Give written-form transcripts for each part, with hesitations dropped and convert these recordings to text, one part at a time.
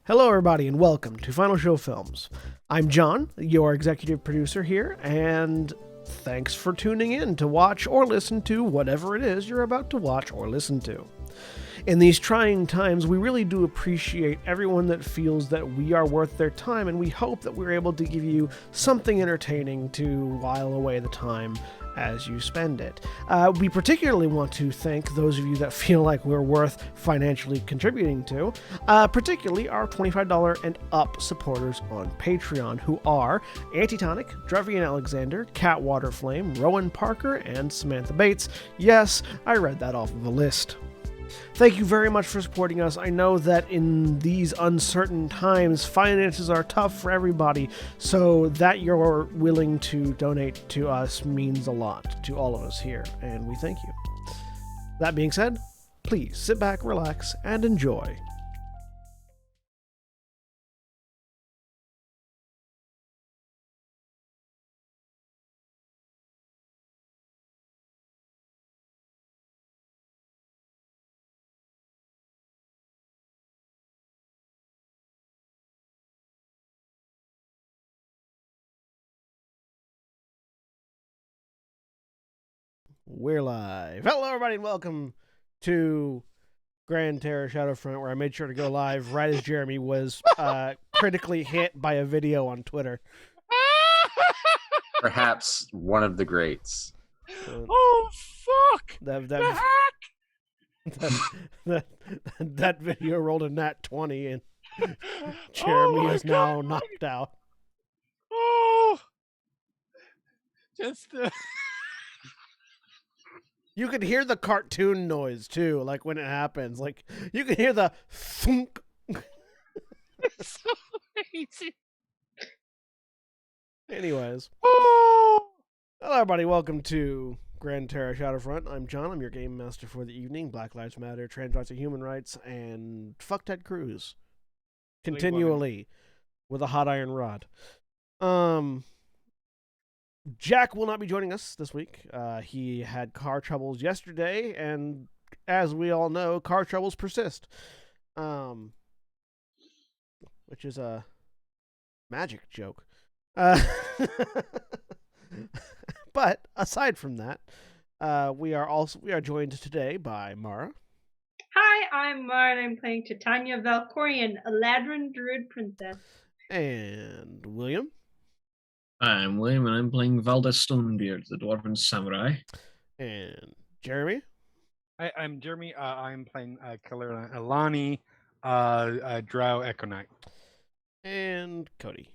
Hello, everybody, and welcome to Final Show Films. I'm John, your executive producer here, and thanks for tuning in to watch or listen to whatever it is you're about to watch or listen to. In these trying times, we really do appreciate everyone that feels that we are worth their time, and we hope that we're able to give you something entertaining to while away the time as you spend it. We particularly want to thank those of you that feel like we're worth financially contributing to, particularly our $25 and up supporters on Patreon, who are Antitonic, Drevian Alexander, Cat Waterflame, Rowan Parker, and Samantha Bates. Yes, I read that off of a list. Thank you very much for supporting us. I know that in these uncertain times, finances are tough for everybody, so that you're willing to donate to us means a lot to all of us here, and we thank you. That being said, please sit back, relax, and enjoy. We're live. Hello, everybody, and welcome to Gran, Terra, Shadowfront, where I made sure to go live right as Jeremy was critically hit by a video on Twitter. Perhaps one of the greats. Oh fuck! That video rolled a nat 20, and Jeremy is now knocked out. Oh, just You could hear the cartoon noise too, like when it happens. Like you can hear the thunk. it's so amazing. Anyways, Oh, hello everybody, welcome to Gran Terra Shadowfront. I'm John. I'm your game master for the evening. Black Lives Matter, trans rights and human rights, and fuck Ted Cruz. Continually with a hot iron rod. Jack will not be joining us this week. He had car troubles yesterday, and as we all know, car troubles persist. Which is a magic joke. But aside from that, we are joined today by Mara. Hi, I'm Mara, and I'm playing Titania Valkorian, a Ladrin Druid Princess. And William. I'm William, and I'm playing Valdez Stonebeard, the Dwarven Samurai. And Jeremy. Hi, I'm Jeremy. I'm playing Killer Alani, Drow Echo Knight. And Cody.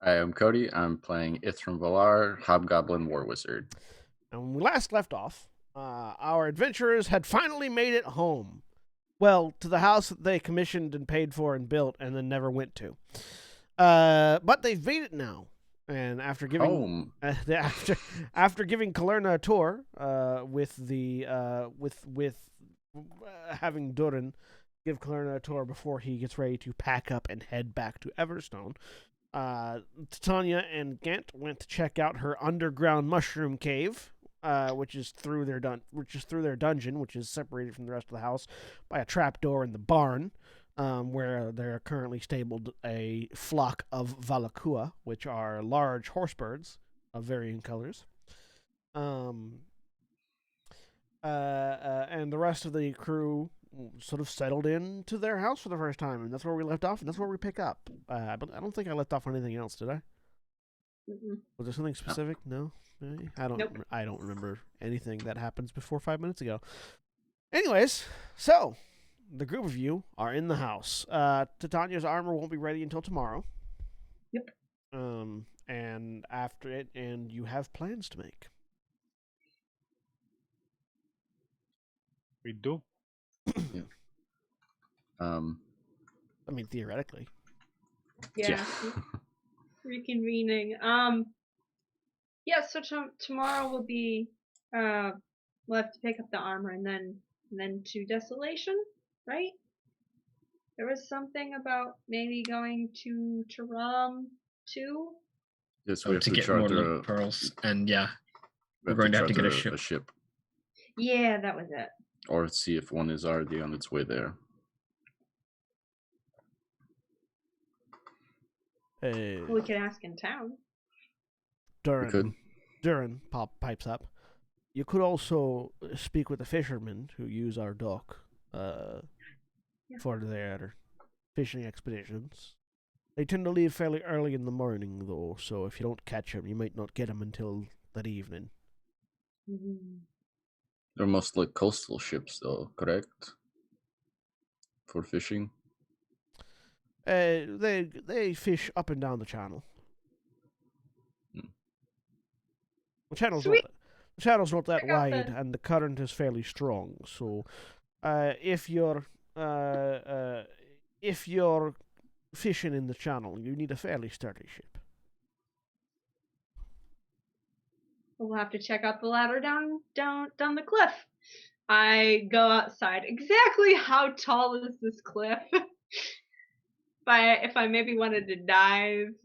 Hi, I'm Cody. I'm playing Ithram Valar, Hobgoblin War Wizard. And when we last left off, our adventurers had finally made it home. Well, to the house that they commissioned and paid for and built and then never went to. But they've made it now. And after giving after giving Kalerna a tour, with having Durin give Kalerna a tour before he gets ready to pack up and head back to Everstone, Titania and Gant went to check out her underground mushroom cave, which is through their dungeon, which is separated from the rest of the house by a trapdoor in the barn. Where they're currently stabled a flock of Valakua, which are large horse birds of varying colors. And the rest of the crew sort of settled into their house for the first time, and that's where we left off, and that's where we pick up. But I don't think I left off on anything else, did I? Mm-mm. Was there something specific? No? Maybe? Nope. I don't remember anything that happens before 5 minutes ago. Anyways, so the group of you are in the house. Titania's armor won't be ready until tomorrow. Yep. And after it, and you have plans to make. We do. Yeah. I mean, theoretically. Yeah. Reconvening. Yeah, so tomorrow will be, we'll have to pick up the armor and then to Desolation, right? There was something about maybe going to Taram too. Yes, we have to to get charter more loot pearls, and yeah, we we're going to have to get a charter ship. Yeah, that was it. Or see if one is already on its way there. We could ask in town. We could. Durin pipes up. You could also speak with the fishermen who use our dock for their fishing expeditions. They tend to leave fairly early in the morning, though, so if you don't catch them, you might not get them until that evening. They're mostly coastal ships, though, correct? For fishing. They fish up and down the channel. The channel's not that wide, and the current is fairly strong. So, if you're fishing in the channel, you need a fairly sturdy ship. We'll have to check out the ladder down the cliff. I go outside. Exactly how tall is this cliff? If I maybe wanted to dive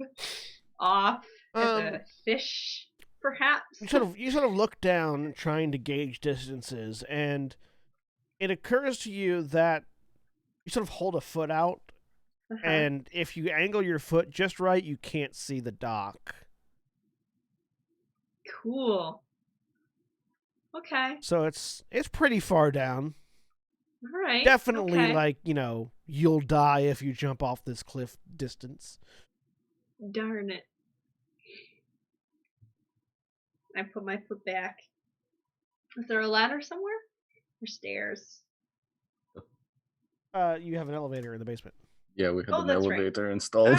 off as a fish, perhaps. You sort of look down, trying to gauge distances, and it occurs to you that you sort of hold a foot out, and if you angle your foot just right, you can't see the dock. Cool. Okay. So it's pretty far down. All right. Definitely, okay. You'll die if you jump off this cliff distance. Darn it. I put my foot back. Is there a ladder somewhere? Or stairs? You have an elevator in the basement. Yeah, we had an that's elevator right. installed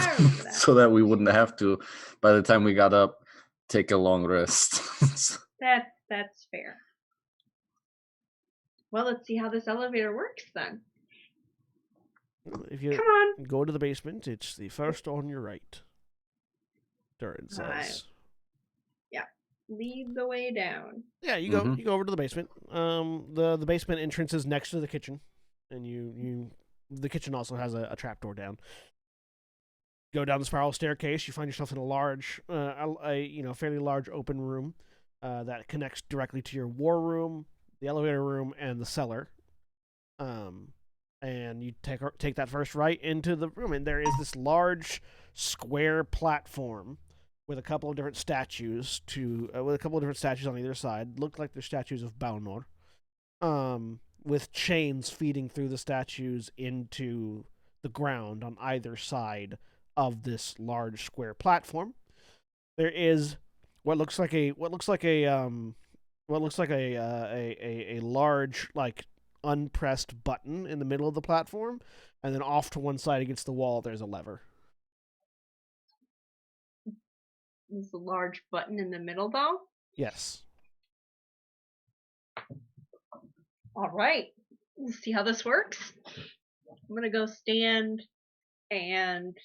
so that we wouldn't have to, by the time we got up, take a long rest. That's fair. Well, let's see how this elevator works then. If you Come on. go to the basement, it's the first on your right. Durin says. Yeah. Lead the way down. Yeah, you go over to the basement. The basement entrance is next to the kitchen, and the kitchen also has a trapdoor down. Go down the spiral staircase. You find yourself in a large, fairly large open room that connects directly to your war room, the elevator room, and the cellar. And you take that first right into the room, and there is this large square platform with a couple of different statues on either side. Look like they're statues of Balnor. With chains feeding through the statues into the ground on either side of this large square platform. There is what looks like a large, like, unpressed button in the middle of the platform, and then off to one side against the wall there's a lever. There's a large button in the middle, though? Yes. All right. Let's see how this works. I'm going to go stand and...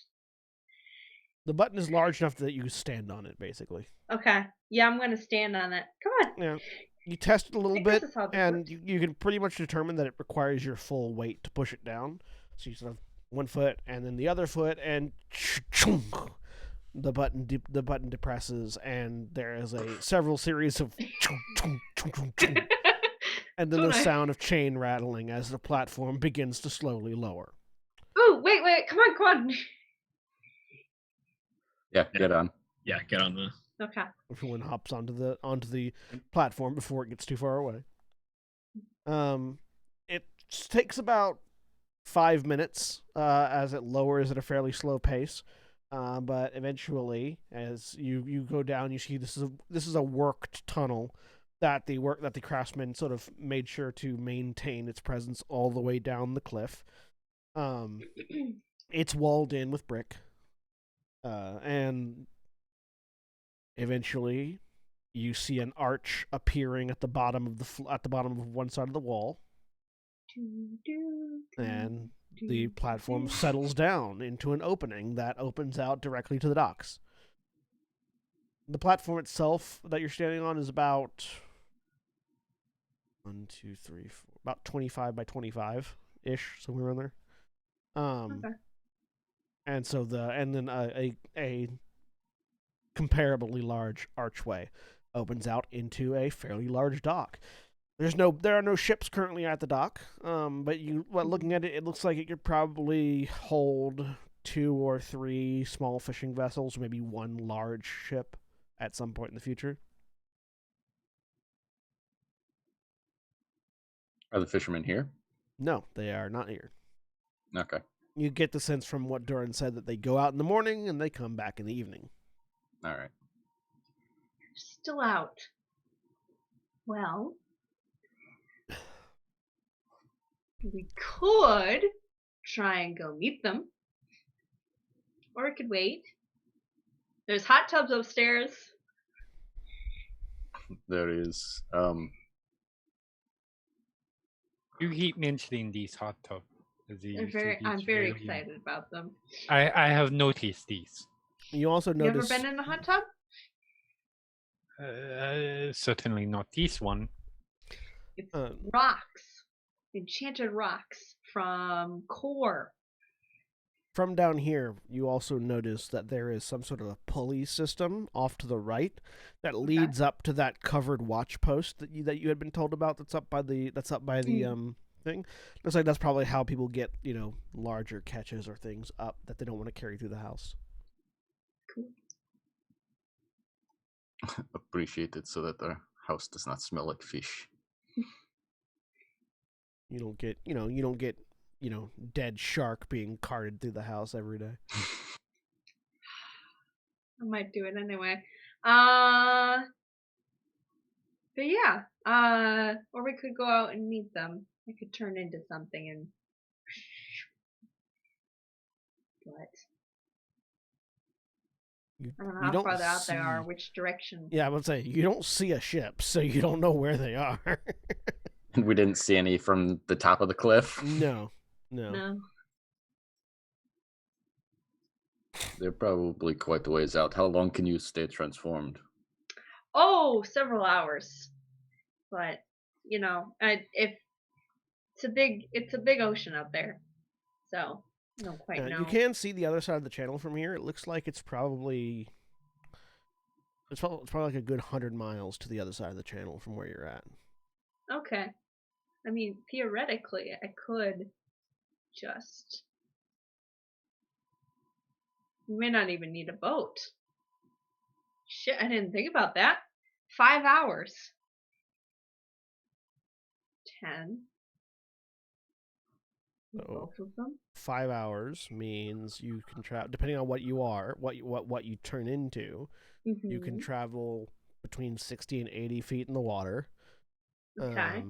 The button is large enough that you stand on it, basically. Okay. Yeah, I'm going to stand on it. Come on. Yeah. You test it a little bit, and you can pretty much determine that it requires your full weight to push it down. So you sort of one foot, and then the other foot, and the button depresses, and there is several series of and then the sound of chain rattling as the platform begins to slowly lower. Ooh, wait, come on. Yeah, get on. Yeah, get on the... Okay. Everyone hops onto the platform before it gets too far away. It takes about 5 minutes as it lowers at a fairly slow pace. But eventually, as you go down, you see this is a worked tunnel that the craftsmen sort of made sure to maintain its presence all the way down the cliff. It's walled in with brick, and eventually, you see an arch appearing at the bottom of one side of the wall, and the platform settles down into an opening that opens out directly to the docks. The platform itself that you're standing on is about 25 by 25 ish, somewhere around there. Okay. And so then a comparably large archway opens out into a fairly large dock. There are no ships currently at the dock, but looking at it, it looks like it could probably hold 2 or 3 small fishing vessels, maybe 1 large ship at some point in the future. Are the fishermen here? No, they are not here. Okay. You get the sense from what Duran said that they go out in the morning and they come back in the evening. All right. Still out. Well, we could try and go meet them. Or we could wait. There's hot tubs upstairs. There is. You keep mentioning these hot tubs. I'm very excited about them. I have noticed these. You also You ever notice been in a hot tub? Certainly not this one. It's rocks. Enchanted rocks from Core. from down here. You also notice that there is some sort of a pulley system off to the right that leads up to that covered watch post that you had been told about. That's up by the thing. Looks like that's probably how people get larger catches or things up that they don't want to carry through the house. Cool. Appreciate it so that the house does not smell like fish. You don't get dead shark being carted through the house every day. I might do it anyway. But yeah. Or we could go out and meet them. I could turn into something and. But I don't know how far out they are, which direction. Yeah, I would say you don't see a ship, so you don't know where they are. We didn't see any from the top of the cliff. No. They're probably quite a ways out. How long can you stay transformed? Oh, several hours. But if it's a big ocean out there, so I don't quite know. You can see the other side of the channel from here. It looks like it's probably like a good 100 miles to the other side of the channel from where you're at. Okay. I mean, theoretically, I could just. We may not even need a boat. Shit, I didn't think about that. 5 hours. 10. Both of them. 5 hours means you can travel, depending on what you are, what you turn into. Mm-hmm. You can travel between 60 and 80 feet in the water. Okay.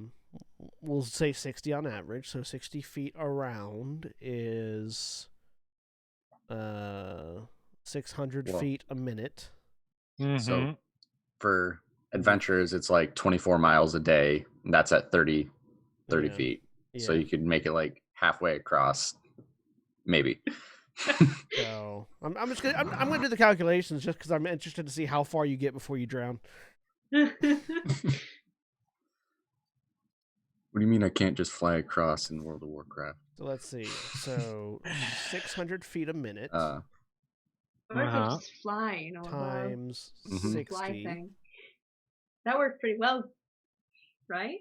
We'll say 60 on average. So 60 feet around is 600 feet a minute. Mm-hmm. So for adventurers, it's like 24 miles a day. And that's at 30 feet. Yeah. So you could make it like halfway across, maybe. So I'm gonna do the calculations just because I'm interested to see how far you get before you drown. What do you mean I can't just fly across in World of Warcraft? So let's see. So 600 feet a minute Or I could just fly, times the 60. fly thing. That worked pretty well, right?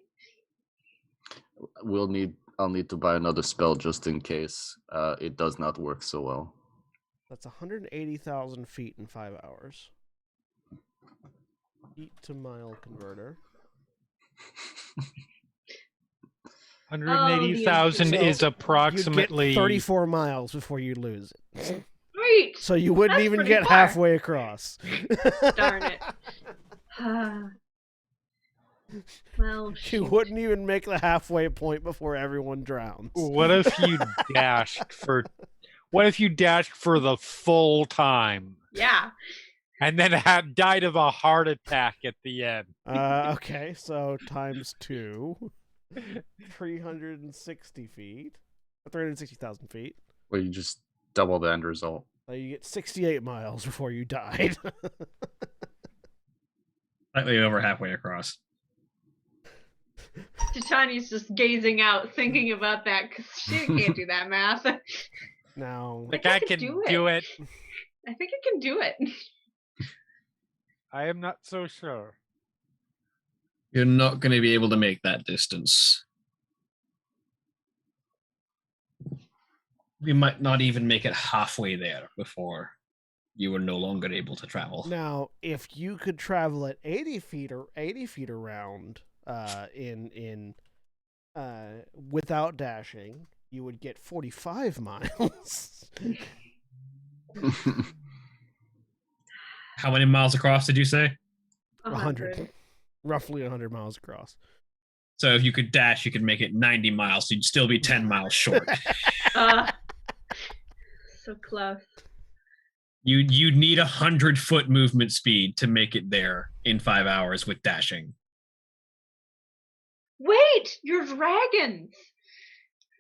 I'll need to buy another spell just in case it does not work so well. That's 180,000 feet in 5 hours. Feet to mile converter. 180,000 is approximately you'd get 34 miles before you lose it. Sweet. So you wouldn't even get far. halfway across. Darn it. Well, you wouldn't even make the halfway point before everyone drowns. What if you dashed for the full time? Yeah. And then died of a heart attack at the end. Okay, so times 2. 360 feet. 360,000 feet. Well, you just double the end result. So you get 68 miles before you died. Slightly over halfway across. Titania's just gazing out, thinking about that, because she can't do that math. Now, I can do it. I think I can do it. I am not so sure. You're not going to be able to make that distance. we might not even make it halfway there before you were no longer able to travel. Now, if you could travel at 80 feet around, without dashing, you would get 45 miles. How many miles across did you say? 100. Roughly 100 miles across. So if you could dash, you could make it 90 miles. So you'd still be 10 miles short. So close. You'd need 100-foot movement speed to make it there in 5 hours with dashing. Wait, you're dragons.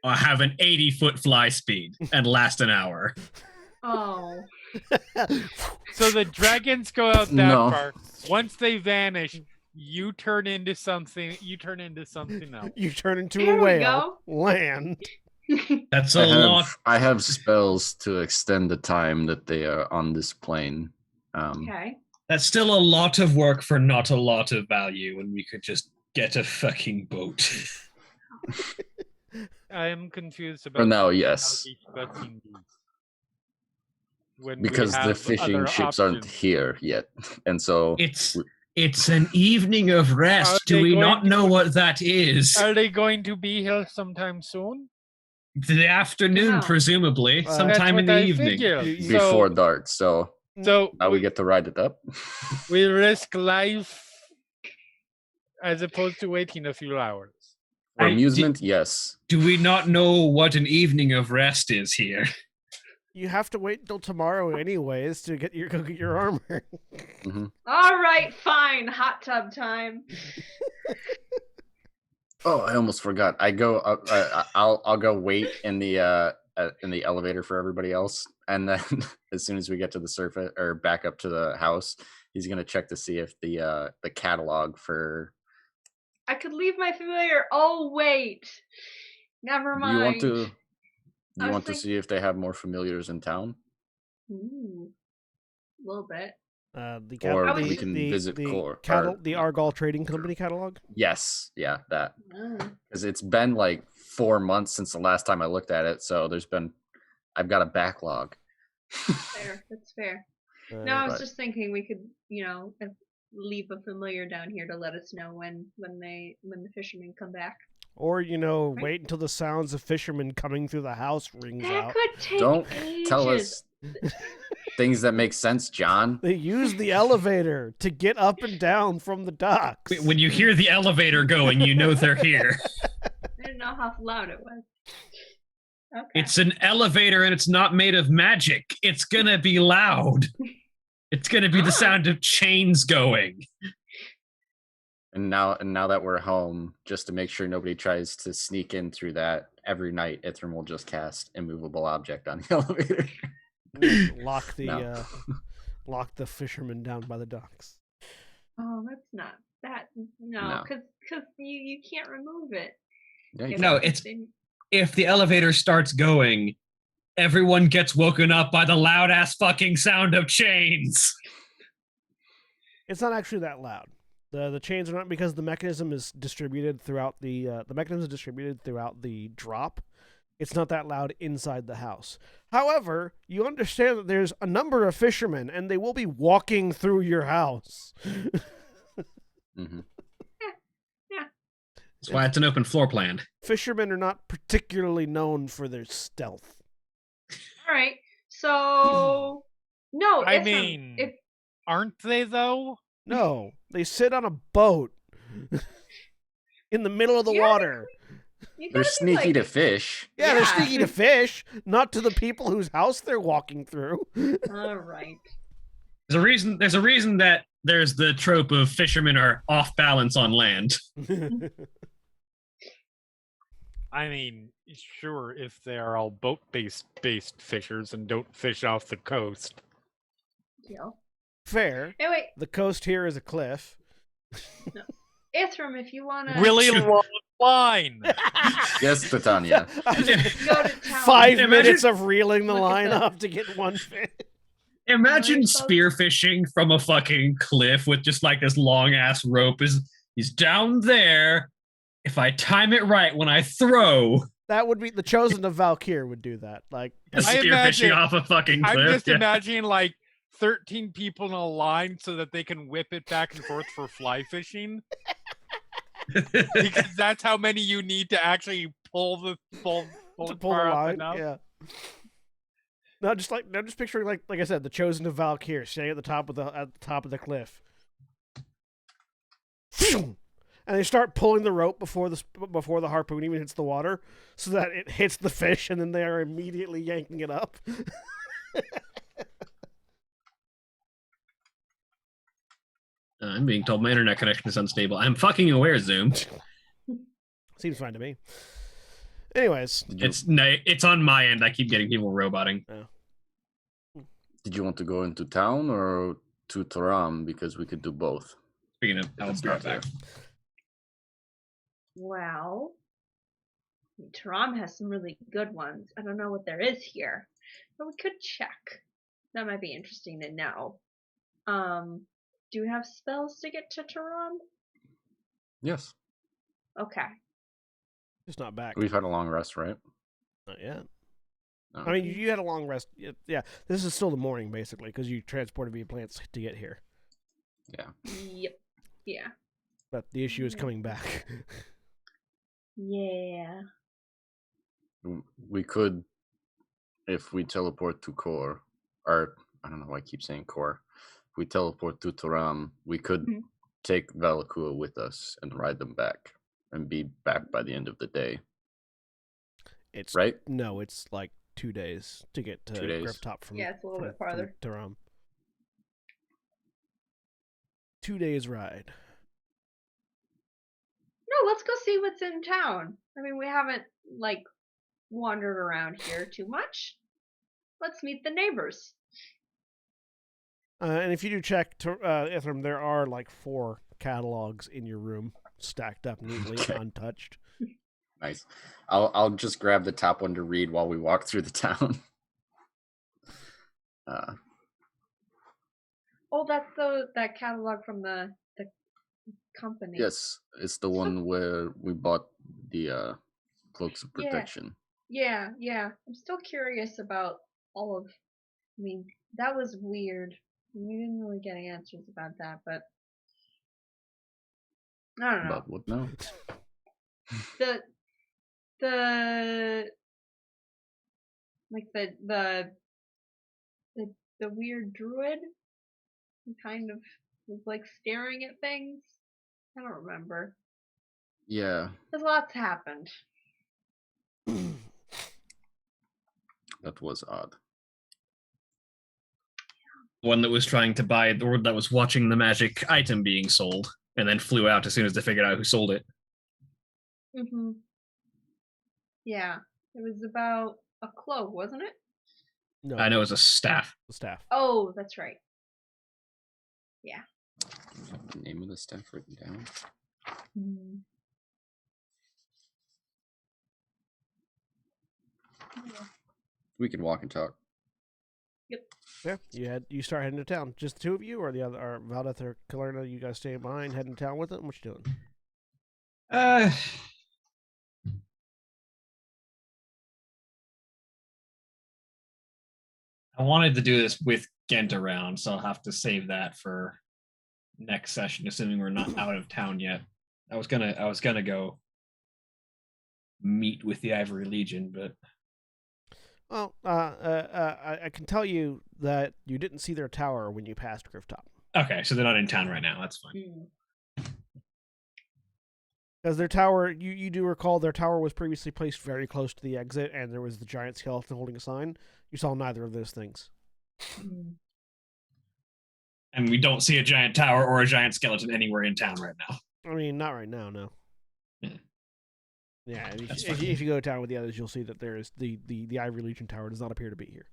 I have an 80-foot fly speed and last an hour. Oh. So the dragons go out that No. far. Once they vanish, you turn into something. You turn into something else. You turn into There a we whale. Land. That's a lot. I have spells to extend the time that they are on this plane. Okay. That's still a lot of work for not a lot of value, and we could just get a fucking boat. I am confused about For now, how yes. discussing these. When we Because the have fishing other ships aren't options. here yet. And so It's an evening of rest. Are Do they we going not to- know what that is? Are they going to be here sometime soon? The afternoon, No. presumably, That's sometime in what the I evening. figured. before dark. So So now we get to ride it up. we risk life as opposed to waiting a few hours. For I- amusement, yes. Do we not know what an evening of rest is here? You have to wait until tomorrow, anyways, to go get your armor. All right, fine. Hot tub time. Oh, I almost forgot. I'll go wait in the elevator for everybody else, and then as soon as we get to the surface or back up to the house, he's gonna check to see if the catalog for. I could leave my familiar. Oh wait. Never Do mind. you want to? I You was want to see if they have more familiars in town? Ooh, a little bit. Or we can visit Core, the Argall Trading Company catalog. Yes, yeah, that. Oh. Because it's been like 4 months since the last time I looked at it, so I've got a backlog. Fair. That's fair. No, I was But- just thinking we could, leave a familiar down here to let us know when the fishermen come back. Or, wait until the sounds of fishermen coming through the house rings That out. could take Don't ages. tell us things that make sense, John. They use the elevator to get up and down from the docks. When you hear the elevator going, you know they're here. I didn't know how loud it was. Okay. It's an elevator and it's not made of magic. It's gonna be loud. It's gonna be the sound of chains going. And now that we're home, just to make sure nobody tries to sneak in through that, every night Ithram will just cast immovable object on the elevator. Lock the No. lock the fishermen down by the docks. Oh, that's not that. No, No. because you can't remove it. Yeah, you No, can. it's if the elevator starts going, everyone gets woken up by the loud ass fucking sound of chains. It's not actually that loud. The chains are not, because the mechanism is distributed throughout the drop. It's not that loud inside the house. However, you understand that there's a number of fishermen, and they will be walking through your house. Mhm. That's why it's an open floor plan. Fishermen are not particularly known for their stealth. All right. So no, I Ithram, mean, if aren't they though? No, they sit on a boat in the middle of the Yeah. water. you They're gotta be sneaky like, to fish. Yeah, they're Yeah. sneaky to fish, not to the people whose house they're walking through. All right. There's a reason that there's the trope of fishermen are off balance on land. I mean, sure, if they are all boat-based fishers and don't fish off the coast. Deal. Fair. Anyway, The coast here is a cliff. Ithram, if you wanna Really long line. Yes, Titania. go to town. 5 Imagine- minutes of reeling the Look at line that. up to get one fish. Imagine Nice. spearfishing from a fucking cliff with just like this long ass rope. He's down there. If I time it right when I throw, That would be the chosen of Valkyr would do that. Like, I Spear fishing imagine- off a fucking cliff. I'm just yeah. imagining like 13 people in a line so that they can whip it back and forth for fly fishing. Because that's how many you need to actually pull the to it pull the far up line. enough. Yeah. No, just picturing like I said, the chosen of Valkyr standing at the top of the cliff. And they start pulling the rope before the harpoon even hits the water, so that it hits the fish, and then they are immediately yanking it up. I'm being told my internet connection is unstable. I'm fucking aware, Zoom. Seems fine to me. Anyways, It's on my end. I keep getting people roboting. Did you want to go into town or to Taram? Because we could do both. Speaking of, I'll It's be right not there. back. Well, Taram has some really good ones. I don't know what there is here, but we could check. That might be interesting to know. Do we have spells to get to Taram? Yes. Okay. just not back. We've had a long rest, right? Not yet. No. I mean, you had a long rest. Yeah, this is still the morning basically because you transported via plants to get here. Yeah. Yep. Yeah. But the issue is coming back. Yeah. We could, if we teleport to Kor, or I don't know why I keep saying Kor. If we teleport to Taram, we could take Valakua with us and ride them back and be back by the end of the day. It's right? No, it's like 2 days to get to 2 days. Grifftop from Yeah, it's a little bit farther. from Taram. 2 days ride. No, let's go see what's in town. I mean, we haven't like wandered around here too much. Let's meet the neighbors. And if you do check Ithram, there are like 4 catalogs in your room stacked up neatly, Okay. untouched. Nice. I'll just grab the top one to read while we walk through the town. Oh, that's that catalog from the company. Yes, it's the one where we bought the cloaks of protection. Yeah. I'm still curious about all of. I mean, that was weird. We didn't really get answers about that, but I don't know. About what now? The like the weird druid who kind of was like staring at things. I don't remember. Yeah, There's lots happened. that was odd. One that was trying to buy, or that was watching the magic item being sold, and then flew out as soon as they figured out who sold it. Mhm. Yeah, it was about a cloak, wasn't it? No, I know it was a staff. the staff. Oh, that's right. The name of the staff written down. Mm. We can walk and talk. Yeah, you start heading to town. Just the two of you, or the other, or Valdeth or Kalerna, you guys staying behind, heading to town with it? What you doing? I wanted to do this with Gent around, so I'll have to save that for next session, assuming we're not out of town yet. I was gonna go meet with the Ivory Legion, but Well, I can tell you that you didn't see their tower when you passed Grifftop. okay, so they're not in town right now. That's fine. Mm. Because their tower, you do recall their tower was previously placed very close to the exit, and there was the giant skeleton holding a sign. You saw neither of those things. Mm. And we don't see a giant tower or a giant skeleton anywhere in town right now. I mean, not right now, no. Yeah. Yeah, That's if, fine. if you go to town with the others, you'll see that there is the Ivory Legion tower does not appear to be here.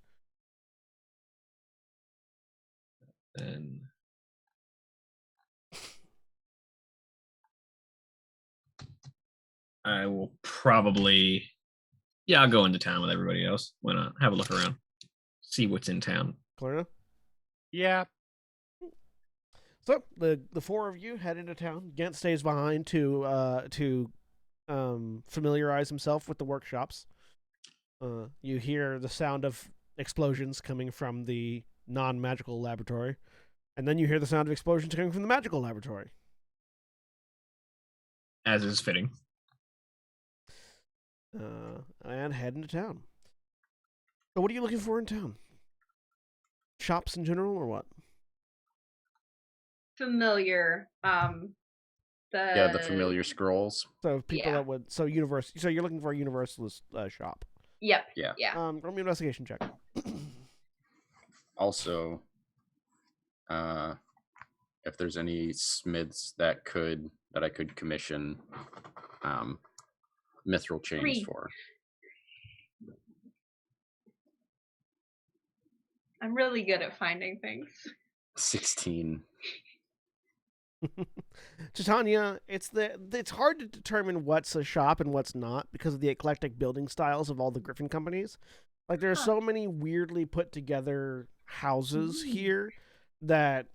And I will probably, I'll go into town with everybody else. Why not? Have a look around, see what's in town. Kalerna? Yeah. So the 4 of you head into town. Gent stays behind to familiarize himself with the workshops. You hear the sound of explosions coming from the non-magical laboratory, and then you hear the sound of explosions coming from the magical laboratory. As is fitting. And head into town. So what are you looking for in town? Shops in general, or what? Familiar. The familiar scrolls. So people Yeah. that would so you're looking for a universalist shop. Yep. Yeah. Yeah. Roll me an investigation check. Also, if there's any smiths that I could commission mithril chains 3. for. I'm really good at finding things. 16. Titania, it's hard to determine what's a shop and what's not because of the eclectic building styles of all the Griffin companies. Like there are so many weirdly put together houses here that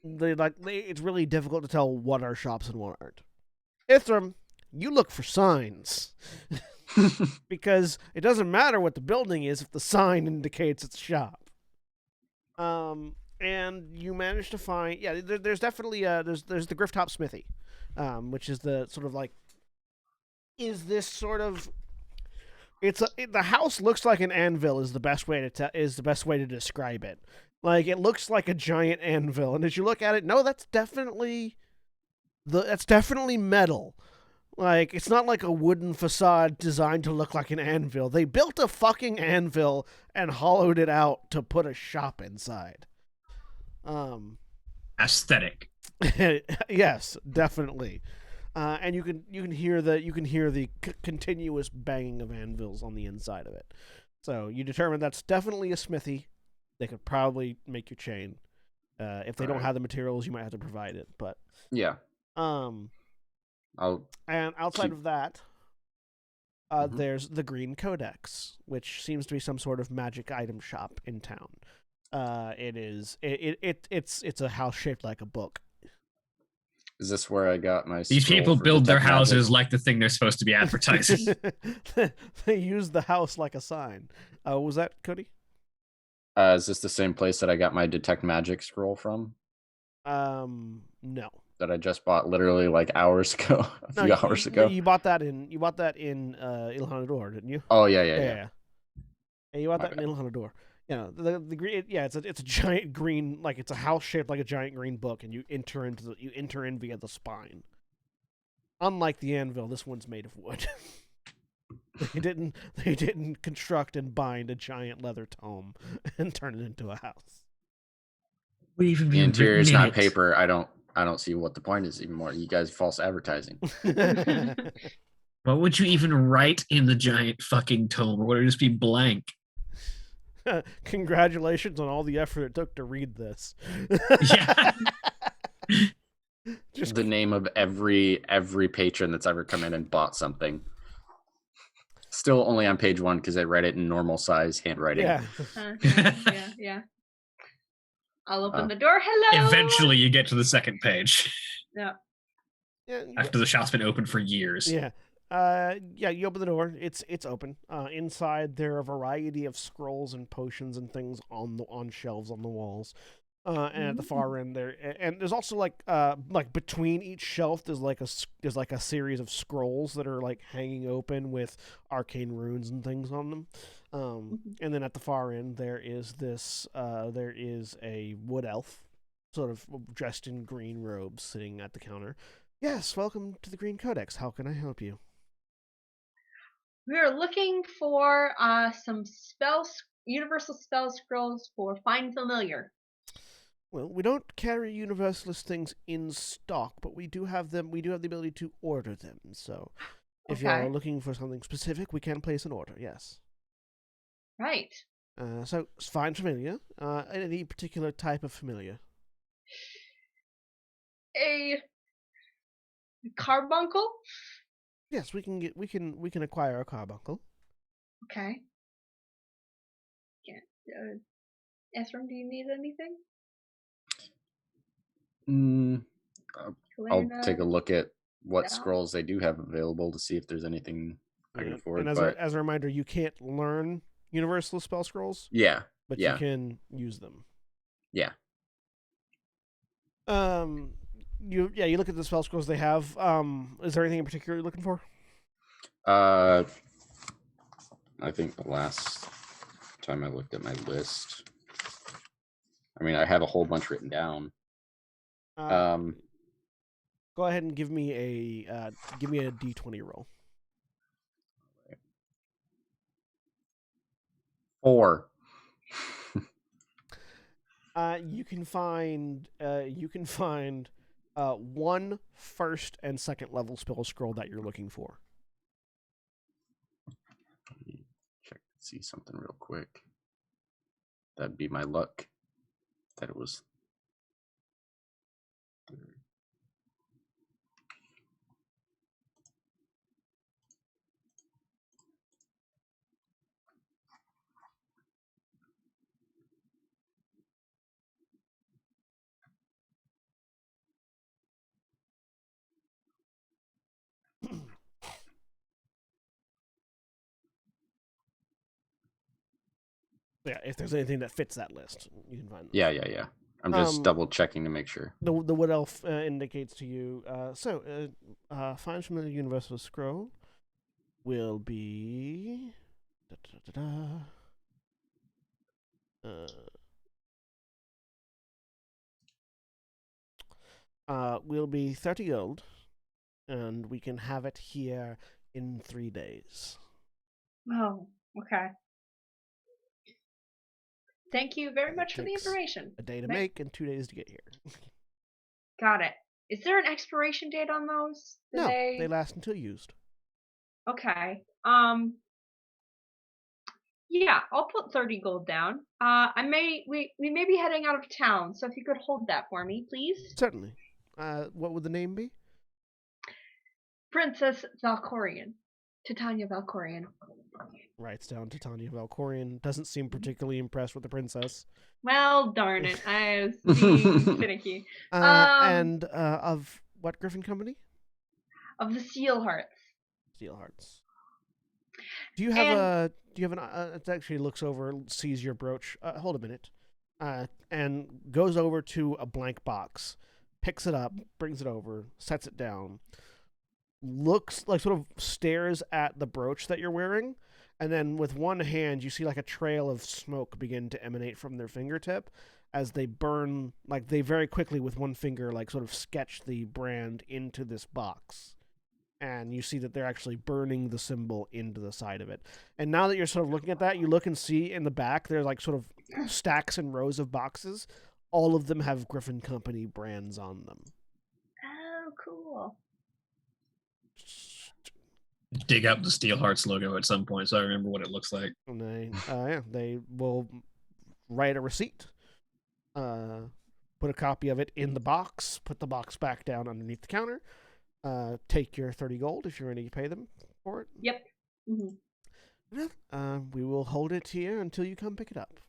it's really difficult to tell what are shops and what aren't. Ithram, you look for signs. Because it doesn't matter what the building is if the sign indicates it's a shop. And you managed to find there's definitely there's the Grifftop Smithy, which is the sort of like is this sort of the house looks like an anvil is the best way to describe it. Like it looks like a giant anvil, and as you look at it, no, that's definitely metal. Like, it's not like a wooden facade designed to look like an anvil. They built a fucking anvil and hollowed it out to put a shop inside. Aesthetic. Yes, definitely. And you can hear the continuous banging of anvils on the inside of it. So you determine that's definitely a smithy. They could probably make your chain. If they don't have the materials, you might have to provide it. But yeah. And outside of that, there's the Green Codex, which seems to be some sort of magic item shop in town. It's a house shaped like a book. Is this where I got my? These people build their houses like the thing they're supposed to be advertising. They use the house like a sign. Was that Cody? Is this the same place that I got my detect magic scroll from? No. That I just bought literally like hours ago, a few hours ago. You bought that in Ilhanador, didn't you? Oh yeah. And you bought that in Ilhanador. Yeah, the green. Yeah, it's a giant green, like it's a house shaped like a giant green book, and you enter in via the spine. Unlike the anvil, this one's made of wood. They didn't construct and bind a giant leather tome and turn it into a house. The interior is not paper. I don't see what the point is anymore. You guys false advertising. What would you even write in the giant fucking tome? Or would it just be blank? Congratulations on all the effort it took to read this. Yeah. Just the name of every patron that's ever come in and bought something. Still only on page 1 because I read it in normal size handwriting. Yeah. I'll open the door. Hello. Eventually, you get to the second page. Yeah. After the shop's been open for years. Yeah. You open the door. It's open. Inside there are a variety of scrolls and potions and things on shelves on the walls. And at the far end there's also like between each shelf there's like a series of scrolls that are like hanging open with arcane runes and things on them. And then at the far end there is a wood elf, sort of dressed in green robes, sitting at the counter. Yes, welcome to the Green Codex. How can I help you? We're looking for some universal spell scrolls for Find Familiar. Well, we don't carry universalist things in stock, but we do have them. We do have the ability to order them. So, if you're looking for something specific, we can place an order. Yes. Right. So, Find Familiar. Any particular type of familiar? A carbuncle. Yes, we can acquire a carbuncle. Okay. Ephraim, do you need anything? I'll take a look at what No. scrolls they do have available to see if there's anything I can afford. And But as a reminder, you can't learn universal spell scrolls, yeah, but yeah, you can use them. yeah. You look at the spell scrolls they have. Is there anything in particular you're looking for? I think the last time I looked at my list, I mean, I have a whole bunch written down. Go ahead and give me a D20 roll. 4. You can find one first and second level spell scroll that you're looking for. Let me check to see something real quick. That'd be my luck. That it was. Yeah, if there's anything that fits that list, you can find them. Yeah. I'm just double checking to make sure. The wood elf indicates to you. Finds from the universal scroll will be. Will be 30 gold, and we can have it here in 3 days. Oh, okay. Thank you very much for the takes information. A day to make and 2 days to get here. Got it. Is there an expiration date on those? No, they last until used. Okay. Yeah, I'll put 30 gold down. We may be heading out of town, so if you could hold that for me, please. Certainly. What would the name be? Princess Valkorian. Titania Valkorian. Writes down Titania Valkorian. Doesn't seem particularly impressed with the princess. Well, darn it. I was being finicky. And of what Griffin company? Of the Steelhearts. Steelhearts. Do you have it actually looks over, sees your brooch. Hold a minute. And goes over to a blank box, picks it up, brings it over, sets it down, looks like sort of stares at the brooch that you're wearing, and then with one hand you see like a trail of smoke begin to emanate from their fingertip as they burn, like they very quickly with one finger like sort of sketch the brand into this box. And you see that they're actually burning the symbol into the side of it. And now that you're sort of looking at that, you look and see in the back, there's like sort of stacks and rows of boxes. All of them have Griffin Company brands on them. Oh, cool. Dig up the Steelhearts logo at some point so I remember what it looks like. And they will write a receipt, put a copy of it in the box, put the box back down underneath the counter, take your 30 gold if you're ready to pay them for it. Yep. Mm-hmm. We will hold it here until you come pick it up.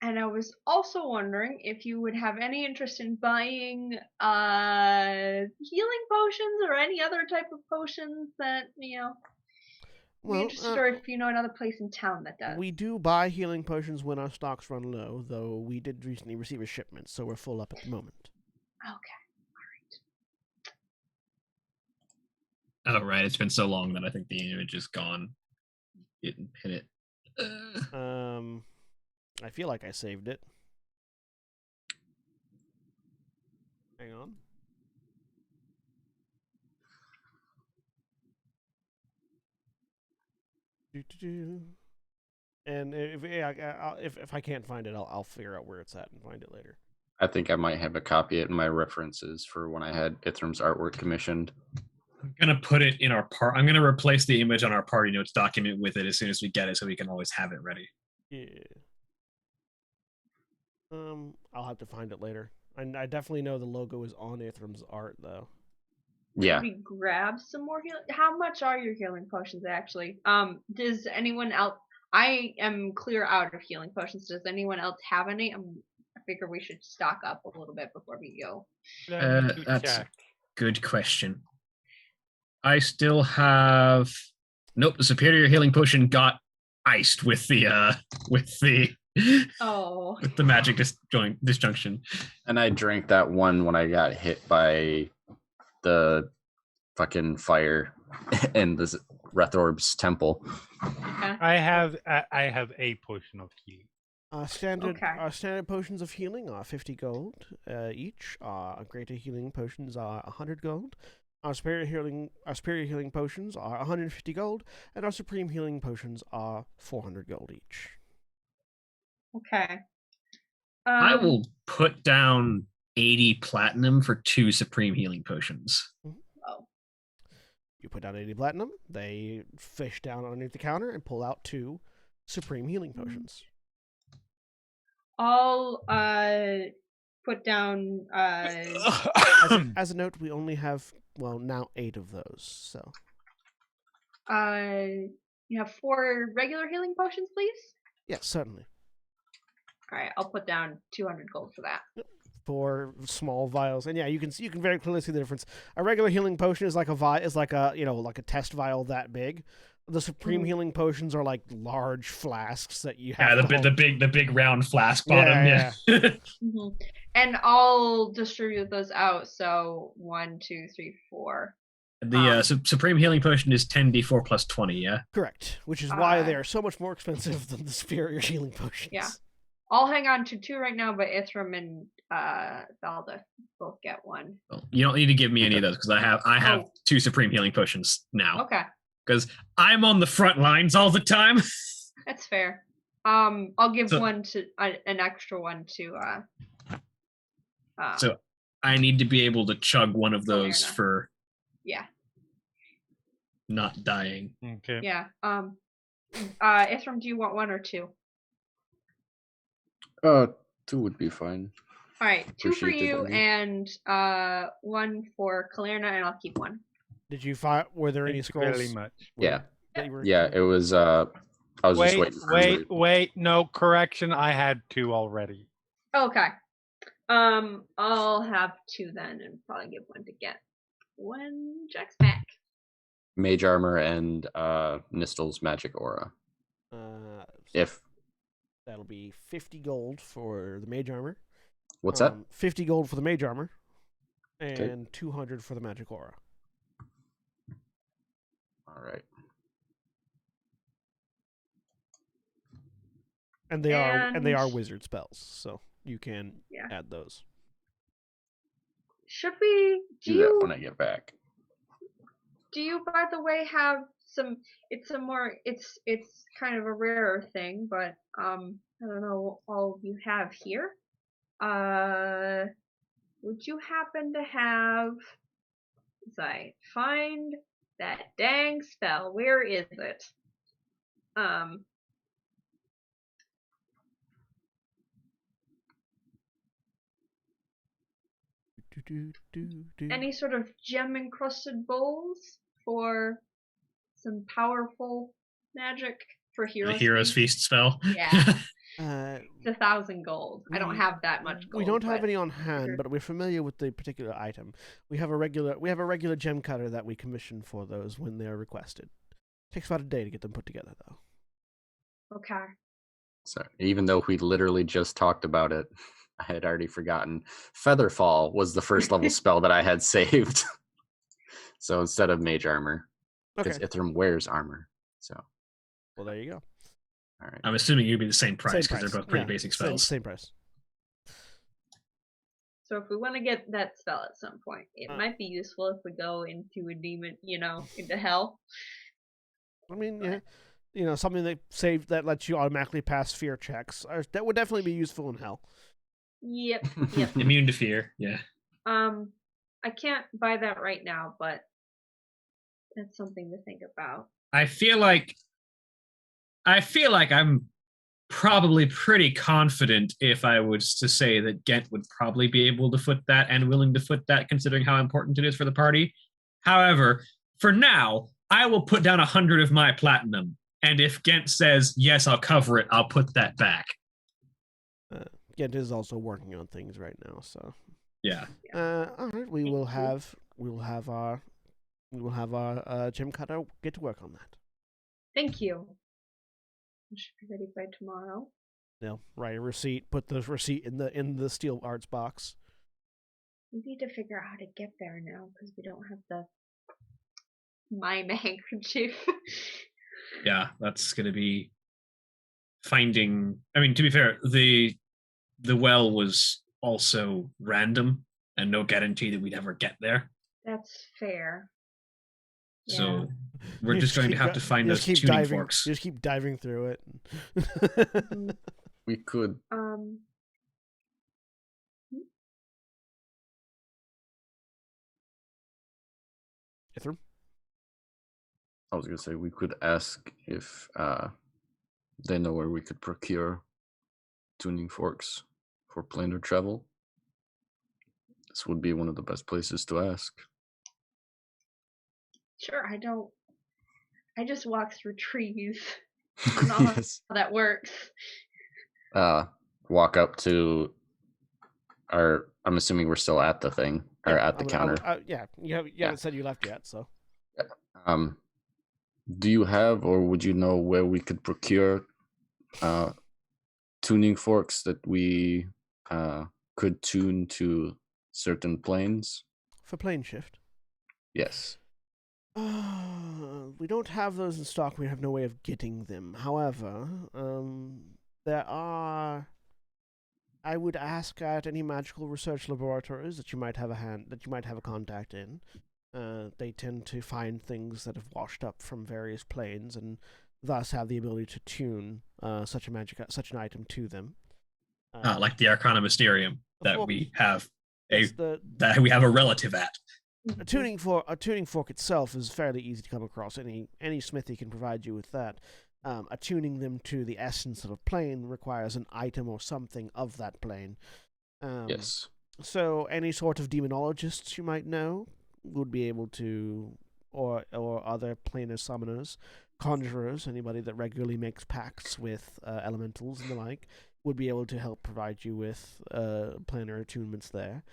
And I was also wondering if you would have any interest in buying healing potions or any other type of potions that, be interested, or if you know another place in town that does. We do buy healing potions when our stocks run low, though we did recently receive a shipment, so we're full up at the moment. Okay. Oh, right. It's been so long that I think the image is gone. Didn't hit it. I feel like I saved it. Hang on. And if I can't find it, I'll figure out where it's at and find it later. I think I might have a copy of it in my references for when I had Ithram's artwork commissioned. I'm gonna put it in our part. I'm gonna replace the image on our party notes document with it as soon as we get it, so we can always have it ready. Yeah. I'll have to find it later. I definitely know the logo is on Ithram's art, though. Yeah. We grab some more healing. How much are your healing potions actually? Does anyone else? I am clear out of healing potions. Does anyone else have any? I figure we should stock up a little bit before we go. That's a good question. I still have. Nope, the superior healing potion got iced with the with the Oh. with the magic disjunction. And I drank that one when I got hit by the fucking fire in this Rethorb's temple. Okay. I have a potion of healing. Standard potions of healing are 50 gold each. Greater healing potions are 100 gold. Our superior healing potions are 150 gold, and our supreme healing potions are 400 gold each. Okay. I will put down 80 platinum for 2 supreme healing potions. Oh. You put down 80 platinum. They fish down underneath the counter and pull out 2 supreme healing potions. I'll put down As a note, we only have now 8 of those. So you have 4 regular healing potions, please. yes, certainly. All right, I'll put down 200 gold for that. 4 small vials, and yeah, you can very clearly see the difference. A regular healing potion is like a test vial that big. The supreme healing potions are like large flasks that you have. Yeah, the big round flask bottom. Yeah. Mm-hmm. And I'll distribute those out. So 1, 2, 3, 4. The supreme healing potion is 10d4 plus 20. Yeah. Correct, which is why they are so much more expensive than the superior healing potions. Yeah. I'll hang on to 2 right now, but Ithram and Valda both get 1. Well, you don't need to give me any of those because I have 2 supreme healing potions now. Okay. Because I'm on the front lines all the time. That's fair. I'll give one to an extra one to. So I need to be able to chug one of those for. Yeah. Not dying. Okay. Yeah. Ithram, do you want 1 or 2? 2 would be fine. All right, 2 for Appreciate it, you Andy. and 1 for Kalerna, and I'll keep 1. Did you find? Were there any scrolls? Very much. Yeah. Yeah, it was. I was just waiting. Wait. No correction. I had 2 already. Okay. I'll have 2 then, and probably give 1 to get 1 Jack's back. Mage armor and Nistel's magic aura. If that'll be 50 gold for the mage armor. What's that? 50 gold for the mage armor, and 200 for the magic aura. All right. And they are wizard spells, so you can add those. Should we do that when I get back? Do you, by the way, have some? It's kind of a rarer thing, but I don't know what all you have here. Would you happen to have? As I find that dang spell, where is it? Any sort of gem encrusted bowls for some powerful magic for heroes? The Hero's Feast spell. Yeah. It's 1,000 gold. I don't have that much gold. We don't have any on hand, but we're familiar with the particular item. We have a regular gem cutter that we commission for those when they're requested. Takes about a day to get them put together, though. Okay. So even though we literally just talked about it, I had already forgotten. Featherfall was the first level spell that I had saved. So instead of mage armor, because Ithram wears armor. So. Well, there you go. All right. I'm assuming you'd be the same price because they're both pretty basic spells. Same price. So if we want to get that spell at some point, it might be useful if we go into a demon, into hell. I mean, yeah, something that lets you automatically pass fear checks. That would definitely be useful in hell. Yep. Immune to fear, yeah. I can't buy that right now, but that's something to think about. I feel like I'm probably pretty confident if I was to say that Gent would probably be able to foot that and willing to foot that, considering how important it is for the party. However, for now, I will put down 100 of my platinum, and if Gent says yes, I'll cover it, I'll put that back. Gent is also working on things right now, so yeah. All right, we will have our We will have our Jim Cutter get to work on that. Thank you. I should be ready by tomorrow. They'll write a receipt, put the receipt in the steel arts box. We need to figure out how to get there now because we don't have the mime handkerchief. Yeah, that's going to be finding. I mean, to be fair, the well was also random, and no guarantee that we'd ever get there. That's fair. So we're just going to have to find those tuning diving, forks. You just keep diving through it. We could. Ithram? I was gonna say we could ask if they know where we could procure tuning forks for planar travel. This would be one of the best places to ask. Sure, I just walk through trees. I don't know Yes. how that works. Walk up to our. I'm assuming we're still at the thing or at the counter. Yeah, you haven't said you left yet, so. Do you have, or would you know where we could procure tuning forks that we could tune to certain planes? For plane shift? Yes. We don't have those in stock. We have no way of getting them. However, there are. I would ask at any magical research laboratories that you might have a contact in. They tend to find things that have washed up from various planes, and thus have the ability to tune such an item to them. Like the Arcana Mysterium that we have a relative at. A tuning fork itself is fairly easy to come across. Any smithy can provide you with that. Attuning them to the essence of a plane requires an item or something of that plane. Yes. So any sort of demonologists you might know would be able to, or other planar summoners, conjurers, anybody that regularly makes pacts with elementals and the like, would be able to help provide you with planar attunements there.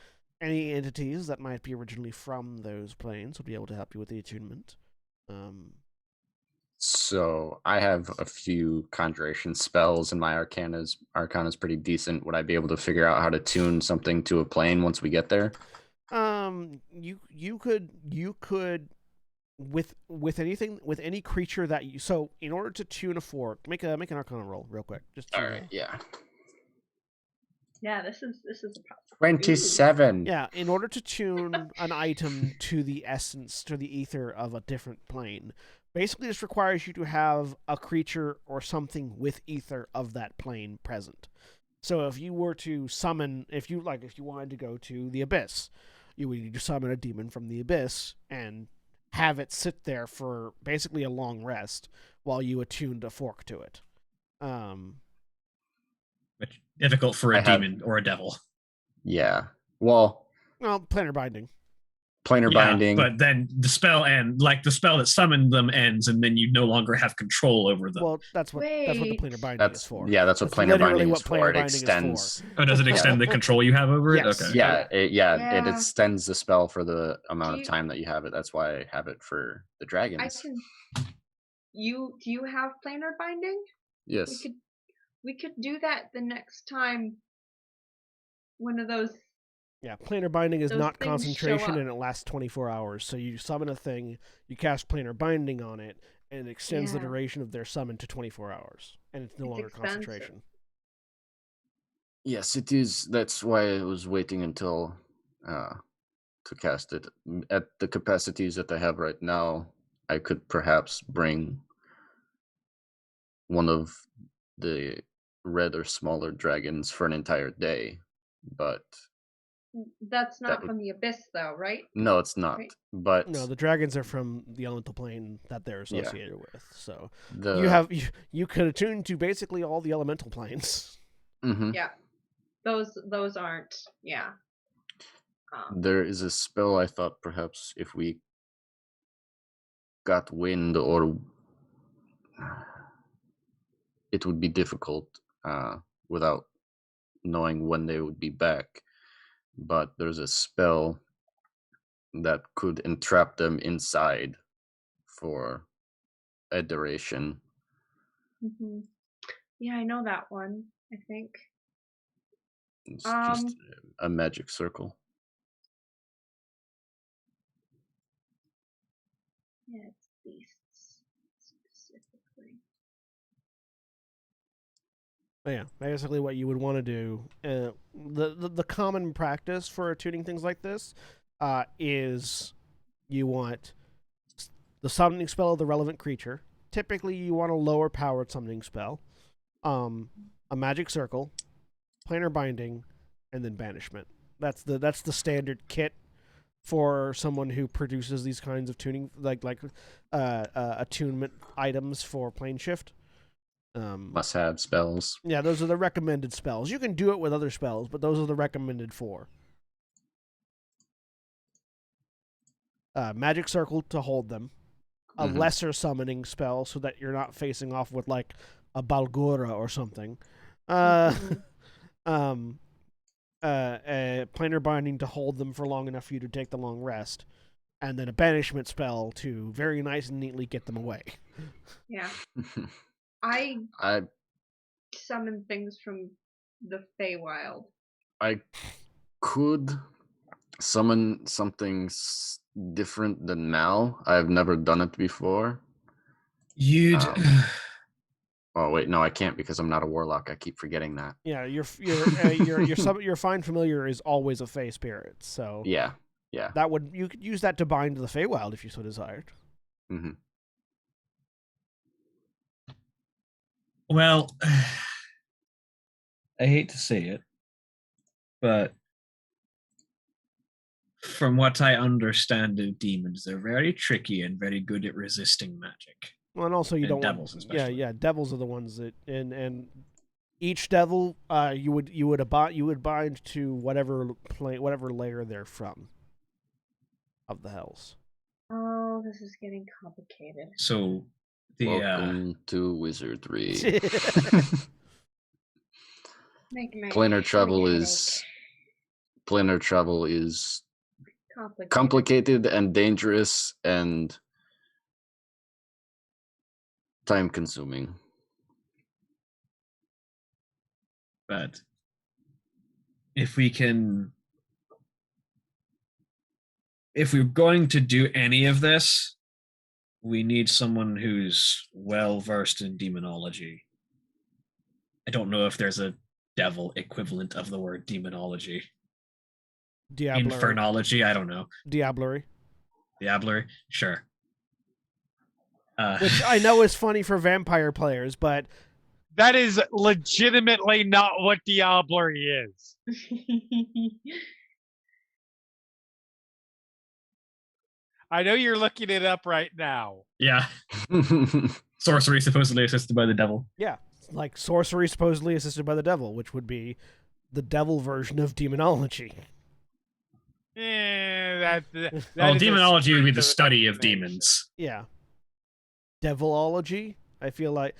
Any entities that might be originally from those planes would be able to help you with the attunement. So I have a few conjuration spells, and my Arcana's pretty decent. Would I be able to figure out how to tune something to a plane once we get there? You could with anything, with any creature that you. So in order to tune a fork, make an Arcana roll real quick. Just all right. Yeah. Yeah, this is a problem. 27. Yeah, in order to tune an item to the essence, to the ether of a different plane, basically this requires you to have a creature or something with ether of that plane present. So if you were to summon, if you wanted to go to the Abyss, you would need to summon a demon from the Abyss and have it sit there for basically a long rest while you attuned a fork to it. Which difficult for a demon or a devil. Yeah. Well, planar binding. Binding. But then the spell the spell that summoned them ends, and then you no longer have control over them. Well, that's what the planar binding is for. Yeah, that's what planar binding is for. It extends. Oh, does it extend the control you have over it? Yes. Okay. Yeah, it extends the spell for the amount of time that you have it. That's why I have it for the dragons. Do you have planar binding? Yes. We could do that the next time one of those. Yeah, planar binding is not concentration, and it lasts 24 hours. So you summon a thing, you cast planar binding on it, and it extends the duration of their summon to 24 hours, and it's no longer concentration. Yes, it is. That's why I was waiting until to cast it. At the capacities that I have right now, I could perhaps bring one of the red or smaller dragons for an entire day, but that's not from the Abyss, though, right? No, it's not. Right? But no, the dragons are from the elemental plane that they're associated with. So you could attune to basically all the elemental planes. Mm-hmm. Yeah, those aren't. Yeah. There is a spell I thought perhaps if we got wind, or it would be difficult without knowing when they would be back. But there's a spell that could entrap them inside for a duration. Hmm. Yeah, I know that one. I think. It's just a magic circle. Yeah, it's beasts specifically. Yeah, basically what you would want to do. The common practice for tuning things like this is you want the summoning spell of the relevant creature. Typically, you want a lower powered summoning spell, a magic circle, planar binding, and then banishment. That's the standard kit for someone who produces these kinds of tuning attunement items for plane shift. Must have spells. Yeah, those are the recommended spells. You can do it with other spells, but those are the recommended four. Magic circle to hold them, a lesser summoning spell so that you're not facing off with like a Balgura or something. A planar binding to hold them for long enough for you to take the long rest, and then a banishment spell to very nice and neatly get them away. Yeah. I I summon things from the Feywild. I could summon something different than Mal. I've never done it before. You'd. Oh wait, no, I can't because I'm not a warlock. I keep forgetting that. Yeah, your fine familiar is always a Fey spirit, so Yeah. that would you could use that to bind to the Feywild if you so desired. Mm-hmm. Well, I hate to say it, but from what I understand of demons, they're very tricky and very good at resisting magic. Well, and also you And don't devils want, especially. yeah, devils are the ones that and each devil you would bind to whatever layer they're from of the hells. Oh, this is getting complicated. So the Welcome to Wizardry. Making my Planar travel headache. is Complicated. complicated and dangerous and time consuming. but if we're going to do any of this, we need someone who's well versed in demonology. I don't know if there's a devil equivalent of the word demonology. Diablerie. Infernology, I don't know. Diablerie. Diablerie, sure. Which I know is funny for vampire players, but that is legitimately not what Diablerie is. I know you're looking it up right now. Yeah. Sorcery supposedly assisted by the devil. Yeah, like sorcery supposedly assisted by the devil, which would be the devil version of demonology. Well, demonology would be the study of demons. Yeah. Devilology? I feel like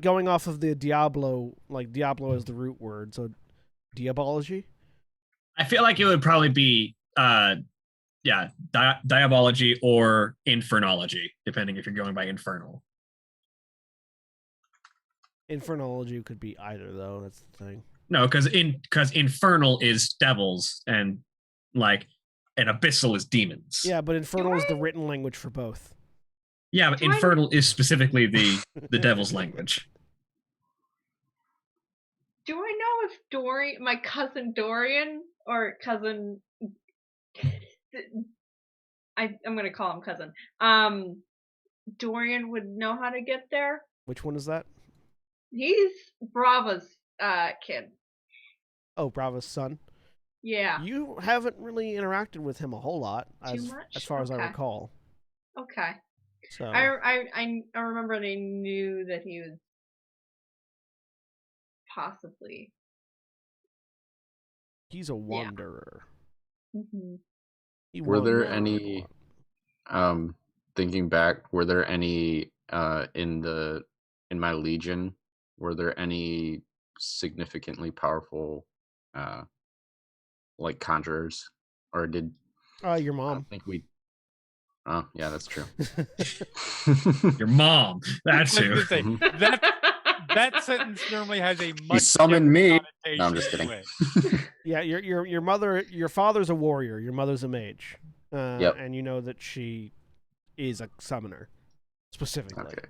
going off of the Diablo, like Diablo is the root word, so diabology? I feel like it would probably be diabology or infernology, depending if you're going by infernal. Infernology could be either, though. That's the thing. No, because infernal is devils, and like an abyssal is demons. Yeah, but infernal is the written language for both. Yeah, but infernal is specifically the devil's language. Do I know if my cousin Dorian, or cousin, I'm gonna call him cousin, Dorian would know how to get there? Which one is that? He's Brava's kid. Oh, Brava's son? Yeah. You haven't really interacted with him a whole lot, Too much? as far as I recall. Okay. So I remember they knew that he was possibly. He's a wanderer. Yeah. Mm-hmm. Were there any thinking back, were there any in my legion, were there any significantly powerful like conjurers, or did Your I mom. don't think we. Oh, yeah, that's true. Your mom. That's I was who. gonna say, Mhm. that sentence normally has a much summoned different me. No, I'm just connotation kidding. to it. Yeah, your mother, your father's a warrior. Your mother's a mage. Yep. And you know that she is a summoner, specifically. Okay.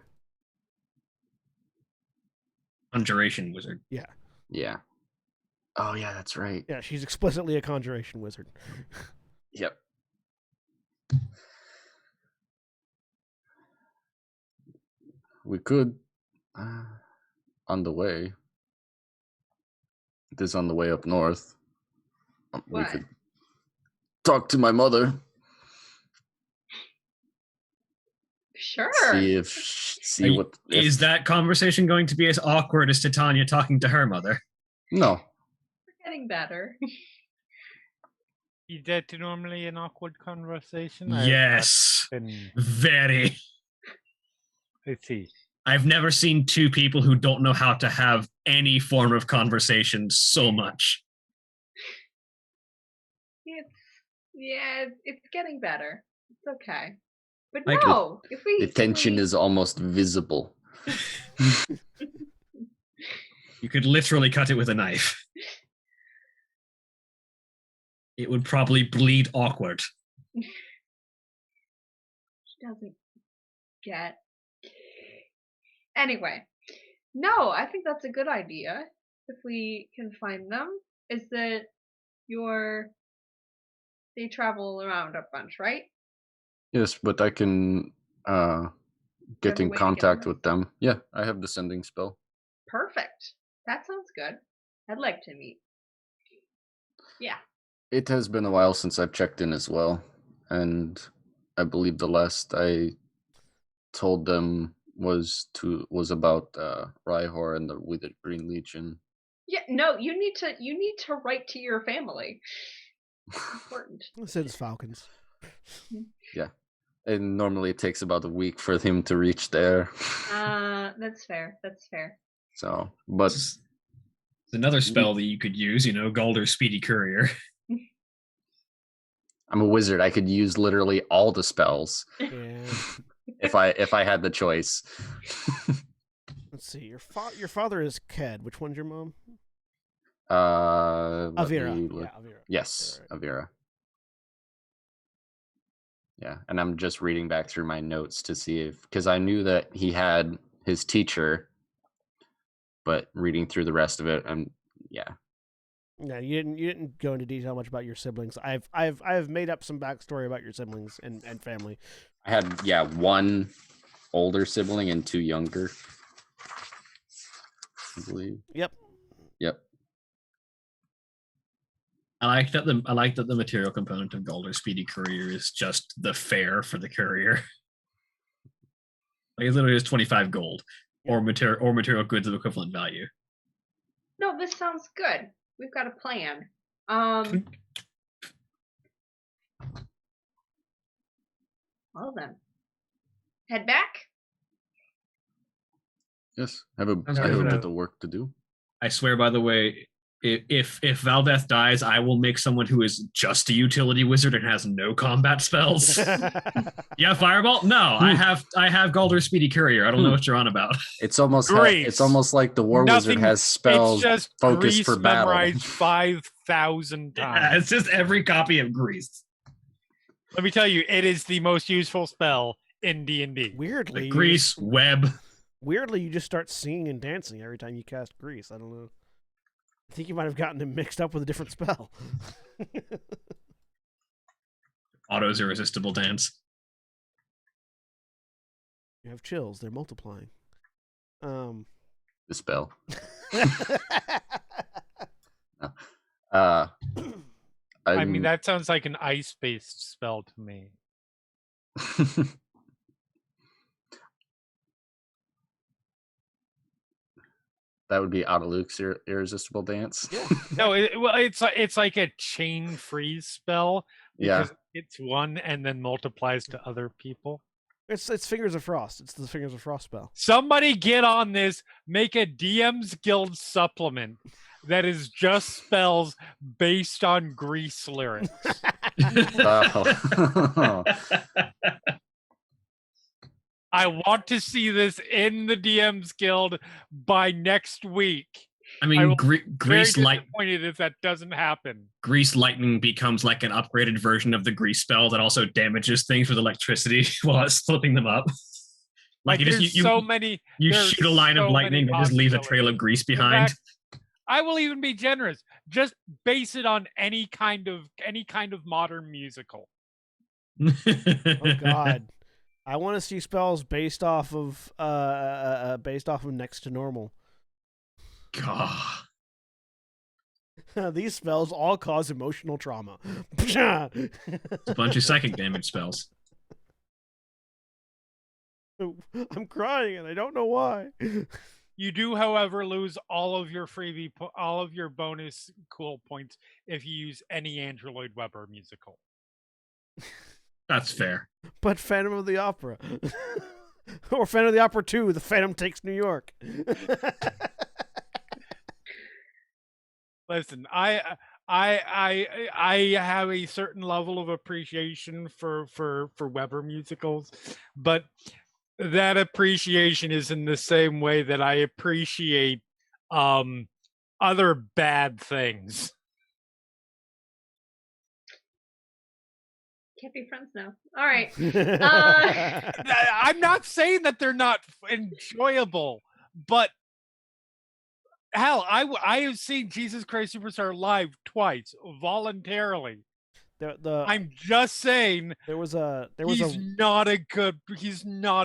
Conjuration wizard. Yeah. Yeah. Oh, yeah, that's right. Yeah, she's explicitly a conjuration wizard. Yep. We could, on the way. This on the way up north. We What? could talk to my mother. Sure. See what. Is that conversation going to be as awkward as Titania talking to her mother? No. We're getting better. Is that normally an awkward conversation? I have Yes. not been- Very. Let's see. I've never seen two people who don't know how to have any form of conversation so much. It's getting better. It's okay. But Like, no, if we The tension is almost visible. You could literally cut it with a knife. It would probably bleed awkward. She doesn't get. Anyway, no, I think that's a good idea. If we can find them, is that they travel around a bunch, right? Yes, but I can get Have a in way to get contact them? with them. Yeah, I have the sending spell. Perfect. That sounds good. I'd like to meet. Yeah. It has been a while since I've checked in as well, and I believe the last I told them was about Rhyhor and the Withered Green Legion. Yeah. No, you need to write to your family. Important. Since Falcons. Yeah, and normally it takes about a week for him to reach there. That's fair. That's fair. So, but It's another spell that you could use, Galder's Speedy Courier. I'm a wizard. I could use literally all the spells Yeah. if I had the choice. Let's see. Your father is Ked. Which one's your mom? Let Avira. me look. Yeah, Avira. Yes, Right. Avira. Yeah, and I'm just reading back through my notes to see because I knew that he had his teacher, but reading through the rest of it, yeah. Yeah, you didn't go into detail much about your siblings. I've made up some backstory about your siblings and family. I had one older sibling and two younger, I believe. Yep. I like that the material component of Galder's Speedy Courier is just the fare for the courier. Like it literally is 25 gold or material goods of equivalent value. No, this sounds good. We've got a plan. Well then, head back. Yes, I have a good. bit of work to do. I swear, by the way, if Valdeth dies, I will make someone who is just a utility wizard and has no combat spells. Yeah, Fireball? No, I have Galder's Speedy Courier. I don't know what you're on about. It's almost Grease. it's almost like the war wizard has spells It's just focused Grease for battle. memorized 5,000 Yeah, times. it's just every copy of Grease. Let me tell you, it is the most useful spell in D&D. Weirdly, The Grease web. Weirdly, you just start singing and dancing every time you cast Grease. I don't know. I think you might have gotten him mixed up with a different spell. Otto's irresistible dance. You have chills. They're multiplying. The spell. I mean, that sounds like an ice-based spell to me. That would be Luke's irresistible dance. Yeah. No, it's like a chain freeze spell. Yeah. Because it's one and then multiplies to other people. It's Fingers of Frost. It's the Fingers of Frost spell. Somebody get on this. Make a DM's Guild supplement that is just spells based on Grease lyrics. Oh. I want to see this in the DM's Guild by next week. I I mean, will very grease light. disappointed if that doesn't happen. Grease lightning becomes like an upgraded version of the grease spell that also damages things with electricity while it's flipping them up. Like you there's so many. You there's shoot a line of so lightning many that just leaves a possibilities. trail of grease In behind. fact, I will even be generous. Just base it on any kind of modern musical. Oh God, I want to see spells based off of next to normal. God. These spells all cause emotional trauma. It's a bunch of psychic damage spells. I'm crying and I don't know why. You do, however, lose all of your all of your bonus cool points if you use any Andrew Lloyd Webber musical. That's fair. But Phantom of the Opera. Or Phantom of the Opera 2, The Phantom Takes New York. Listen, I have a certain level of appreciation for Weber musicals, but that appreciation is in the same way that I appreciate other bad things. Can't be friends now. All right. I'm not saying that they're not enjoyable, but hell, I have seen Jesus Christ Superstar live twice voluntarily. I'm just saying he's not a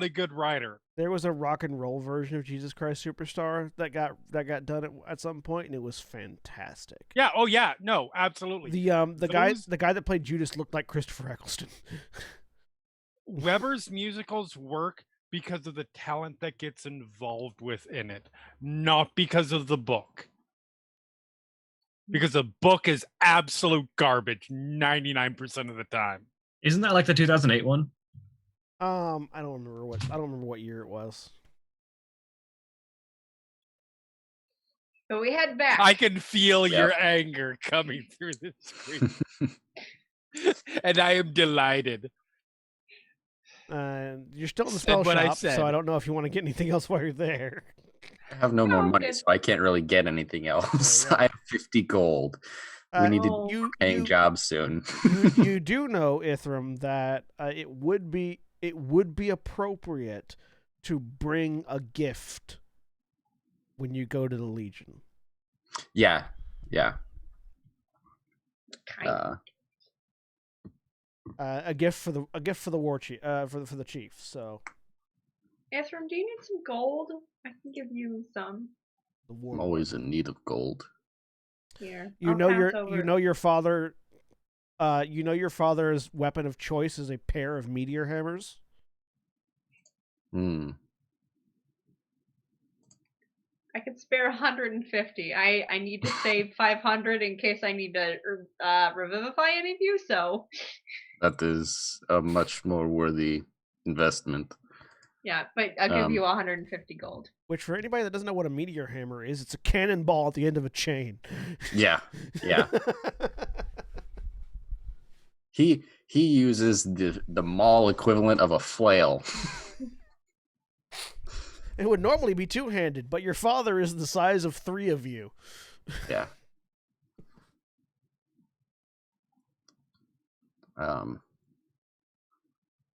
good writer. There was a rock and roll version of Jesus Christ Superstar that got done at some point, and it was fantastic. Yeah. Oh yeah. No. Absolutely. The guy that played Judas looked like Christopher Eccleston. Weber's musicals work because of the talent that gets involved within it, not because of the book. Because the book is absolute garbage 99% of the time. Isn't that like the 2008 one? I don't remember what year it was. So we head back. I can feel your anger coming through the screen. And I am delighted. You're still in the spell shop, so I don't know if you want to get anything else while you're there. I have no more money, so I can't really get anything else. I have 50 gold. We need to be paying jobs soon. You do know, Ithram, that it would be appropriate to bring a gift when you go to the Legion. Yeah. A gift for the war chief, for the chief. So, Ithram, do you need some gold? I can give you some. I'm always in need of gold. Here, your father. Your father's weapon of choice is a pair of meteor hammers. I could spare 150. I need to save 500 in case I need to revivify any of you. So that is a much more worthy investment. Yeah, but I'll give you 150 gold. Which, for anybody that doesn't know what a meteor hammer is, it's a cannonball at the end of a chain. Yeah. He uses the mall equivalent of a flail. It would normally be two-handed, but your father is the size of 3 of you. Yeah.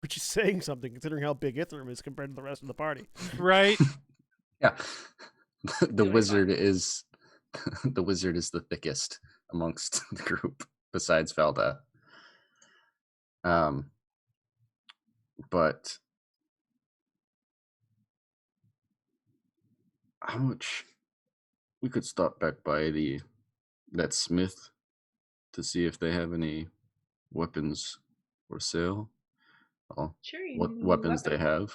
Which is saying something, considering how big Ithram is compared to the rest of the party. Right? Yeah. The wizard is the thickest amongst the group, besides Felda. But how much we could stop back by that smith to see if they have any weapons for sale. Sure, what weapons they have.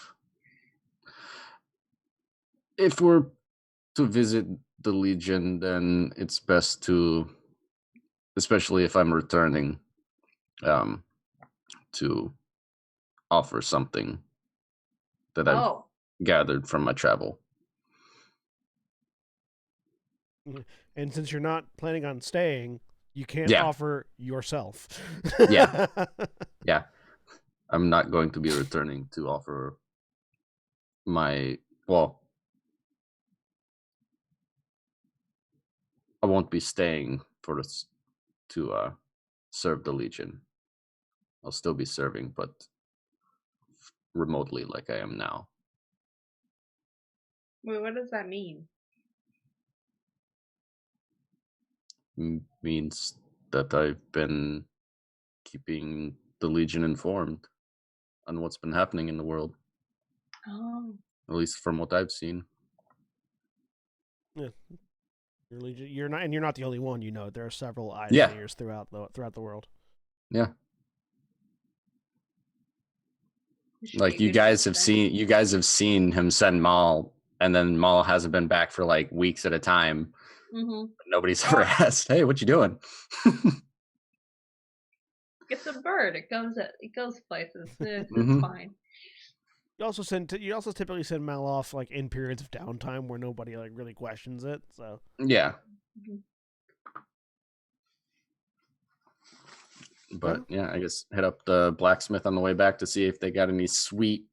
If we're to visit the Legion, then it's best to, especially if I'm returning, to offer something that I've gathered from my travel. And since you're not planning on staying, you can't Yeah. offer yourself. Yeah. Yeah. I'm not going to be returning to offer my, well, I won't be staying for this to serve the Legion. I'll still be serving, but remotely like I am now. Wait, what does that mean? Means that I've been keeping the Legion informed on what's been happening in the world. Oh. At least from what I've seen. Yeah. You're not, and you're not the only one. You know, there are several eyes Yeah. and ears throughout the world. Yeah. Like you guys have seen him send Maul, and then Maul hasn't been back for like weeks at a time. Mm-hmm. Nobody's ever asked, "Hey, what you doing?" It's a bird. It goes places. It's Mhm. fine. You also typically send Mal off like in periods of downtime where nobody like really questions it. So Yeah. Mm-hmm. But yeah, I guess hit up the blacksmith on the way back to see if they got any sweet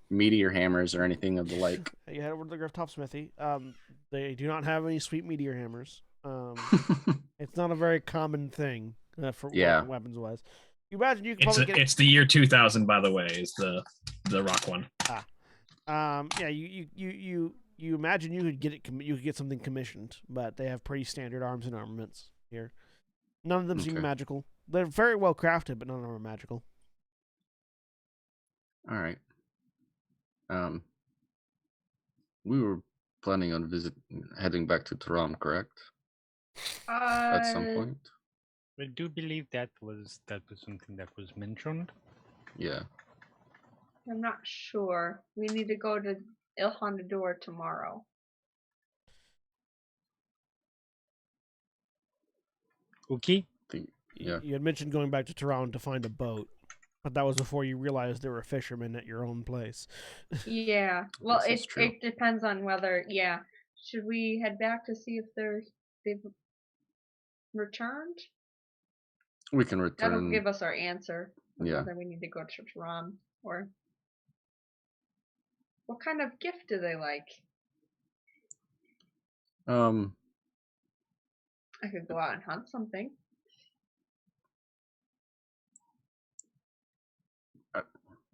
meteor hammers or anything of the like. You head over to the Grifftop Smithy. They do not have any sweet meteor hammers. It's not a very common thing for weapons wise. You imagine you could probably get it's the year 2000, by the way, is the rock one. Yeah, you imagine you could get it. You could get something commissioned, but they have pretty standard arms and armaments here. None of them seem magical. They're very well crafted, but none of them are magical. All right. We were planning on heading back to Terra, correct? At some point. I do believe that was something that was mentioned. Yeah. I'm not sure. We need to go to Ilhanador tomorrow. Okay. Yeah. You had mentioned going back to Toronto to find a boat, but that was before you realized there were fishermen at your own place. Yeah. Well, This is true. it depends on whether. Yeah. Should we head back to see if they've returned? We can return. That'll give us our answer. Yeah. Whether we need to go to Toronto or what kind of gift do they like? I could go out and hunt something.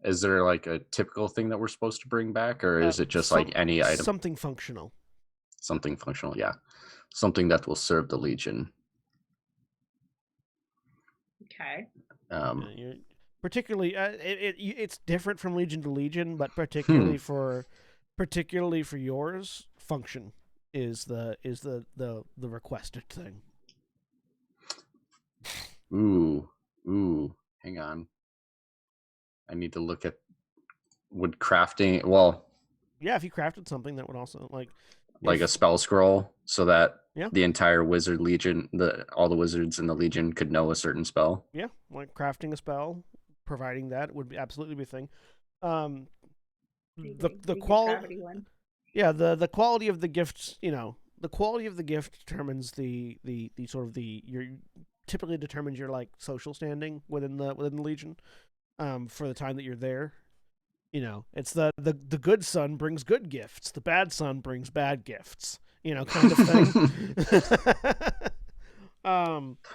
Is there like a typical thing that we're supposed to bring back, or is it just like any item? Something functional. Something functional, yeah. Something that will serve the Legion. Okay. Particularly, it's different from Legion to Legion, but particularly for yours, function is the requested thing. Ooh, hang on. I need to look at wood crafting. Well, yeah, if you crafted something that would also like a spell scroll, so that Yeah. the entire wizard legion, all the wizards in the Legion could know a certain spell. Yeah, like crafting a spell, providing that would absolutely be a thing. The quality, yeah, the quality of the gifts, the quality of the gift determines the sort of typically determines your like social standing within the Legion, for the time that you're there. It's the good son brings good gifts, the bad son brings bad gifts, kind of thing.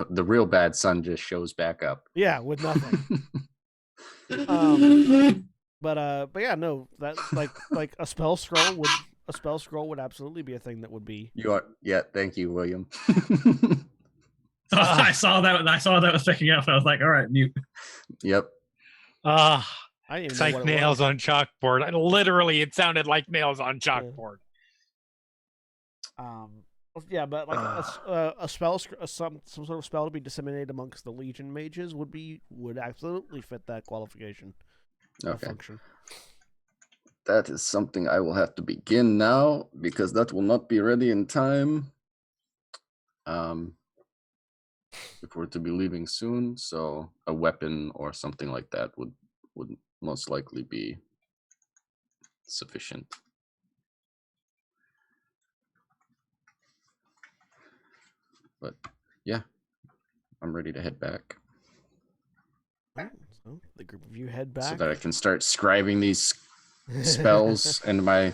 The real bad son just shows back up. Yeah, with nothing. But yeah, no, that like a spell scroll would absolutely be a thing that would be. Thank you, William. I saw that was picking up. I was like, all right, mute. Yep. It's like nails on chalkboard. It sounded like nails on chalkboard. Yeah, but like a spell, some sort of spell to be disseminated amongst the Legion mages would absolutely fit that qualification. Okay. Function. That is something I will have to begin now, because that will not be ready in time. If we're to be leaving soon, so a weapon or something like that would most likely be sufficient. But yeah, I'm ready to head back Right, so the group of you head so back. that I can start scribing these spells into my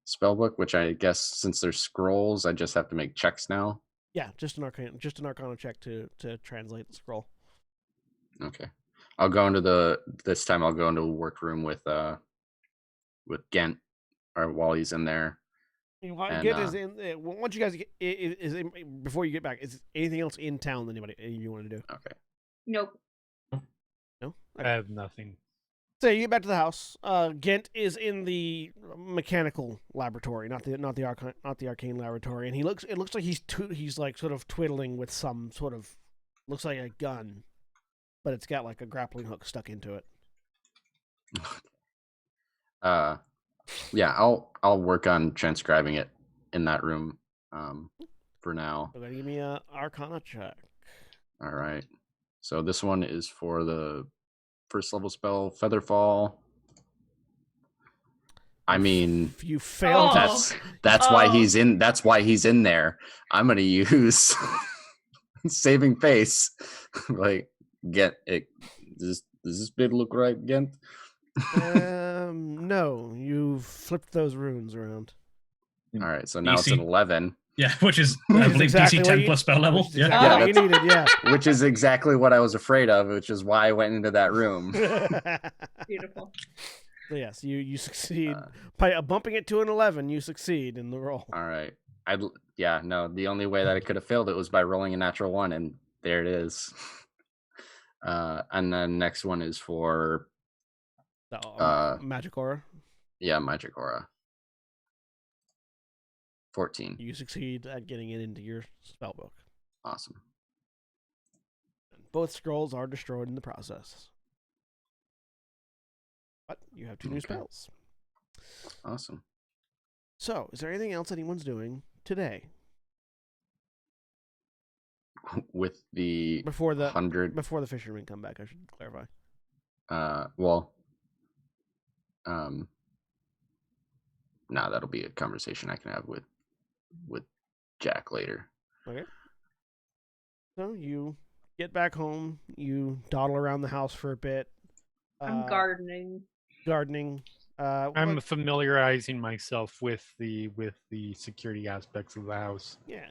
spell book, which I guess since there's scrolls, I just have to make checks now. Yeah, just an arcana check to translate the scroll. Okay. I'll go into this time I'll go into a workroom with Gent or while he's in there. And, is in once you guys get is in, before you get back, is anything else in town that anybody you want to do? Okay. Nope. No? I have nothing. So you get back to the house. Gent is in the mechanical laboratory, not the arcane laboratory, and it looks like he's like sort of twiddling with some sort of looks like a gun, but it's got like a grappling hook stuck into it. Yeah, I'll work on transcribing it in that room for now. So give me a arcana check. All right. So this one is for the first level spell, Featherfall. I mean, you failed. That's why he's in. That's why he's in there. I'm gonna use saving face. Like, get it. Does this bid look right, Gent? No, you've flipped those runes around. All right, so now it's an 11. Yeah, which is I believe exactly DC 10 plus spell level. Yeah, what you needed. Yeah, which is exactly what I was afraid of, which is why I went into that room. Beautiful. So yes, you succeed by bumping it to an 11. You succeed in the roll. All right, the only way that I could have failed it was by rolling a natural 1, and there it is. And then next one is for Magic Aura. Yeah, Magic Aura. 14. You succeed at getting it into your spellbook. Awesome. Both scrolls are destroyed in the process. But you have 2 new spells. Awesome. So, is there anything else anyone's doing today? With the before the 100 before the fishermen come back, I should clarify. No, that'll be a conversation I can have with Jack later. Okay. So you get back home, you dawdle around the house for a bit. I'm gardening. I'm familiarizing myself with the security aspects of the house. Yeah,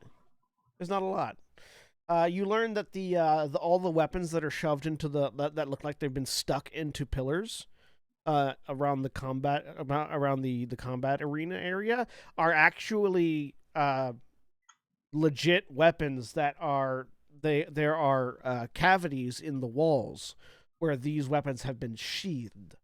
there's not a lot. You learn that all the weapons that are shoved into that look like they've been stuck into pillars around the combat arena area are actually legit weapons that are there are cavities in the walls where these weapons have been sheathed,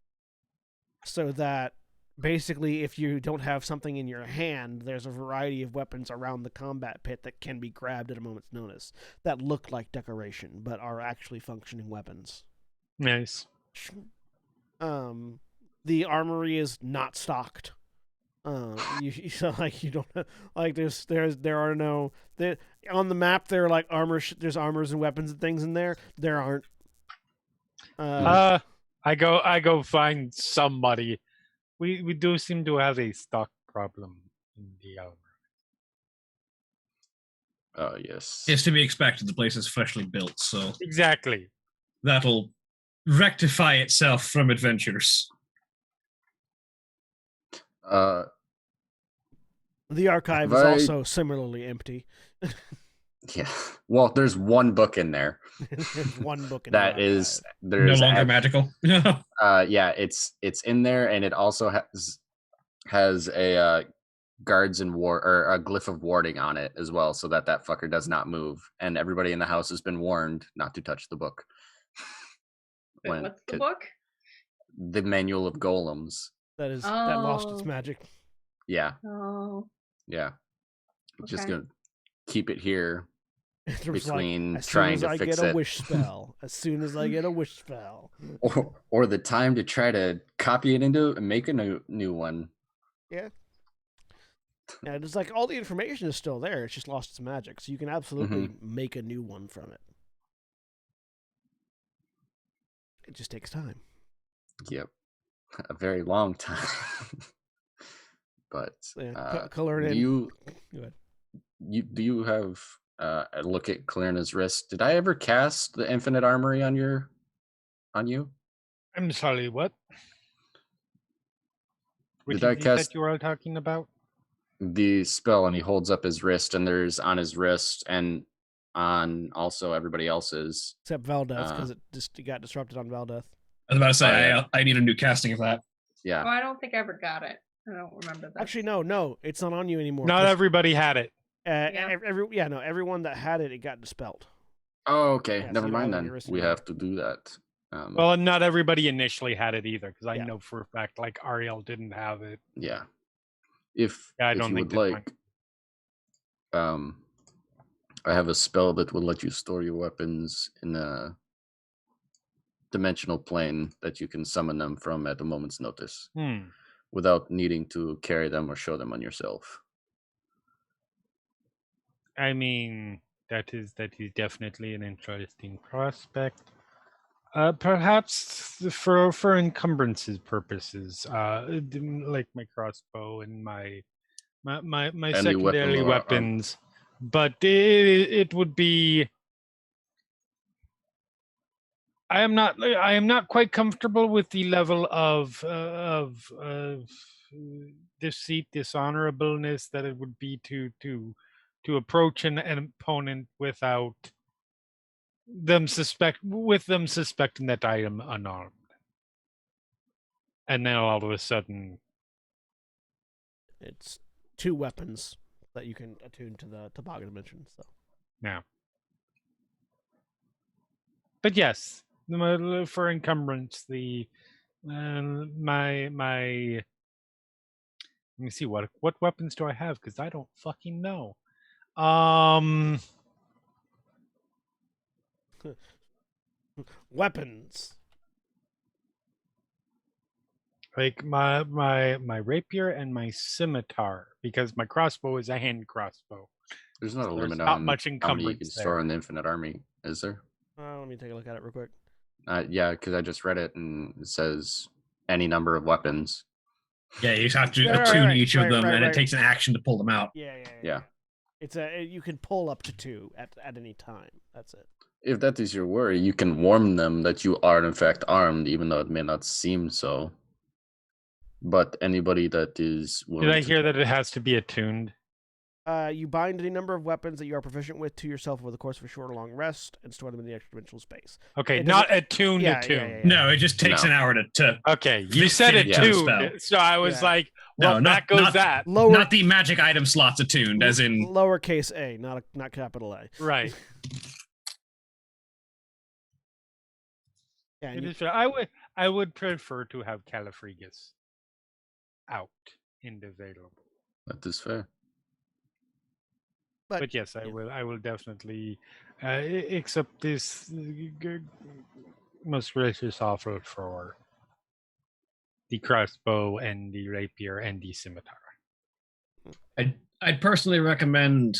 so that basically if you don't have something in your hand, there's a variety of weapons around the combat pit that can be grabbed at a moment's notice that look like decoration but are actually functioning weapons. Nice. The armory is not stocked. You don't like there are no on the map. There are like there's armors and weapons and things in there. There aren't. I go find somebody. We do seem to have a stock problem in the armor. Oh yes, it's to be expected. The place is freshly built, so exactly that'll rectify itself from adventures. The archive is also similarly empty. Yeah. Well, there's one book in there. There's one book in that is there's no longer magical. Yeah, it's in there, and it also has a guards and war or a glyph of warding on it as well, so that fucker does not move. And everybody in the house has been warned not to touch the book. What's the book? The Manual of Golems. That lost its magic. Yeah. Oh. Yeah. Okay. Just gonna keep it here between like, trying to fix it. As soon as I get a wish spell. Or the time to try to copy it into and make a new one. Yeah. Yeah, it's like all the information is still there. It's just lost its magic. So you can absolutely make a new one from it. It just takes time. Yep. A very long time. But color it in. do you have I look at Clarina's wrist. Did I ever cast the Infinite Armory on you? I'm sorry, what? Which Did I is it that cast you were talking about? the spell? And he holds up his wrist, and there's on his wrist and on also everybody else's. Except Valdeth, because it got disrupted on Valdeth. I was about to say, I need a new casting of that. Yeah. Oh, I don't think I ever got it. I don't remember that. Actually, no, it's not on you anymore. Not everybody had it. Everyone that had it got dispelled. Oh, okay. Yeah, so Never you don't mind have then. any wrist We anymore. have to do that. Well, and not everybody initially had it either, because I Yeah. know for a fact, like Ariel didn't have it. Yeah. If I if don't you think would that's like, I have a spell that will let you store your weapons in a dimensional plane that you can summon them from at a moment's notice without needing to carry them or show them on yourself. I mean, that is definitely an interesting prospect. Perhaps for encumbrances purposes, like my crossbow and my secondary weapons, but it would be. I am not quite comfortable with the level of deceit, dishonorableness that it would be to approach an opponent without them suspecting that I am unarmed, and then all of a sudden, it's 2 weapons that you can attune to the toboggan dimension. So yeah. But yes, for encumbrance, the my let me see what weapons do I have, because I don't fucking know. Weapons. Like my rapier and my scimitar, because my crossbow is a hand crossbow. There's not a limit not on much how many you encumbrance can store there. in the Infinite Army, is there? Let me take a look at it real quick. Yeah, because I just read it and it says any number of weapons. Yeah, you have to attune each of them, and it takes an action to pull them out. Yeah. It's you can pull up to 2 at any time. That's it. If that is your worry, you can warn them that you are in fact armed, even though it may not seem so. But anybody that is willing Did I hear that it has to be attuned? You bind any number of weapons that you are proficient with to yourself over the course of a short or long rest and store them in the extra dimensional space. Okay, not attuned. No, it just takes an hour to. Okay, you said attuned, so I was like, well, that goes that. Not the magic item slots attuned, as in lowercase a, not capital A. Right. Yeah, I would prefer to have Califregus out and available. That is fair. But yes, I will definitely accept this most gracious offer for the crossbow and the rapier and the scimitar. I'd personally recommend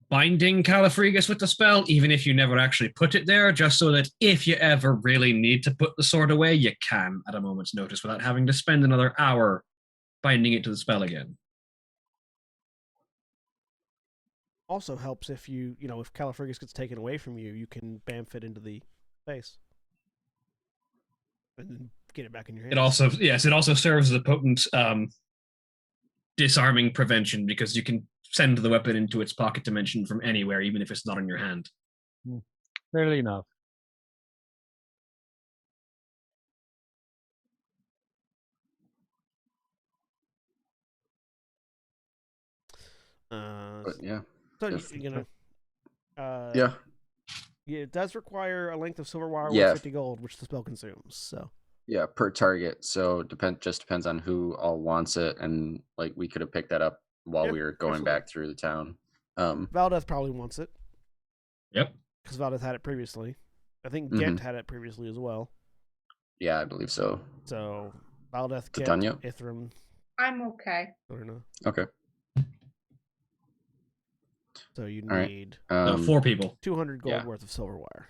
binding Califregus with the spell, even if you never actually put it there, just so that if you ever really need to put the sword away, you can at a moment's notice without having to spend another hour binding it to the spell again. Also helps if if Califregus gets taken away from you, you can bamf it into the face and then get it back in your hands. It also serves as a potent disarming prevention, because you can send the weapon into its pocket dimension from anywhere, even if it's not in your hand. Fairly enough. But yeah. So yeah. It does require a length of silver wire with 50 gold, which the spell consumes. So yeah, per target. So depends on who all wants it, and like we could have picked that up while we were going back through the town. Valdeth probably wants it. Yep. Because Valdeth had it previously. I think Gent had it previously as well. Yeah, I believe so. So Valdeth, Gent, Ithram. I'm okay. Okay. So you need 4 people. 200 gold worth of silver wire.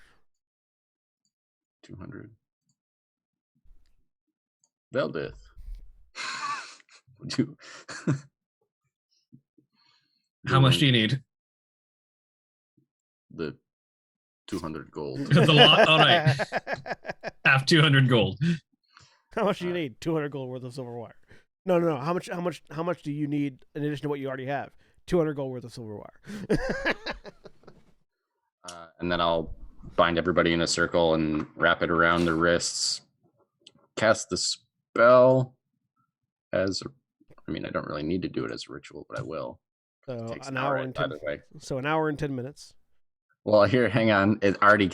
200. Valdeth. How much do you need? the 200 gold. The lot. All right. Have 200 gold. How much do you need? 200 gold worth of silver wire. No. How much do you need in addition to what you already have? 200 gold worth of silver wire. And then I'll bind everybody in a circle and wrap it around their wrists. Cast the spell as I don't really need to do it as a ritual, but I will. So Takes an hour and 10 either way. So an hour and 10 minutes. Well, here, hang on. It already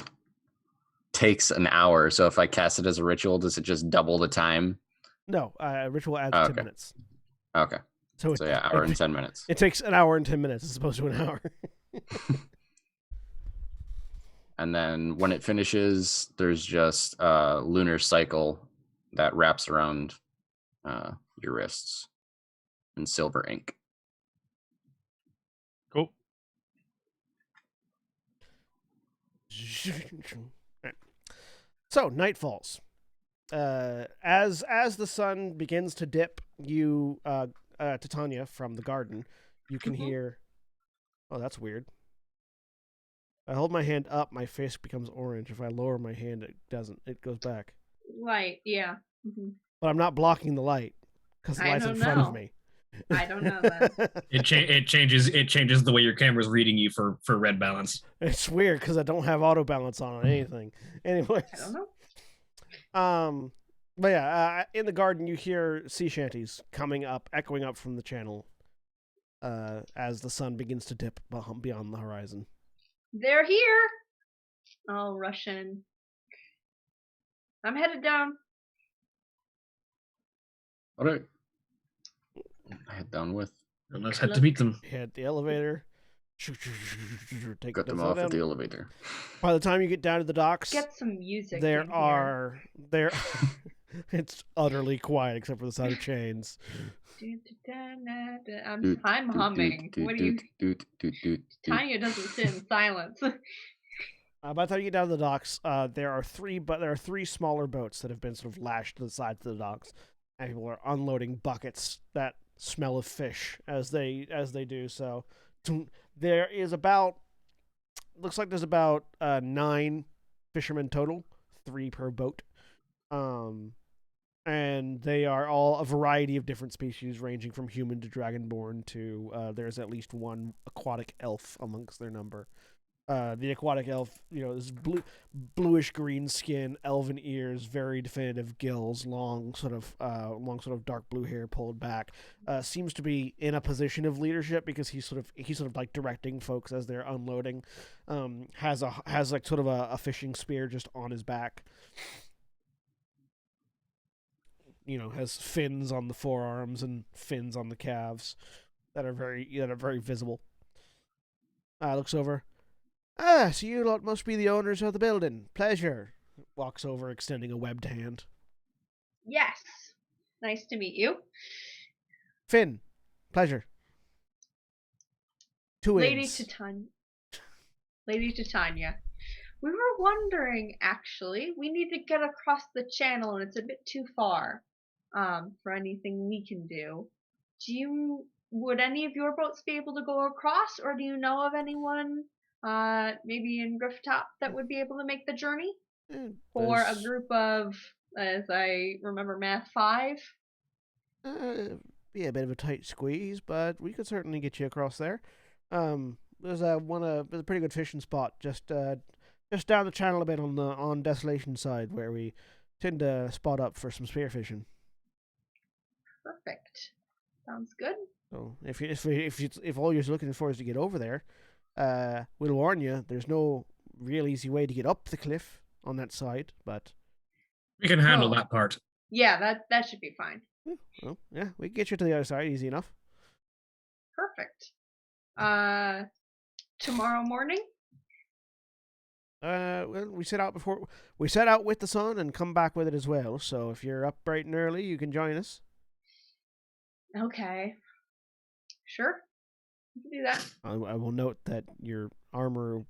takes an hour. So if I cast it as a ritual, does it just double the time? No, ritual adds 10 minutes. Okay. So yeah, hour and 10 minutes. It takes an hour and 10 minutes as opposed to an hour. And then when it finishes, there's just a lunar cycle that wraps around your wrists in silver ink. Cool. So night falls. As the sun begins to dip, you Titania from the garden, you can hear. Oh, that's weird. If I hold my hand up, my face becomes orange. If I lower my hand, it doesn't. It goes back. Light, yeah. Mm-hmm. But I'm not blocking the light because the light's in front of me. I don't know that. It changes the way your camera's reading you for red balance. It's weird because I don't have auto balance on anything. Anyways, I don't know. But yeah, in the garden you hear sea shanties coming up, echoing up from the channel, as the sun begins to dip beyond the horizon. They're here. I'll rush in. I'm headed down. All right. I head down with. And let's head to meet them. Hit the elevator. Got them off at the elevator. By the time you get down to the docks, get some music. There. It's utterly quiet except for the sound of chains. I'm humming. What do you? Tanya doesn't sit in silence. By the time you get down to the docks, there are three smaller boats that have been sort of lashed to the sides of the docks, and people are unloading buckets that smell of fish as they do so. There is looks like there's about 9 fishermen total, 3 per boat. And they are all a variety of different species, ranging from human to dragonborn to there's at least one aquatic elf amongst their number. The aquatic elf, is bluish green skin, elven ears, very definitive gills, long sort of dark blue hair pulled back. Seems to be in a position of leadership because he's sort of like directing folks as they're unloading. Has like sort of a fishing spear just on his back. Has fins on the forearms and fins on the calves that are very visible. Looks over. So you lot must be the owners of the building. Pleasure. Walks over, extending a webbed hand. Yes. Nice to meet you. Finn. Pleasure. Lady Titania. We were wondering, actually, we need to get across the channel and it's a bit too far for anything we can do. Would any of your boats be able to go across, or do you know of anyone maybe in Rooftop that would be able to make the journey? For a group of, as I remember, math 5? Be a bit of a tight squeeze, but we could certainly get you across there. There's a pretty good fishing spot just down the channel a bit on Desolation side where we tend to spot up for some spearfishing. Perfect. Sounds good. So if all you're looking for is to get over there, we'll warn you. There's no real easy way to get up the cliff on that side, but we can handle that part. Yeah, that should be fine. Well, yeah, we can get you to the other side easy enough. Perfect. Tomorrow morning. Well, we set out with the sun and come back with it as well. So if you're up bright and early, you can join us. Okay. Sure. You can do that. I will note that your armor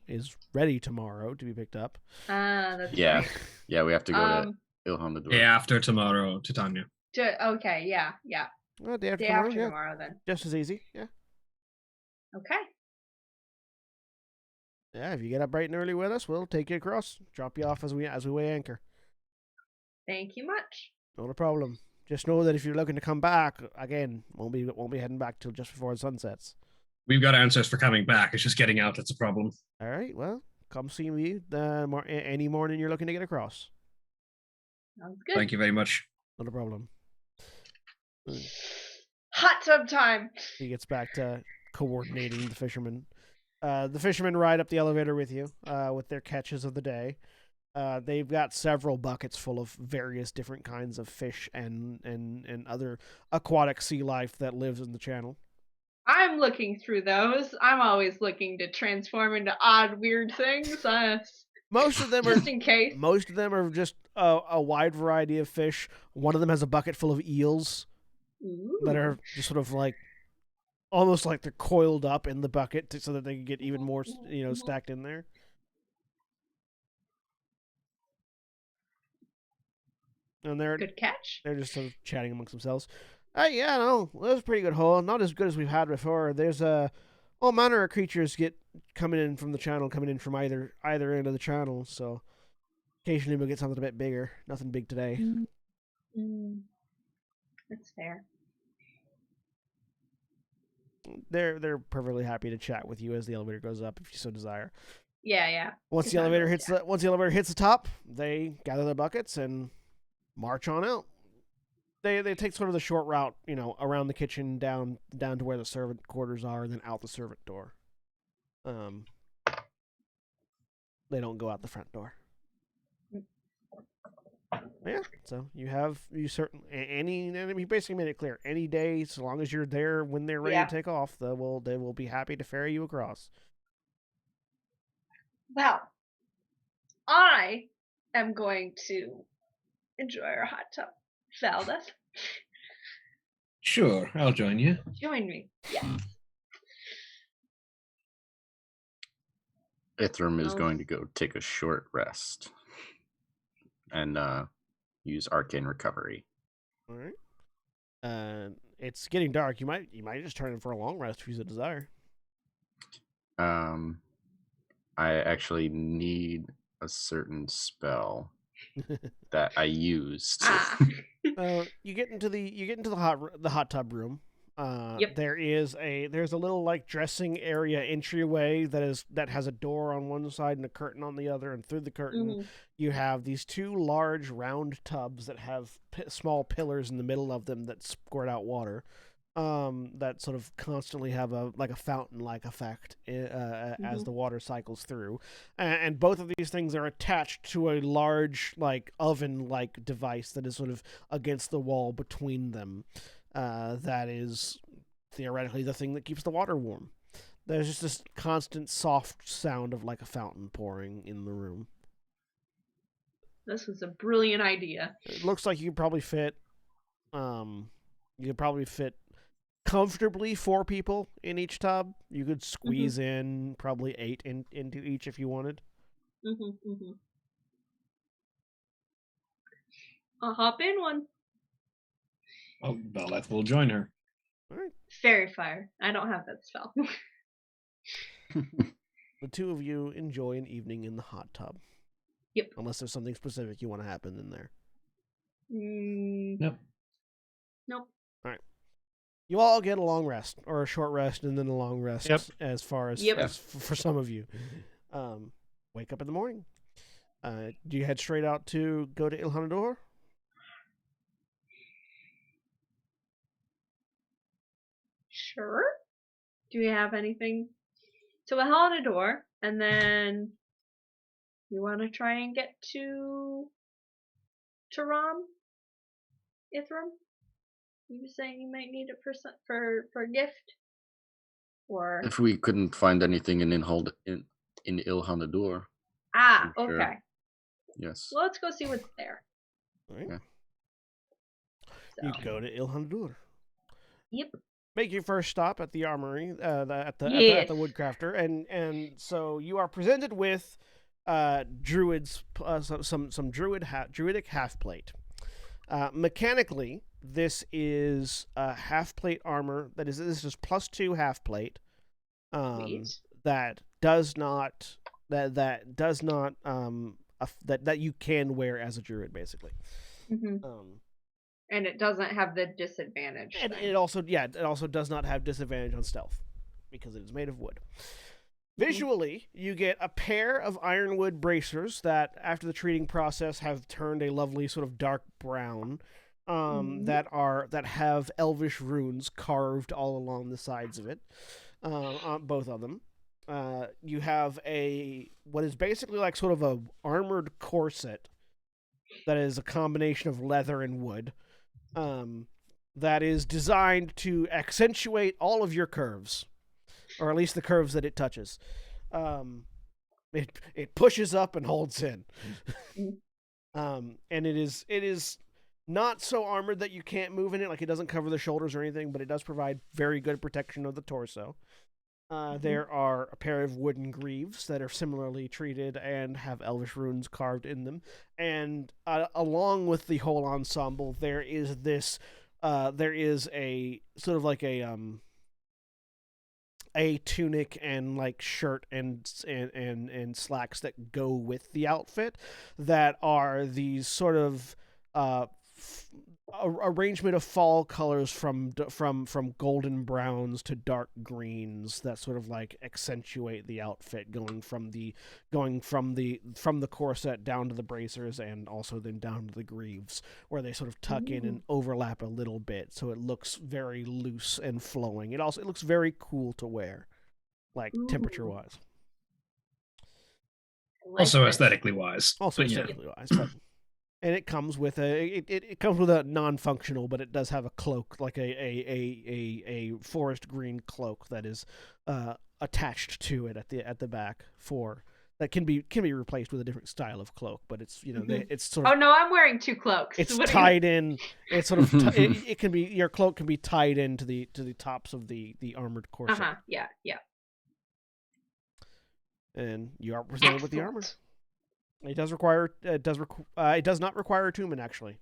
is ready tomorrow to be picked up. That's yeah. right. Yeah, we have to go to Ilhan the Dwarf. Day after tomorrow, Titania. Okay, yeah. Well, day after tomorrow, then. Just as easy, yeah. Okay. Yeah, if you get up bright and early with us, we'll take you across, drop you off as we weigh anchor. Thank you much. Not a problem. Just know that if you're looking to come back again, won't be heading back till just before the sun sets. We've got answers for coming back. It's just getting out that's a problem. All right. Well, come see me any morning you're looking to get across. Sounds good. Thank you very much. Not a problem. Hot tub time. He gets back to coordinating the fishermen. The fishermen ride up the elevator with you with their catches of the day. They've got several buckets full of various different kinds of fish and other aquatic sea life that lives in the channel. I'm looking through those. I'm always looking to transform into odd, weird things. Most of them just in case. Most of them are just a wide variety of fish. One of them has a bucket full of eels. Ooh. That are just sort of like almost like they're coiled up in the bucket so that they can get even more, stacked in there. And they're good catch. They're just sort of chatting amongst themselves. Yeah, no, that was a pretty good haul. Not as good as we've had before. There's all manner of creatures coming in from the channel, coming in from either end of the channel. So occasionally we'll get something a bit bigger. Nothing big today. That's fair. They're perfectly happy to chat with you as the elevator goes up, if you so desire. Yeah. Once the elevator hits the top, they gather their buckets and march on out. They take sort of the short route, around the kitchen down to where the servant quarters are, and then out the servant door. They don't go out the front door. Yeah, so you basically made it clear. Any day, so long as you're there when they're ready to take off, they will be happy to ferry you across. Well, I am going to enjoy our hot tub. Valdeth? Sure, I'll join you. Join me, yes. Ithram is going to go take a short rest and use arcane recovery. All right. It's getting dark. You might just turn in for a long rest if you so desire. I actually need a certain spell that I used. You get into the hot tub room. Yep. There's a little like dressing area entryway that has a door on one side and a curtain on the other, and through the curtain you have these two large round tubs that have small pillars in the middle of them that squirt out water. That sort of constantly have a fountain-like effect as the water cycles through, and both of these things are attached to a large like oven-like device that is sort of against the wall between them. That is theoretically the thing that keeps the water warm. There's just this constant soft sound of like a fountain pouring in the room. This was a brilliant idea. It looks like you could probably fit comfortably 4 people in each tub. You could squeeze in probably 8 into each if you wanted. I'll hop in one. Oh, Valdeth will join her. All right. Fairy fire. I don't have that spell. The two of you enjoy an evening in the hot tub. Yep. Unless there's something specific you want to happen in there. Nope. Nope. All right. You all get a long rest, or a short rest, and then a long rest. Yep. As far as, for some of you, wake up in the morning. Do you head straight out to go to Ilhanador? Sure. Do we have anything? So Ilhanador, and then you want to try and get to Ram, Ithram? You were saying you might need it for a gift, or if we couldn't find anything in Ilhanador. Okay. Sure. Yes. Well, let's go see what's there. All right. Yeah. So. You go to Ilhanador. Yep. Make your first stop at the armory, at the woodcrafter, and so you are presented with druids, some druidic half plate. Mechanically, this is half plate armor. This is +2 half plate. That does not that does not that you can wear as a druid, basically. And it doesn't have the disadvantage. And it also does not have disadvantage on stealth because it is made of wood. Visually, you get a pair of ironwood bracers that, after the treating process, have turned a lovely sort of dark brown. That have elvish runes carved all along the sides of it, on both of them. You have what is basically like sort of a armored corset that is a combination of leather and wood, that is designed to accentuate all of your curves, or at least the curves that it touches. It pushes up and holds in, and it is not so armored that you can't move in it. Like, it doesn't cover the shoulders or anything, but it does provide very good protection of the torso. There are a pair of wooden greaves that are similarly treated and have elvish runes carved in them. And along with the whole ensemble, there is a sort of like a tunic and like shirt and slacks that go with the outfit that are these sort of arrangement of fall colors from golden browns to dark greens that sort of like accentuate the outfit, going from the corset down to the bracers, and also then down to the greaves, where they sort of tuck in and overlap a little bit, so it looks very loose and flowing. It looks very cool to wear, like temperature wise. Also aesthetically wise. But and it comes with a non-functional, but it does have a cloak, like a forest green cloak that is attached to it at the back that can be replaced with a different style of cloak, but it's it's sort of. Oh no, I'm wearing two cloaks. It's tied in. It's sort of it can be, your cloak can be tied into the tops of the armored corset. Yeah. And you are presented with the armor. It does not require attunement, actually.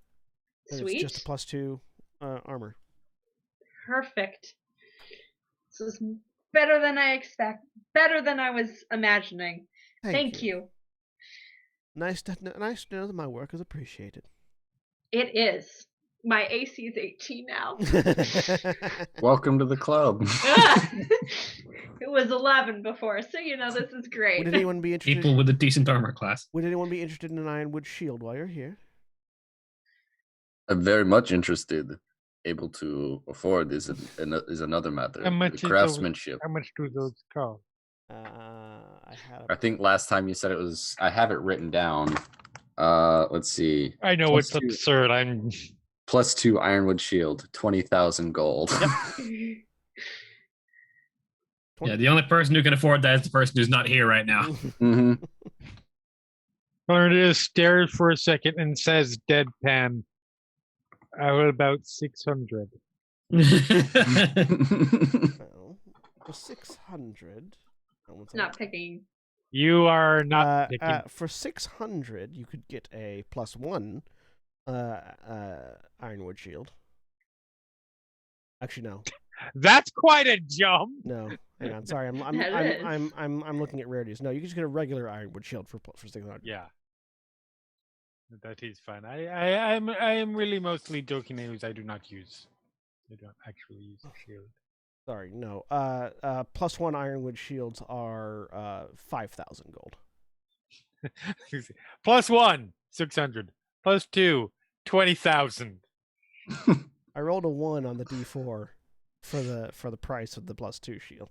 Sweet. It's just a +2 armor. Perfect. This is better than I expect. Better than I was imagining. Thank you. Nice to know that my work is appreciated. It is. My AC is 18 now. Welcome to the club. It was 11 before, so this is great. Would anyone be interested? People with a decent armor class. Would anyone be interested in an ironwood shield while you're here? I'm very much interested. Able to afford is another matter. How much craftsmanship. How much do those cost? I think last time you said it was. I have it written down. Let's see. I know it's absurd. +2 ironwood shield, 20,000 gold. Yep. Yeah, the only person who can afford that is the person who's not here right now. Mm-hmm. Bernadette stares for a second and says, deadpan, "I will about 600. Well, for 600, not picking. You are not picking. For 600, you could get a +1 ironwood shield. Actually, no. That's quite a jump. No, hang on. Sorry, I'm looking at rarities. No, you can just get a regular ironwood shield for 600. Yeah, that is fine. I am really mostly joking. News. I do not actually use a shield. Sorry, no. +1 ironwood shields are 5,000 gold. +1 600. +2 20,000. I rolled a 1 on the D4 for the price of the +2 shield.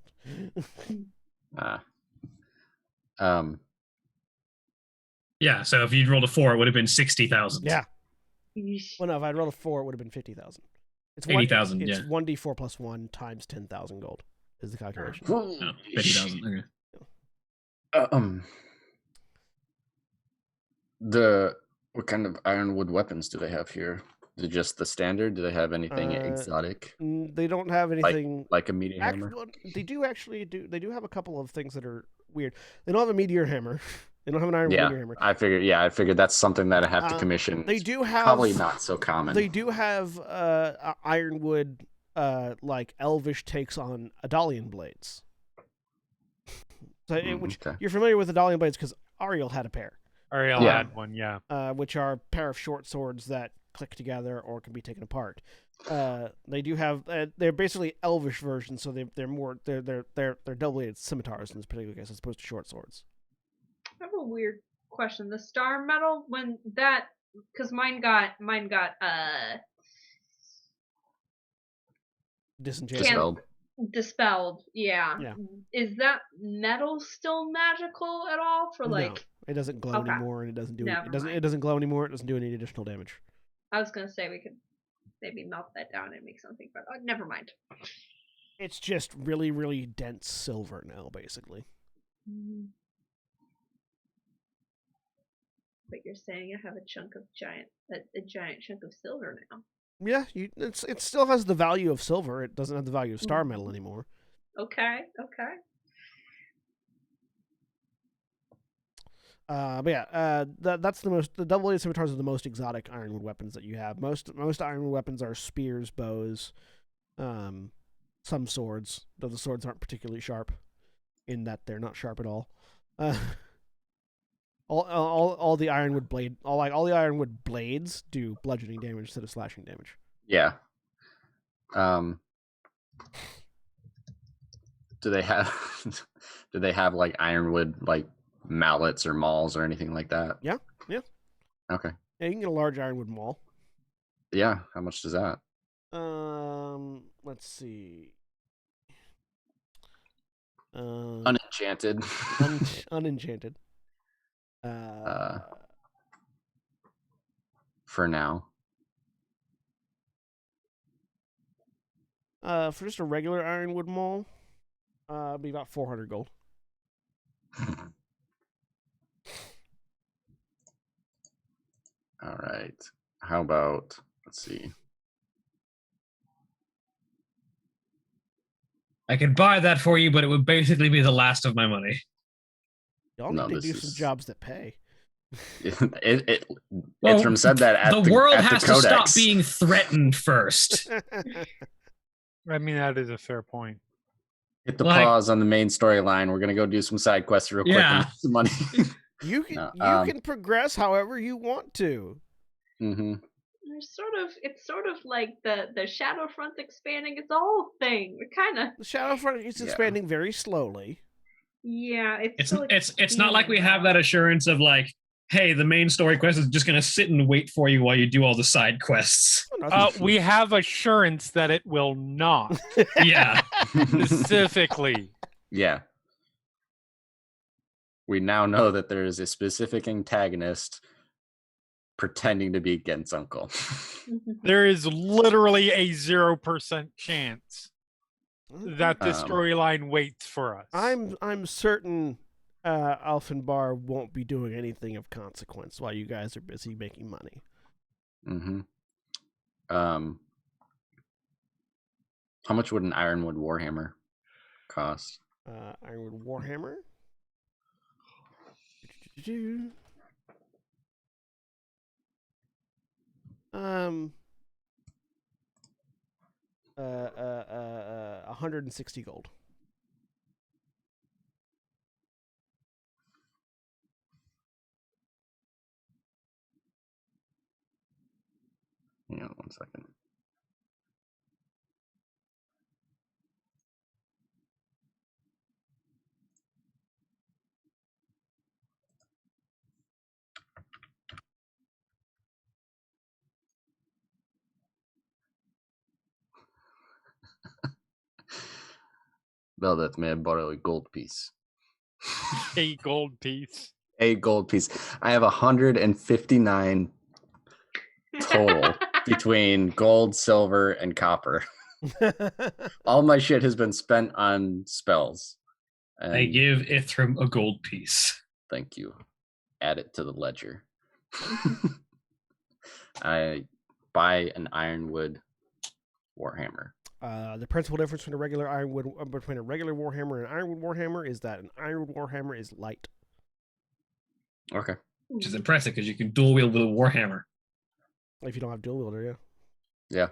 Yeah, so if you'd rolled a 4, it would have been 60,000. Yeah. Well, no, if I'd rolled a 4, it would have been 50,000. It's 80,000. It's 1d4 +1 times 10,000 gold is the calculation. No, 50,000. Okay. What kind of ironwood weapons do they have here? Is it just the standard? Do they have anything exotic? They don't have anything like a meteor hammer. They do have a couple of things that are weird. They don't have a meteor hammer. They don't have an ironwood meteor hammer. I figured that's something that I have to commission. They do have probably not so common. They do have ironwood like elvish takes on Adalian blades. So which you're familiar with the Dalian blades because Ariel had a pair. Ariel had one, yeah. Which are a pair of short swords that click together or can be taken apart. They do have they're basically elvish versions, so they're double-bladed scimitars in this particular case as opposed to short swords. I have a weird question. The star metal, when that, because mine got dispelled. Yeah. Is that metal still magical at all? No, it doesn't glow anymore, and it doesn't do it doesn't glow anymore. It doesn't do any additional damage. I was gonna say we could maybe melt that down and make something, but never mind. It's just really, really dense silver now, basically. But you're saying I have a giant chunk of silver now. Yeah, it still has the value of silver. It doesn't have the value of star metal anymore. Okay. But yeah, that's the double-bladed scimitars are the most exotic ironwood weapons that you have. Most ironwood weapons are spears, bows, some swords, though the swords aren't particularly sharp, in that they're not sharp at all. All the ironwood blades do bludgeoning damage instead of slashing damage. Yeah. Do they have like ironwood like mallets or mauls or anything like that? Yeah. Okay. Yeah, you can get a large ironwood maul. Yeah. How much does that? Let's see. Unenchanted. Unenchanted. For now. For just a regular ironwood maul, it'd be about 400 gold. All right. How about, let's see. I could buy that for you, but it would basically be the last of my money. Y'all need to do some jobs that pay. Itram said that at the world has to stop being threatened first. I mean, that is a fair point. Hit the pause on the main storyline. We're gonna go do some side quests real quick and make some money. You can progress however you want to. Mm-hmm. It's sort of like the Shadowfront expanding its whole thing. The Shadowfront is expanding very slowly. Yeah, it's not like we have that assurance of like, hey, the main story quest is just gonna sit and wait for you while you do all the side quests. We have assurance that it will not. Yeah. Specifically. Yeah. We now know that there is a specific antagonist pretending to be Gent's uncle. There is literally a 0% chance that the storyline waits for us. I'm certain Alfenbar won't be doing anything of consequence while you guys are busy making money. Mm-hmm. How much would an ironwood warhammer cost? Ironwood warhammer? $160 gold. Hang on 1 second. Velvet, may I borrow a gold piece? A gold piece. A gold piece. I have 159 total between gold, silver, and copper. All my shit has been spent on spells. And I give Ithram a gold piece. Thank you. Add it to the ledger. I buy an ironwood warhammer. The principal difference between a regular warhammer and an ironwood warhammer is that an ironwood warhammer is light. Okay. Which is impressive because you can dual wield with a warhammer. If you don't have dual wielder, yeah. Yeah.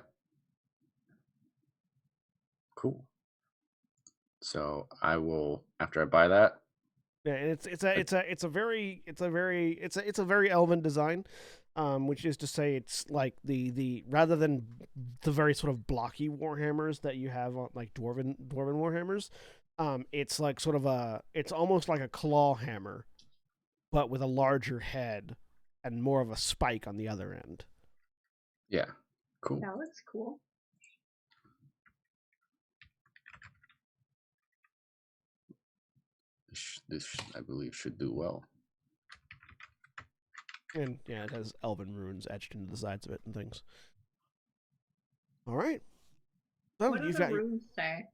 Cool. So I will, after I buy that, Yeah, and it's a very elven design, which is to say it's like the rather than the very sort of blocky warhammers that you have on like dwarven warhammers, it's like sort of it's almost like a claw hammer, but with a larger head and more of a spike on the other end. Yeah, cool. That looks cool. This I believe should do well. And yeah, it has elven runes etched into the sides of it and things. All right. So what do the runes say?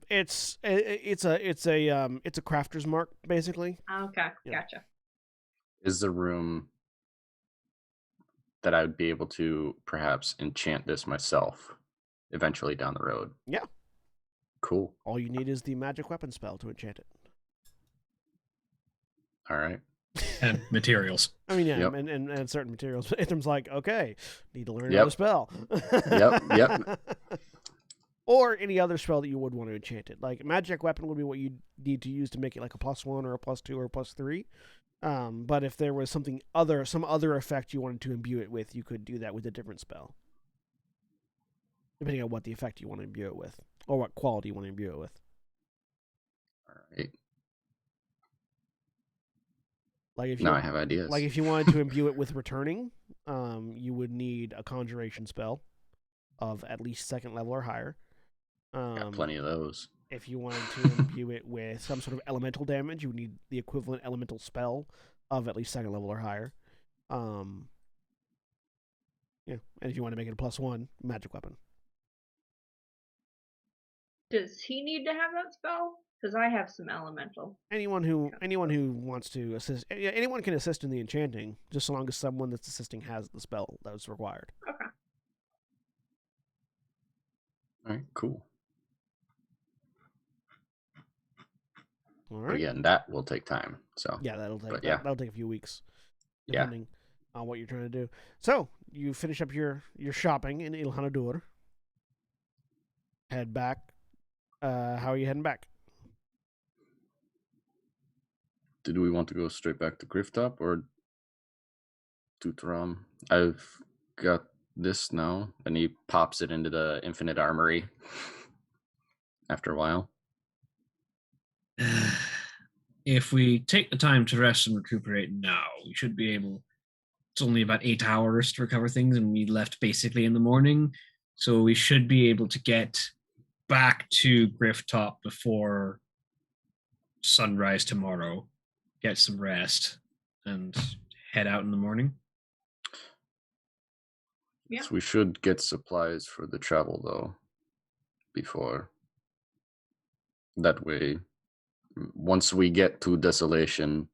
It's a crafter's mark basically. Okay, gotcha. Is the room that I would be able to perhaps enchant this myself eventually down the road? Yeah. Cool. All you need is the magic weapon spell to enchant it. All right. And materials. I mean, yeah, yep. and certain materials. Ithram's like, okay, need to learn yep. another spell. Yep. Or any other spell that you would want to enchant it. Like magic weapon would be what you need to use to make it like a +1 or a +2 or a +3. But if there was some other effect you wanted to imbue it with, you could do that with a different spell. Depending on what the effect you want to imbue it with, or what quality you want to imbue it with. All right. Like if now I have ideas. Like if you wanted to imbue it with returning, you would need a conjuration spell of at least 2nd level or higher. Got plenty of those. If you wanted to imbue it with some sort of elemental damage, you would need the equivalent elemental spell of at least 2nd level or higher. Yeah, and if you want to make it a +1, magic weapon. Does he need to have that spell? Because I have some elemental. Anyone who wants to assist, anyone can assist in the enchanting, just so long as someone that's assisting has the spell that was required. Okay. All right, cool. All right. But again, that will take time. So yeah, that'll take a few weeks, depending on what you're trying to do. So you finish up your shopping in Ilhanador. Head back. How are you heading back? Did we want to go straight back to Grifftop or to Tram? I've got this now, and he pops it into the infinite armory after a while. If we take the time to rest and recuperate now, we should be able. It's only about 8 hours to recover things, and we left basically in the morning, so we should be able to get back to Grifftop before sunrise tomorrow, get some rest, and head out in the morning. Yeah. So we should get supplies for the travel, though, before. That way, once we get to Desolation,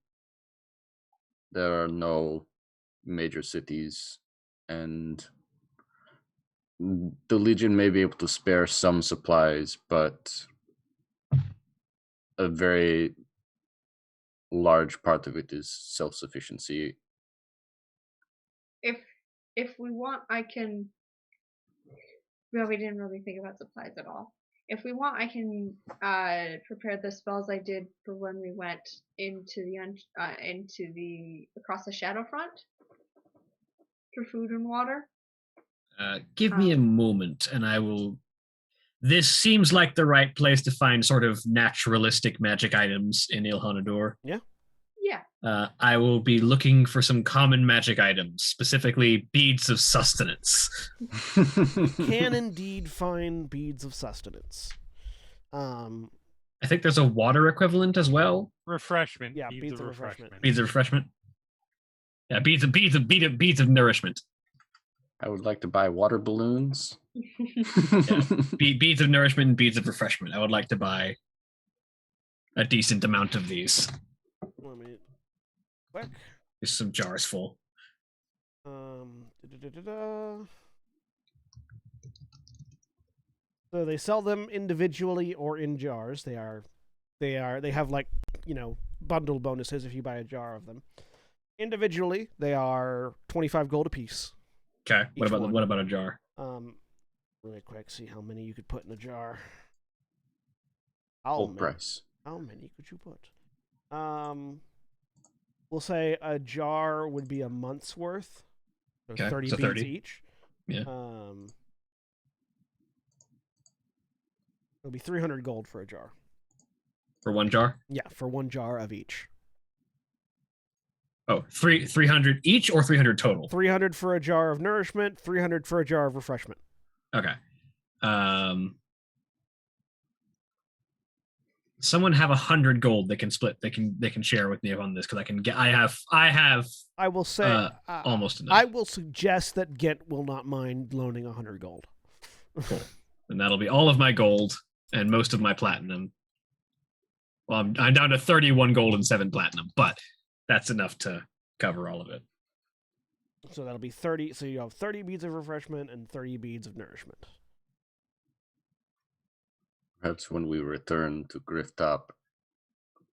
there are no major cities, and the Legion may be able to spare some supplies, but a very large part of it is self-sufficiency. If we want, I can. Well, we didn't really think about supplies at all. If we want, I can prepare the spells I did for when we went into the across the Shadowfront for food and water. Give me a moment, and I will. This seems like the right place to find sort of naturalistic magic items in Ilhanador. Yeah. Yeah. I will be looking for some common magic items, specifically beads of sustenance. Can indeed find beads of sustenance. I think there's a water equivalent as well. Refreshment. Yeah, beads of refreshment. Beads of refreshment. Yeah, beads of nourishment. I would like to buy water balloons. Beads of nourishment and beads of refreshment. I would like to buy a decent amount of these. Let me quick. There's some jars full. So they sell them individually or in jars. They have like, bundle bonuses if you buy a jar of them. Individually, they are 25 gold apiece. Okay. What about a jar? Really quick, see how many you could put in a jar. Full price. How many could you put? We'll say a jar would be a month's worth. So Okay, 30 so beads 30. each. Yeah. It'll be 300 gold for a jar. For one jar? Yeah, for one jar of each. Oh, 300 each or 300 total? 300 for a jar of nourishment, 300 for a jar of refreshment. Okay. Someone have 100 gold they can split. They can share with me on this because I have. I will say almost enough. I will suggest that Gent will not mind loaning 100 gold. Cool. And that'll be all of my gold and most of my platinum. Well, I'm down to 31 gold and 7 platinum, but that's enough to cover all of it. So that'll be 30. So you have 30 beads of refreshment and 30 beads of nourishment. Perhaps when we return to Grifftop,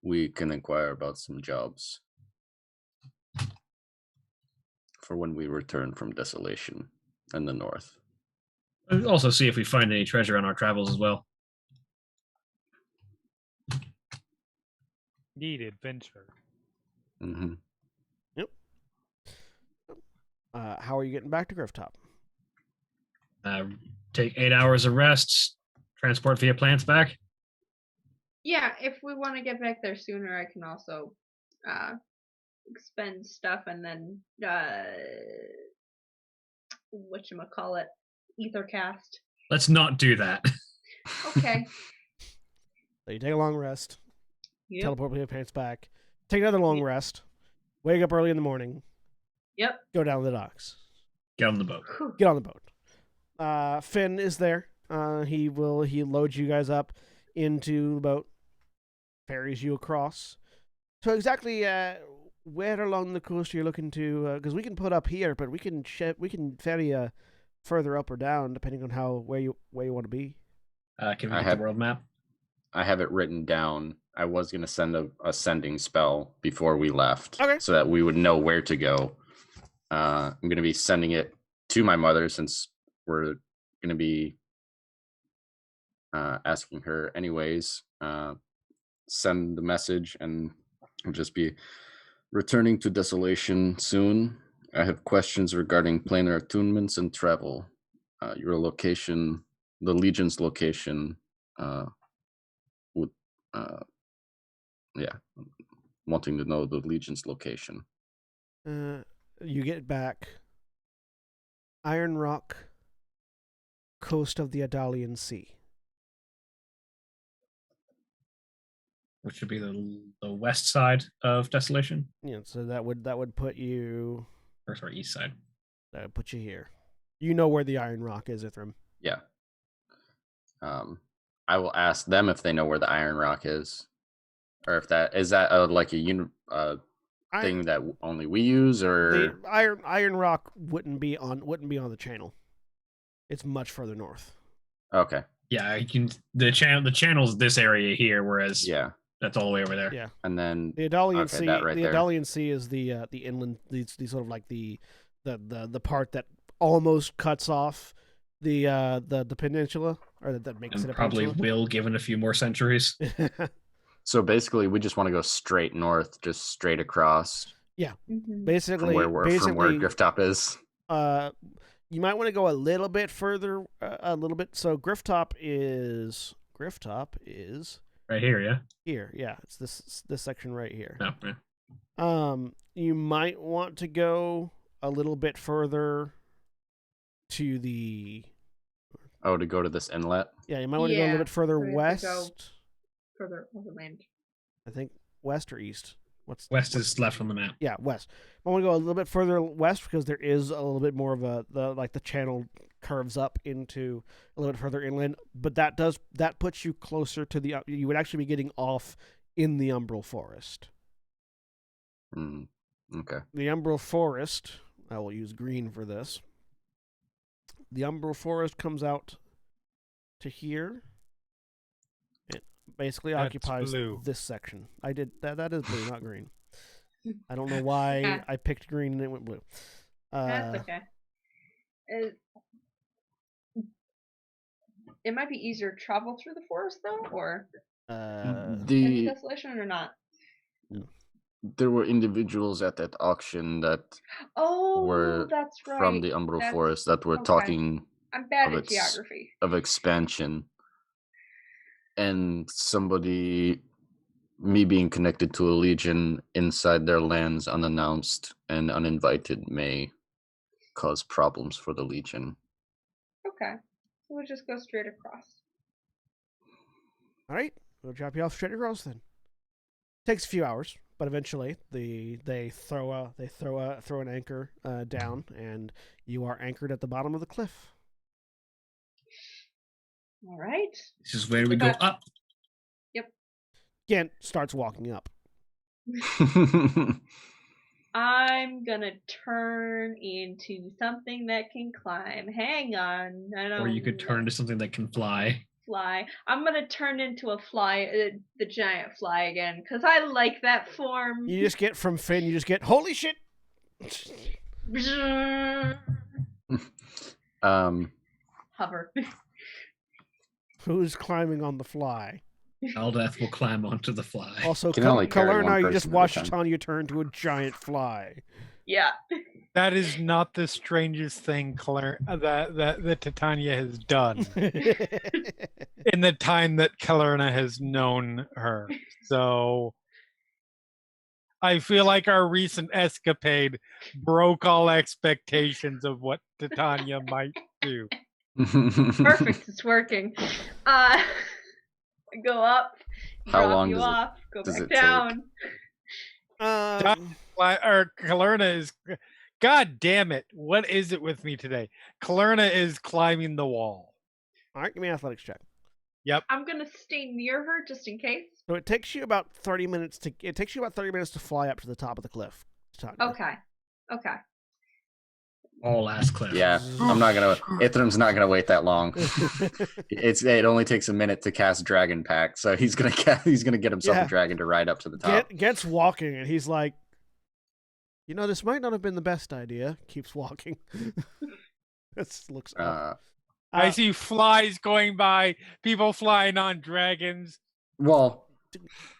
we can inquire about some jobs for when we return from Desolation in the north. We'll also see if we find any treasure on our travels as well. Need adventure. Mm-hmm. Yep. How are you getting back to Grifftop? Take 8 hours of rest. Transport via plants back. Yeah, if we want to get back there sooner, I can also expend stuff and then whatchamacallit, Ethercast. Let's not do that. Okay. So you take a long rest. Yep. Teleport your pants back. Take another long rest. Wake up early in the morning. Yep. Go down to the docks. Get on the boat. Get on the boat. Finn is there. He loads you guys up into the boat, ferries you across. So exactly where along the coast are you looking to? Because we can put up here, but we can ferry further up or down depending on where you want to be. Can we get the world map? I have it written down. I was going to send a sending spell before we left, okay, so that we would know where to go. I'm going to be sending it to my mother since we're going to be asking her anyways. Send the message, and I'll just be returning to Desolation soon. I have questions regarding planar attunements and travel. Your location, the Legion's location, would wanting to know the Legion's location. You get back. Iron Rock, coast of the Adalian Sea. Which would be the west side of Desolation. Yeah, so that would put you. Or sorry, east side. That would put you here. You know where the Iron Rock is, Ithram. Yeah. I will ask them if they know where the Iron Rock is, or if that is like a thing that only we use, or the Iron Rock wouldn't be on the channel. It's much further north. Okay. Yeah, you can the channel's this area here, whereas that's all the way over there. Yeah. And then the Adalian Sea. Right the Adalian Sea is the inland, the sort of like the part that almost cuts off the peninsula, or that makes it a probably peninsula. Will, given a few more centuries. So basically, we just want to go straight north, just straight across. Yeah, basically, from where Grifftop is. You might want to go a little bit further, a little bit. So Grifftop is right here. Yeah. Here, yeah, it's this section right here. Oh, yeah. You might want to go a little bit further to the. Oh, to go to this inlet. Yeah, you might want to go a little bit further west. Further overland. I think west or east. West is left on the map. Yeah, west. I want to go a little bit further west because there is a little bit more of the channel curves up into a little bit further inland, but that puts you closer to you would actually be getting off in the Umbral Forest. Okay. The Umbral Forest, I will use green for this. The Umbral Forest comes out to here. It basically occupies this section. I did that is blue, not green. I don't know why I picked green and it went blue. That's okay. It might be easier to travel through the forest though, or the Desolation or not. there were individuals at that auction that were that's right. from the Umbral Forest that were talking I'm bad at geography. Of expansion. And somebody, me being connected to a legion inside their lands unannounced and uninvited, may cause problems for the legion. Okay. So we'll just go straight across. All right, we'll drop you off straight across then. Takes a few hours, but eventually they throw an anchor down, and you are anchored at the bottom of the cliff. All right. This is where we go up. Yep. Gent starts walking up. I'm gonna turn into something that can climb. Hang on. Or you could turn into something that can fly. Fly. I'm gonna turn into a fly, the giant fly again, because I like that form. You just get from Finn, you just get, holy shit! Hover. Who's climbing on the fly? Aldeth will climb onto the fly. Also, Kalerna, you just watched Tanya turn to a giant fly. Yeah. That is not the strangest thing that Titania has done in the time that Kalerna has known her. So I feel like our recent escapade broke all expectations of what Titania might do. Perfect, it's working. Go up, How drop long you does off, go does back it down. Or Kalerna is, God damn it! What is it with me today? Kalerna is climbing the wall. All right, give me an athletics check. Yep. I'm gonna stay near her just in case. So it takes you about 30 minutes to fly up to the top of the cliff. Okay. Okay. All ass cliff. Yeah, I'm not gonna. Ithram's not gonna wait that long. It only takes a minute to cast Dragon Pack, so he's gonna get himself a dragon to ride up to the top. Gets walking, and he's like, this might not have been the best idea. Keeps walking. This looks up. I see flies going by, people flying on dragons. Well,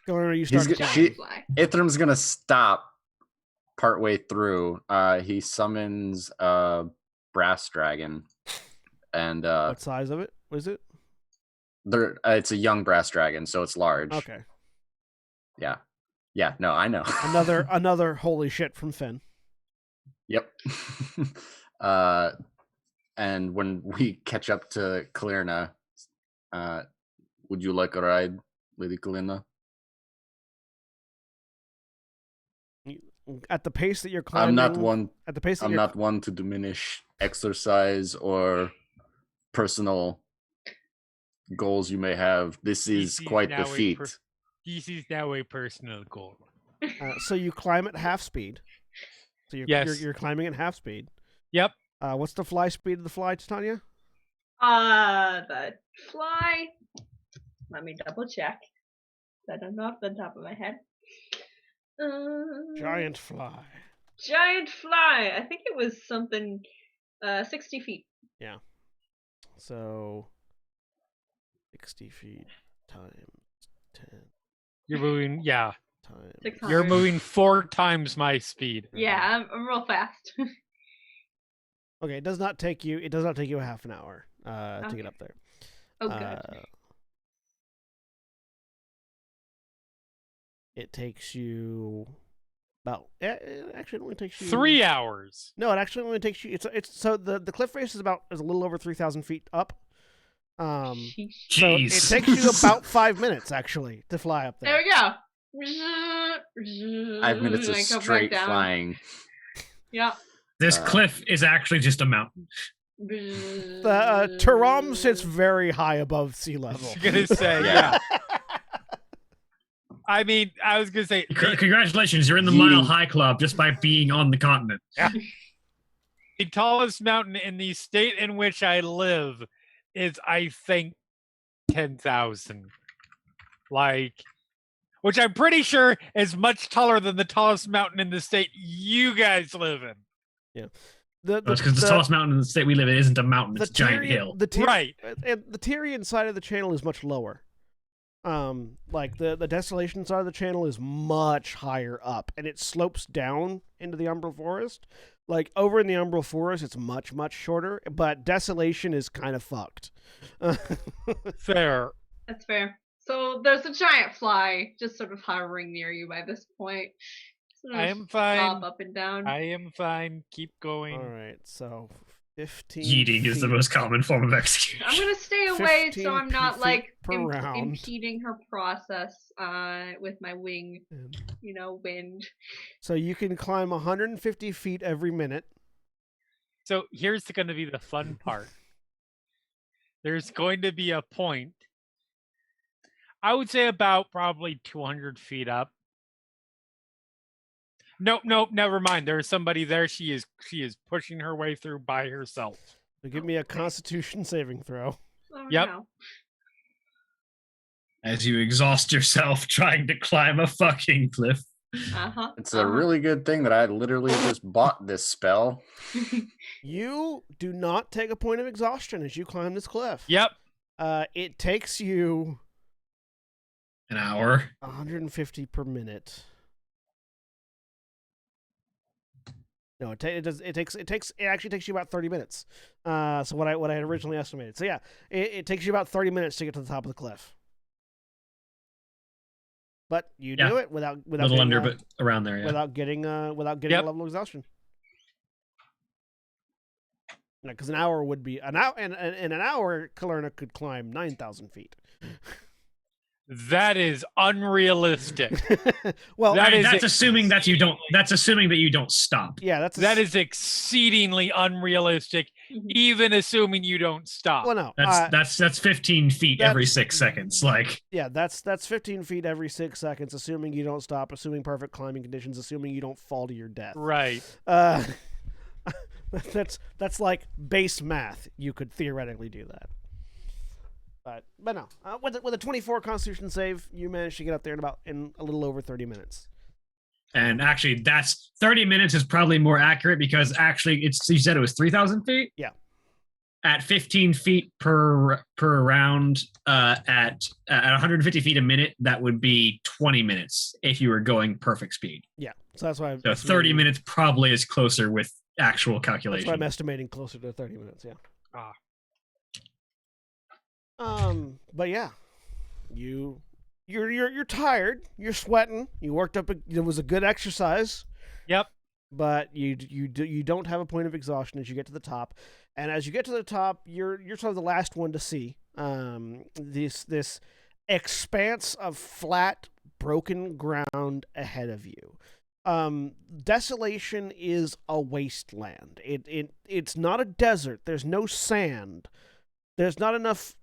Ithram's gonna stop partway through. He summons a brass dragon, and what size of it was it? It's a young brass dragon, so it's large. Okay. Yeah. No, I know. another holy shit from Finn. Yep. And when we catch up to Kalerna, would you like a ride, Lady Kalerna? At the pace that you're climbing, I'm not one to diminish exercise or personal goals you may have. This is quite the feat. This is now a personal goal. So you climb at half speed. So you're climbing at half speed. Yep. What's the fly speed of the fly, Titania? The fly. Let me double check. I don't know off the top of my head. Giant fly. I think it was something 60 feet. Yeah. So 60 feet times 10. You're moving, yeah. Times. 600. You're moving 4 times my speed. Yeah, I'm real fast. Okay, it does not take you a half an hour to get up there. Oh, good. It takes you about. It actually only takes you 3 hours. No, it actually only takes you. It's so the cliff face is a little over 3,000 feet up. So it takes you about 5 minutes actually to fly up there. There we go. 5 minutes of straight flying. Yeah. This cliff is actually just a mountain. The Taram sits very high above sea level. I was gonna say, yeah. I mean, I was gonna say, congratulations, you're in the Mile High Club just by being on the continent. Yeah. The tallest mountain in the state in which I live is, I think, 10,000. Which I'm pretty sure is much taller than the tallest mountain in the state you guys live in. Yeah. That's because the tallest mountain in the state we live in isn't a mountain, it's a giant hill. Right. And the Tyrian side of the channel is much lower. Like the Desolation side of the channel is much higher up, and it slopes down into the Umbral Forest. Like over in the Umbral Forest, it's much shorter, but Desolation is kind of fucked. Fair. That's fair. So there's a giant fly just sort of hovering near you by this point. I am fine. Hop up and down. I am fine. Keep going. All right, so 15 Yeeting is the feet. most common form of execution. I'm gonna stay away 15 so I'm not feet like per round. impeding her process with my wing, wind. So you can climb 150 feet every minute. So here's going to be the fun part. There's going to be a point, I would say about probably 200 feet up. Nope, never mind. There's somebody there. She is pushing her way through by herself. So give me a Constitution saving throw. Oh, Yep. No. As you exhaust yourself trying to climb a fucking cliff. It's a really good thing that I literally just bought this spell. You do not take a point of exhaustion as you climb this cliff. Yep. It takes you An hour. 150 per minute. No, it actually takes you about 30 minutes. So what I had originally estimated. So yeah, it takes you about 30 minutes to get to the top of the cliff. But you do it without A little getting, under, but around there, yeah. without getting a level of exhaustion. Because an hour would be an hour, and in an hour, Kalerna could climb 9,000 feet. That is unrealistic. Well, that's assuming that you don't. That's assuming that you don't stop. Yeah, that is exceedingly unrealistic, even assuming you don't stop. Well, no, that's 15 feet every 6 seconds. Like, yeah, that's 15 feet every 6 seconds, assuming you don't stop, assuming perfect climbing conditions, assuming you don't fall to your death. Right. That's like base math. You could theoretically do that. But no, with a 24 Constitution save, you managed to get up there in a little over 30 minutes. And actually, that's 30 minutes is probably more accurate because actually, you said it was 3,000 feet. Yeah. At 15 feet per round, at 150 feet a minute, that would be 20 minutes if you were going perfect speed. Yeah, so that's why. So 30 minutes probably is closer with actual calculation. That's why I'm estimating closer to 30 minutes. Yeah. But yeah, you're tired. You're sweating. You worked up. It was a good exercise. Yep. But you don't have a point of exhaustion as you get to the top, and as you get to the top, you're sort of the last one to see this expanse of flat, broken ground ahead of you. Desolation is a wasteland. It's not a desert. There's no sand. There's not enough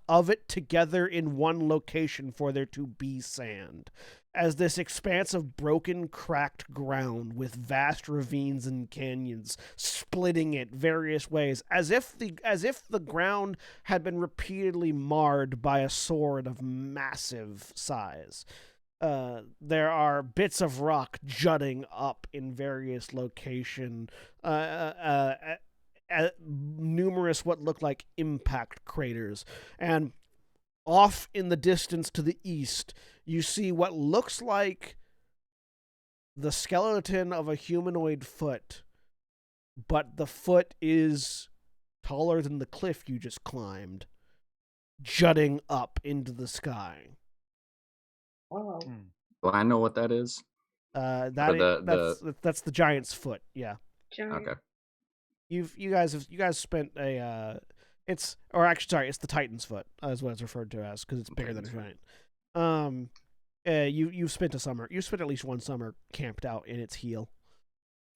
of it together in one location for there to be sand. As this expanse of broken, cracked ground with vast ravines and canyons splitting it various ways, as if the ground had been repeatedly marred by a sword of massive size. There are bits of rock jutting up in various locations. Numerous what look like impact craters, and off in the distance to the east you see what looks like the skeleton of a humanoid foot, but the foot is taller than the cliff you just climbed, jutting up into the sky. Wow. Do I know what that is? That's the giant's foot. Yeah. Giant. Okay. You guys spent it's the Titan's foot is what it's referred to as because it's bigger than a giant. You've spent at least one summer camped out in its heel.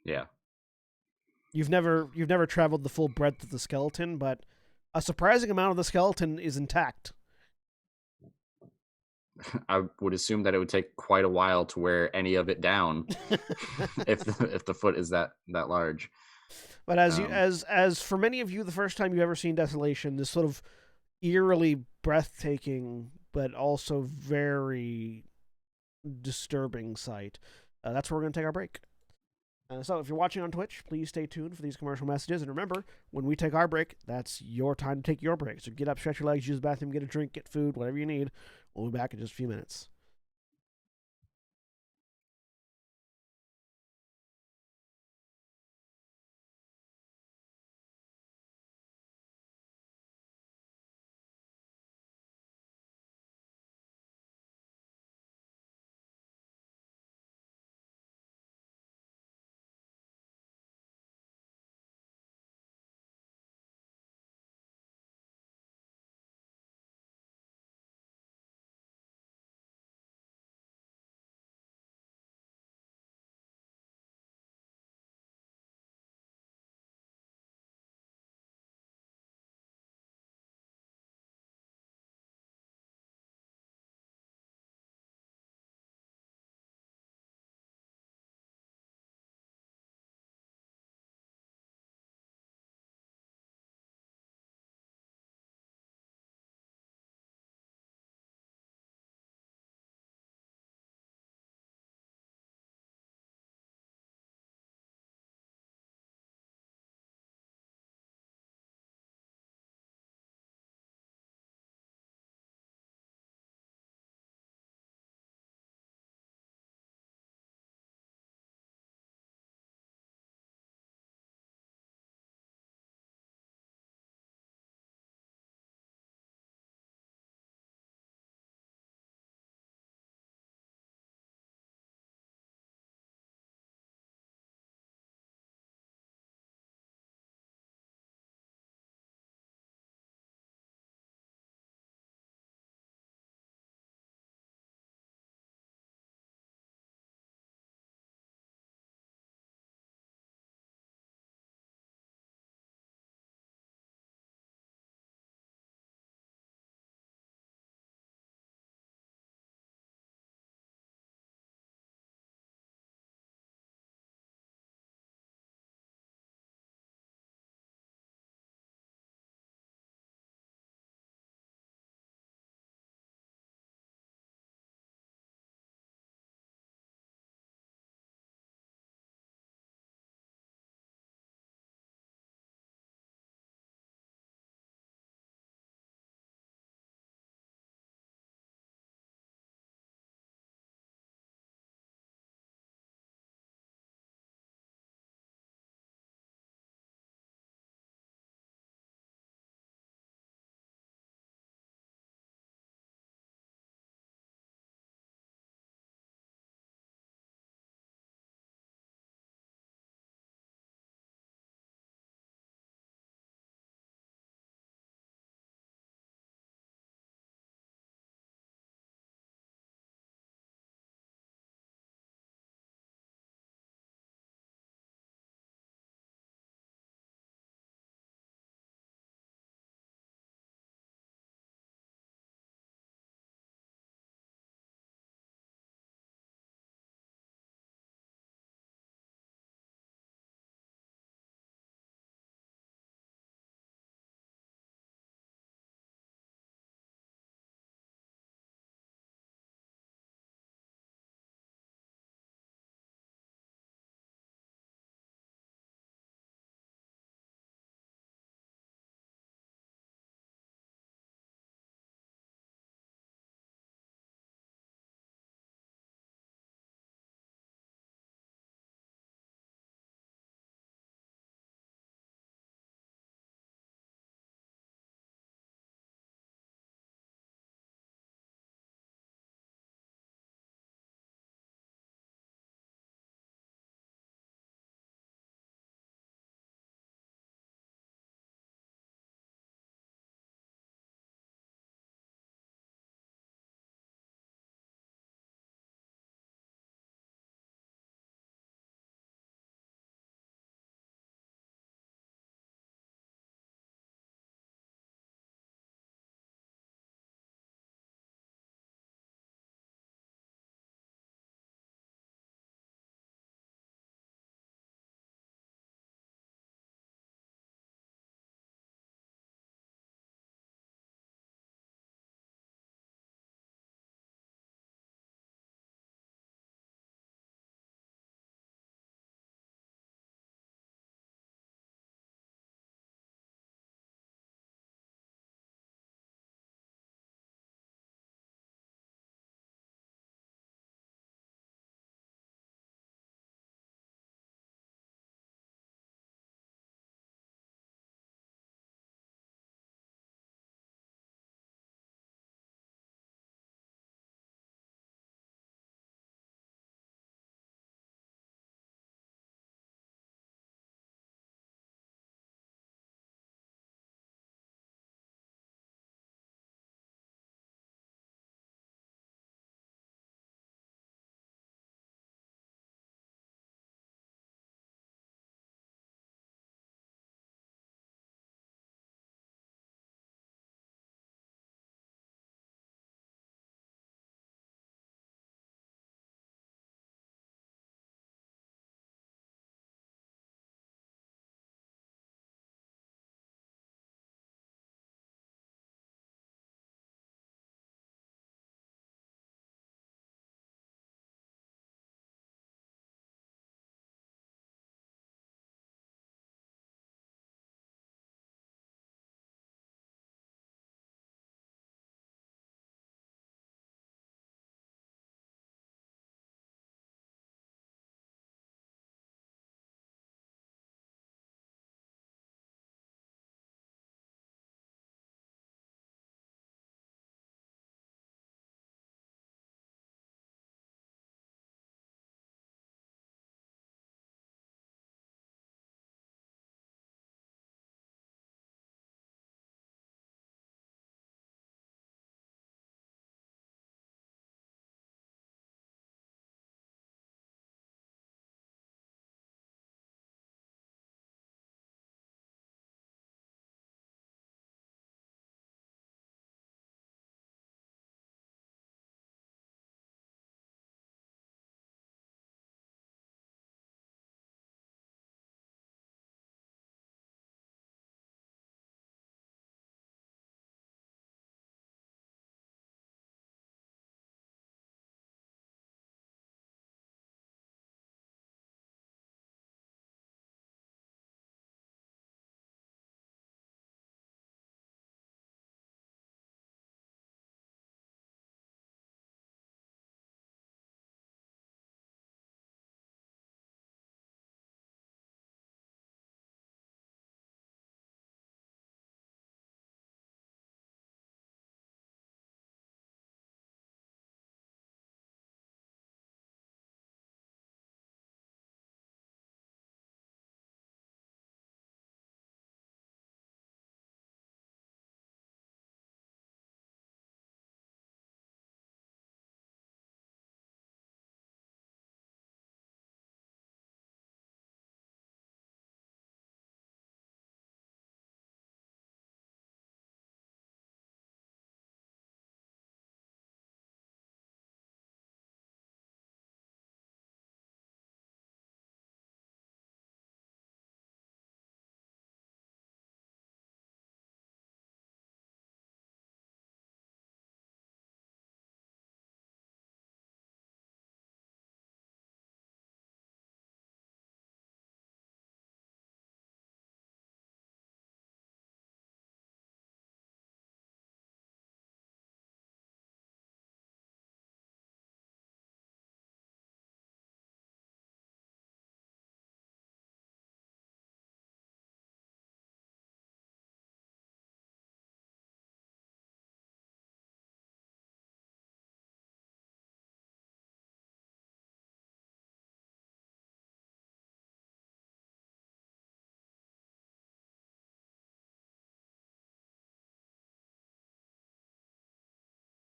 Yeah. You've never traveled the full breadth of the skeleton, but a surprising amount of the skeleton is intact. I would assume that it would take quite a while to wear any of it down if the foot is that large. But as for many of you, the first time you've ever seen Desolation, this sort of eerily breathtaking but also very disturbing sight. That's where we're going to take our break. So if you're watching on Twitch, please stay tuned for these commercial messages. And remember, when we take our break, that's your time to take your break. So get up, stretch your legs, use the bathroom, get a drink, get food, whatever you need. We'll be back in just a few minutes.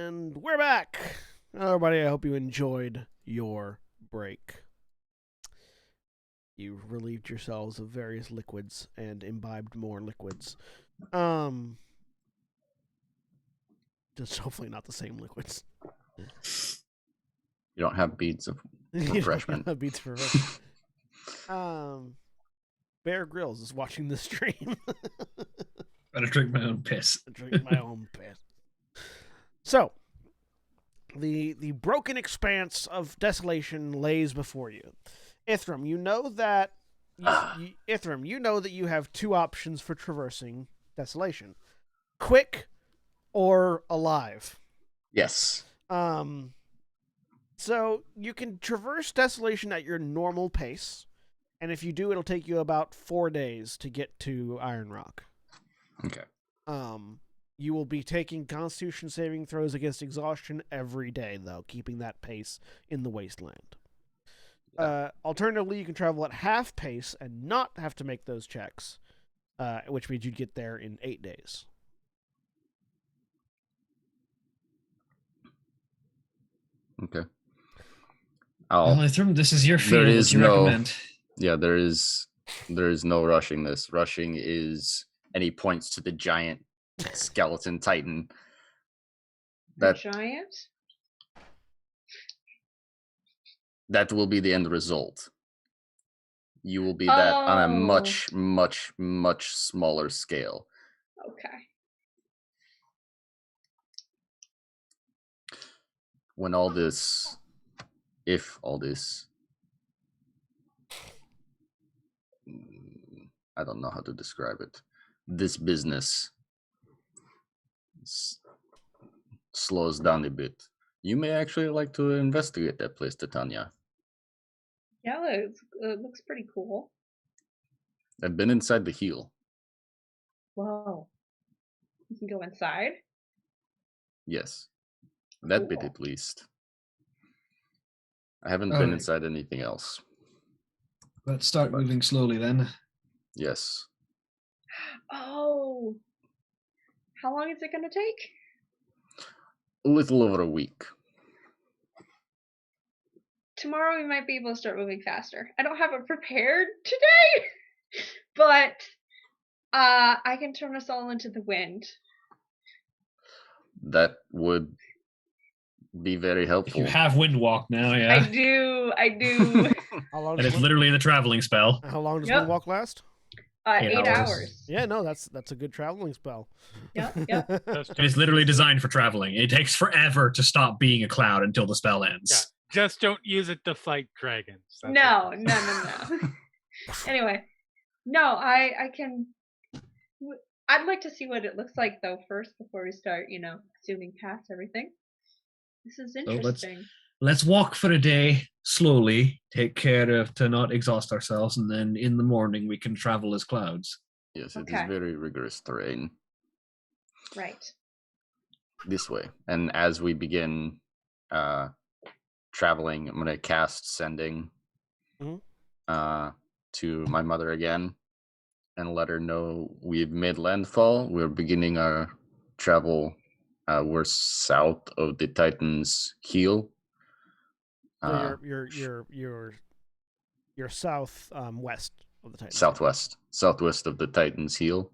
And we're back. Everybody, I hope you enjoyed your break. You relieved yourselves of various liquids and imbibed more liquids. Just hopefully not the same liquids. You don't have beads of refreshment. Beads for refreshment. Bear Grylls is watching the stream. Better drink my own piss. Drink my own piss. So, the broken expanse of desolation lays before you. Ithram, you know that you have two options for traversing desolation: quick or alive. Yes. So you can traverse desolation at your normal pace, and if you do, it'll take you about 4 days to get to Iron Rock. Okay. You will be taking Constitution saving throws against exhaustion every day, though, keeping that pace in the wasteland. Alternatively, you can travel at half pace and not have to make those checks, which means you'd get there in 8 days. Okay. This is your field. What you recommend? Yeah, there is no rushing this. Rushing is, and he points to the giant skeleton titan. The giant? That will be the end result. You will be that on a much, much, much smaller scale. Okay. When all this, if all this, I don't know how to describe it. This business slows down a bit. You may actually like to investigate that place, Titania. Yeah, it looks pretty cool. I've been inside the heel. Whoa. You can go inside? Yes. That bit at least. I haven't been inside anything else. Let's start moving slowly then. Yes. Oh. How long is it going to take? A little over a week. Tomorrow we might be able to start moving faster. I don't have it prepared today, but I can turn us all into the wind. That would be very helpful. You have wind walk now, yeah. I do. How long and it's literally in the traveling spell. How long does wind walk last? 8 hours. Yeah, no, that's a good traveling spell. Yeah. It is literally designed for traveling. It takes forever to stop being a cloud until the spell ends. Yeah. Just don't use it to fight dragons. No. Anyway, no, I can. I'd like to see what it looks like though first before we start, zooming past everything. This is interesting. So let's walk for a day slowly, take care of to not exhaust ourselves, and then in the morning we can travel as clouds. Yes, it is very rigorous terrain. Right. This way. And as we begin traveling, I'm going to cast Sending to my mother again and let her know we've made landfall. We're beginning our travel. We're south of the Titan's heel. So you're south west of the Titan's southwest of the Titan's heel.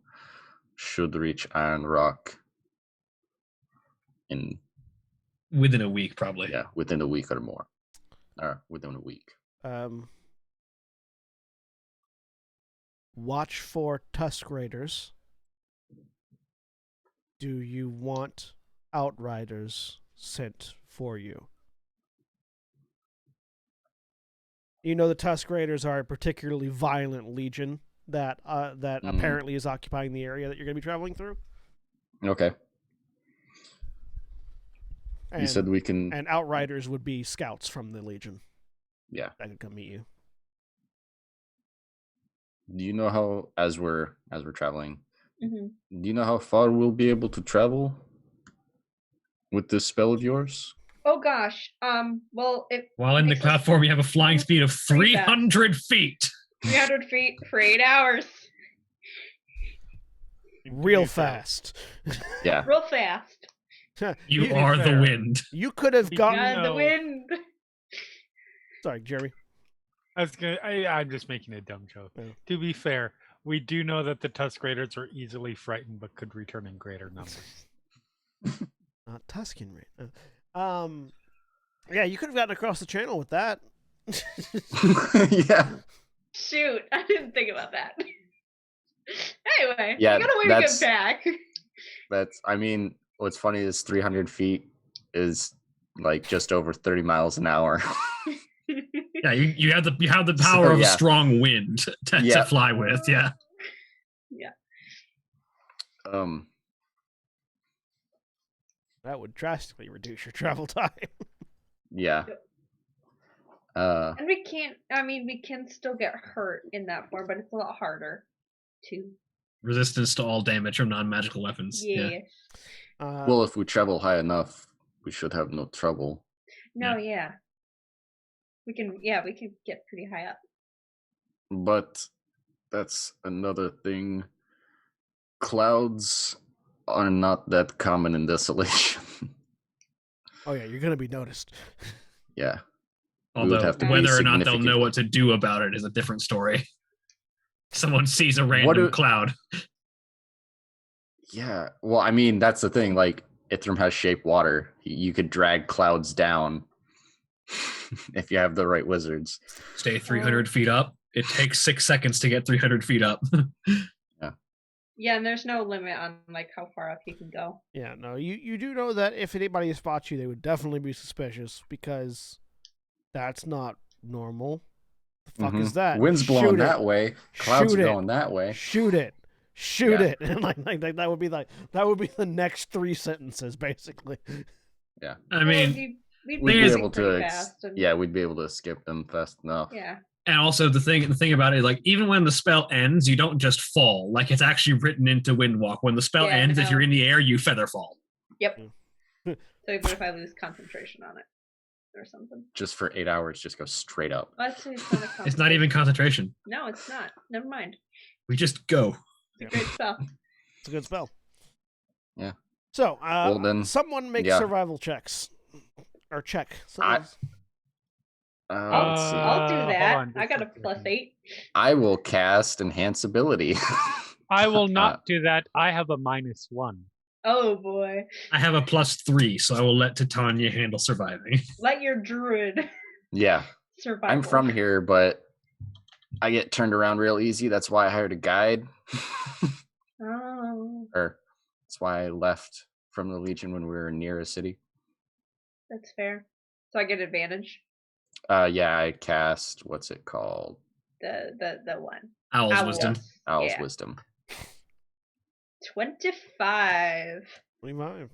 Should reach Iron Rock within a week, probably. Yeah, within a week or more. Or within a week. Watch for Tusk Raiders. Do you want Outriders sent for you? You know the Tusk Raiders are a particularly violent legion that apparently is occupying the area that you're going to be traveling through. Okay. You said we can... And Outriders would be scouts from the legion. Yeah. That could come meet you. Do you know how, as we're traveling, do you know how far we'll be able to travel with this spell of yours? Oh gosh. While in the cloud form, you have a flying speed of 300 feet. 300 feet for 8 hours. Real fast. Yeah. Real fast. You are the fair. wind. You could have We gotten. do God, the know- wind. Sorry, Jeremy. I'm just making a dumb joke. Yeah. To be fair, we do know that the Tusk Raiders are easily frightened, but could return in greater numbers. Not Tuscan, right? Yeah, you could have gotten across the channel with that. Yeah. Shoot, I didn't think about that. Anyway, Yeah, we got a way to get that's- back. I mean, what's funny is 300 feet is like just over 30 miles an hour. Yeah, you have the power of a yeah. strong wind to Yeah. fly with. Yeah. That would drastically reduce your travel time. Yeah. And we can't. I mean, we can still get hurt in that form, but it's a lot harder to. Resistance to all damage from non-magical weapons. Yeah. Well, if we travel high enough, we should have no trouble. No. Yeah. We can. Yeah, we can get pretty high up. But that's another thing. Clouds are not that common in Desolation. Oh yeah, you're gonna be noticed. Yeah. We would Although have to be whether or not they'll know significant- what to do about it is a different story. Someone sees a random cloud. Yeah. Well, I mean, that's the thing. Like, Ithram has shape water. You could drag clouds down if you have the right wizards. Stay 300 feet up. It takes 6 seconds to get 300 feet up. Yeah, and there's no limit on like how far up you can go. Yeah, no, you do know that if anybody spots you, they would definitely be suspicious because that's not normal. The fuck is that? Wind's blowing Shoot that it. way. Clouds Shoot are it. going that way. Shoot it. Shoot it. And like that would be the next 3 sentences basically. Yeah. I mean, we'd We'd be moving able pretty to. fast and- Yeah, we'd be able to skip them fast enough. Yeah. and also the thing about it, like even when the spell ends, you don't just fall. Like it's actually written into Windwalk. When the spell Yeah, ends, if no. you're in the air, you feather fall. Yep. So even if I lose concentration on it or something. Just for 8 hours, just go straight up. Well, that's it's not a It's not even concentration. No, it's not. Never mind. We just go. It's a great spell. It's a good spell. Yeah. So, Well, then, someone make yeah. survival checks. Or check. Let's see. I'll do hold that. on I just got a a plus second. 8. I will cast Enhance Ability. I will not do that. I have a -1. Oh boy. I have a +3, so I will let Titania handle surviving. Let your druid Yeah. survive. I'm from here, but I get turned around real easy. That's why I hired a guide. Oh, Or that's why I left from the Legion when we were near a city. that's fair. So I get advantage. Yeah, I cast what's it called? The one. Owl's wisdom. Owl's Yeah. Wisdom. 25. 25.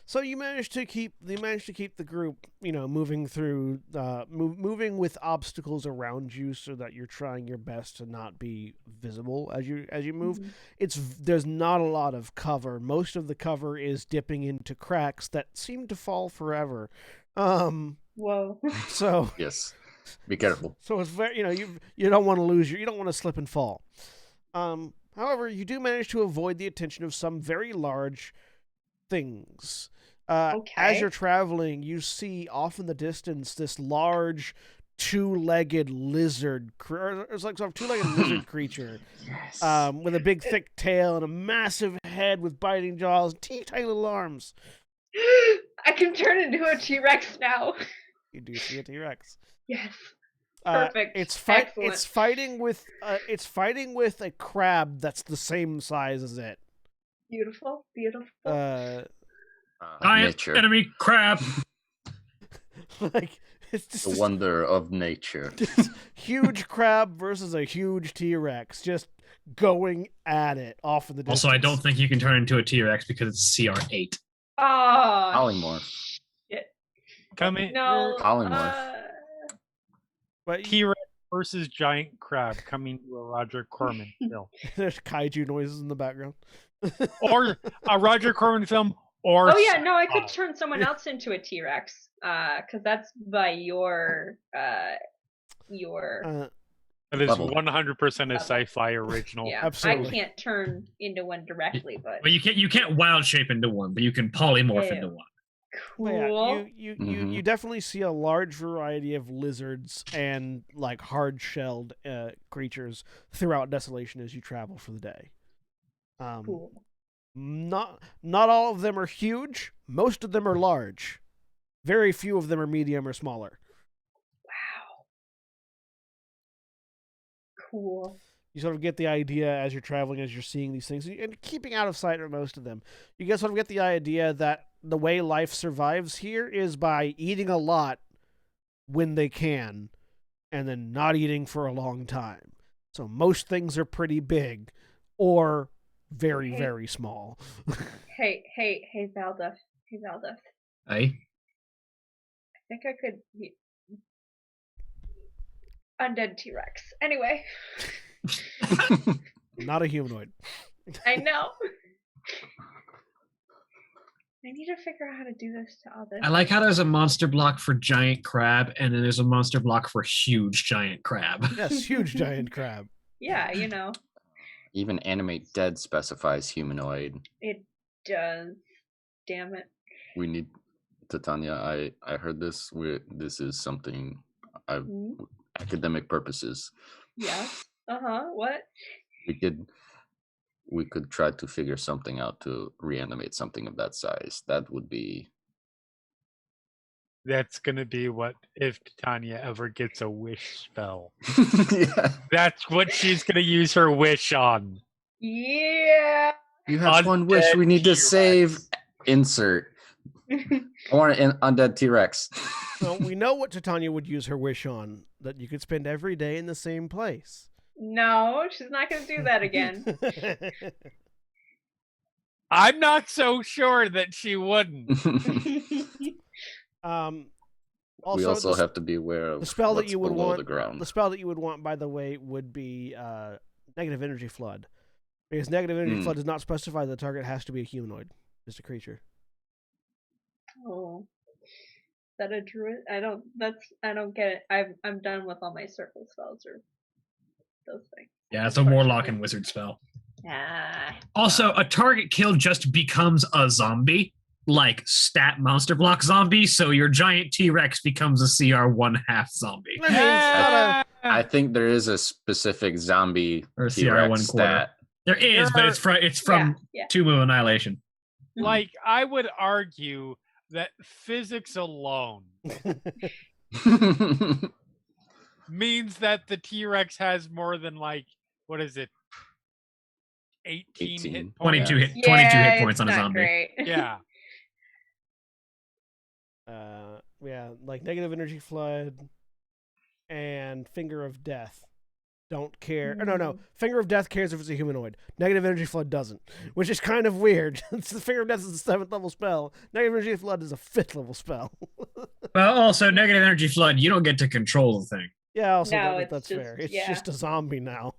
So you managed to keep the group, moving through, moving with obstacles around you, so that you're trying your best to not be visible as you move. Mhm. There's not a lot of cover. Most of the cover is dipping into cracks that seem to fall forever. Whoa. So Yes. Be careful. so it's very, you don't want to you don't want to slip and fall. However, you do manage to avoid the attention of some very large things. As Okay. you're traveling, you see off in the distance this large two-legged lizard. It's like some two-legged lizard creature, Yes. with a big thick tail and a massive head with biting jaws, and teeny tiny little arms. I can turn into a T-Rex now. You do see a T-Rex. Yes. Perfect. It's Excellent. fighting with a crab that's the same size as it. Beautiful. Beautiful. Giant Nature. enemy crab. Like it's just The this wonder of nature. huge crab versus a huge T-Rex, just going at it off in the distance. Also, I don't think you can turn into a T-Rex because it's CR8. Oh. Polymorph. Come in. No. Polymorph. But T-Rex versus giant crab coming to a Roger Corman film, there's kaiju noises in the background. or a Roger Corman film, or Oh yeah, no, I could turn someone else into a T-Rex. Because that's by your That is Level. 100% a sci-fi original. Yeah, Absolutely. I can't turn into one directly, but Well, you can't wild shape into one, but you can polymorph into one. But yeah, cool. you definitely see a large variety of lizards and like hard-shelled creatures throughout Desolation as you travel for the day. Cool. Not all of them are huge. Most of them are large. Very few of them are medium or smaller. Wow. Cool. You sort of get the idea as you're traveling, as you're seeing these things, and keeping out of sight of most of them. You sort of get the idea that the way life survives here is by eating a lot when they can, and then not eating for a long time. So most things are pretty big, or very, very small. Hey, Valdeth. Hey, Valdeth. Hey. I think I could undead T-Rex. Anyway. Not a humanoid. I know. I need to figure out how to do this to others. I like how there's a monster block for giant crab, and then there's a monster block for huge giant crab. Yes, huge giant crab. Yeah, you know. Even Animate Dead specifies humanoid. It does. Damn it. We need, Titania, I heard this. This is something academic purposes. Yeah. What? We could try to figure something out to reanimate something of that size. That would be. That's gonna be what if Titania ever gets a wish spell. Yeah. That's what she's gonna use her wish on. Yeah. You have one wish. We need to save. Insert. I want an undead T-Rex. Well, we know what Titania would use her wish on, that you could spend every day in the same place. No, she's not going to do that again. I'm not so sure that she wouldn't. We also have to be aware of the spell that you would want. The ground. The spell that you would want, by the way, would be negative energy flood, because negative energy flood does not specify the target has to be a humanoid, just a creature. Oh, is that a druid? I don't get it. I'm done with all my circle spells or those things. Yeah, it's a warlock and wizard spell. Ah. Also, a target kill just becomes a zombie, like stat monster block zombie, so your giant T-Rex becomes a CR 1/2 zombie. I think there is a specific zombie or T-Rex CR 1/4. stat. There is, but it's from Tomb of Annihilation. Like, I would argue that physics alone means that the T-Rex has more than, like, what is it? 18 hit points? 22 hit points on a zombie. Great. Yeah. Yeah, like negative energy flood and finger of death don't care. No. Finger of death cares if it's a humanoid. Negative energy flood doesn't, which is kind of weird. The finger of death is a 7th level spell. Negative energy flood is a 5th level spell. Well, also negative energy flood, you don't get to control the thing. Yeah, also No, that's just, fair. It's just a zombie now.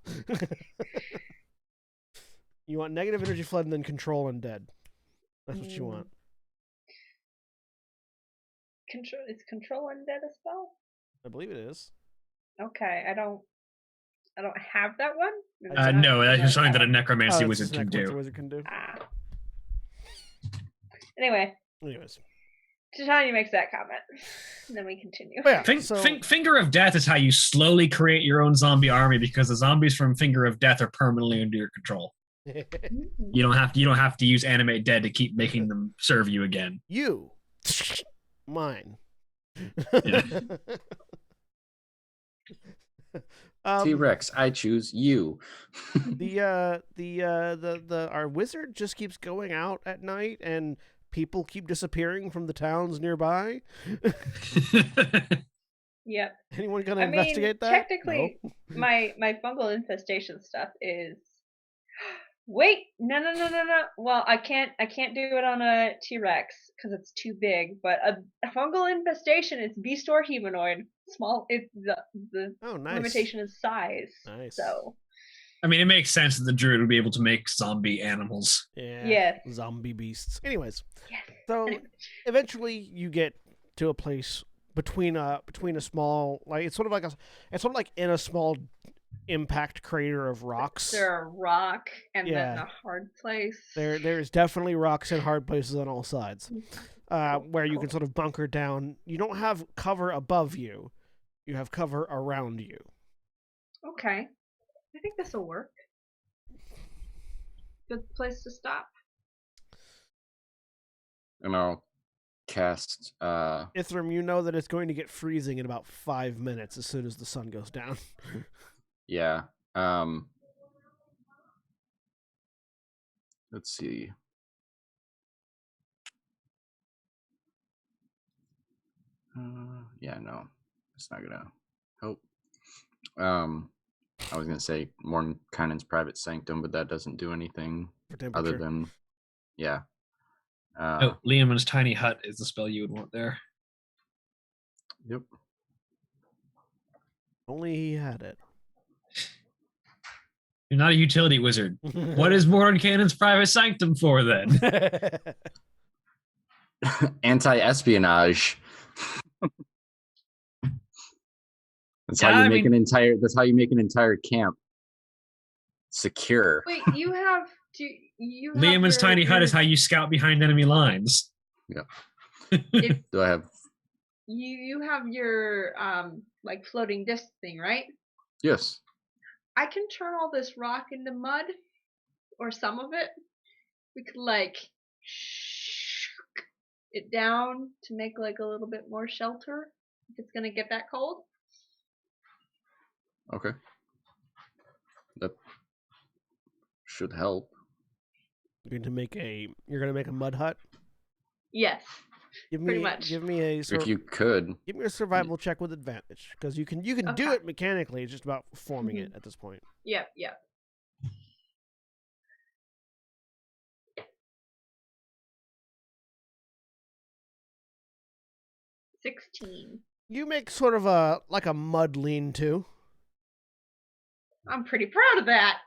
You want negative energy flood and then control undead. That's what you want. Is control undead a spell? I believe it is. Okay, I don't have that one. No, that's just something that a necromancy wizard can do. Ah. Anyways, Titania makes that comment. And then we continue. Yeah, Finger of Death is how you slowly create your own zombie army, because the zombies from Finger of Death are permanently under your control. You don't have to use Animate Dead to keep making them serve you again. You, mine. Yeah. T-Rex, I choose you. Our wizard just keeps going out at night, and people keep disappearing from the towns nearby. Yep. Anyone gonna investigate that? Technically, no. my fungal infestation stuff is. Wait, no. Well, I can't do it on a T-Rex because it's too big. But a fungal infestation is beast or humanoid. Small. It's the nice. limitation is size. Nice. So. I mean, it makes sense that the druid would be able to make zombie animals. Yeah. Yes. Zombie beasts. Anyways. Yes. So eventually you get to a place between a small, like it's sort of like in a small impact crater of rocks. There are rock and then a hard place. There's definitely rocks and hard places on all sides, where you can sort of bunker down. You don't have cover above you; you have cover around you. Okay, I think this will work. Good place to stop. And I'll cast. Ithram, you know that it's going to get freezing in about 5 minutes as soon as the sun goes down. Yeah. Let's see. Yeah, no, it's not gonna help. I was gonna say Mordenkainen's private sanctum, but that doesn't do anything other than, yeah. No, Liam's tiny hut is the spell you would want there. Yep. Only he had it. You're not a utility wizard. What is Mordenkainen's private sanctum for then? Anti-espionage. That's how you make an entire camp secure. Wait, you have Liam's tiny hut is how you scout behind enemy lines. Yeah. Do I have? You have your like floating disc thing, right? Yes. I can turn all this rock into mud, or some of it. We could like it down to make like a little bit more shelter if it's gonna get that cold. Okay. That should help. You're gonna make a mud hut? Yes. Pretty much. Give me a if you could. Give me a survival check with advantage, because you can do it mechanically. It's just about forming it at this point. Yep. 16. You make sort of a mud lean-to. I'm pretty proud of that.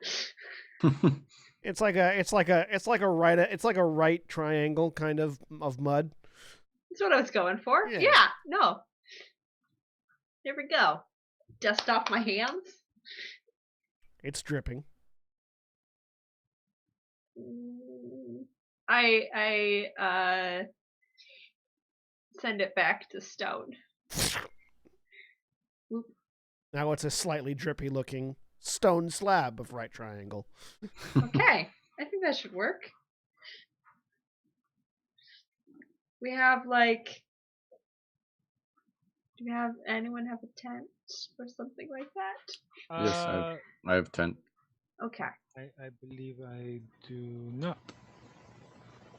It's like a right triangle kind of mud. That's what I was going for. Yeah, no. There we go. Dust off my hands. It's dripping. I send it back to Stone. Now it's a slightly drippy looking stone slab of right triangle. Okay, I think that should work. We have do we have anyone have a tent or something like that? Yes, I have tent. Okay. I believe I do not.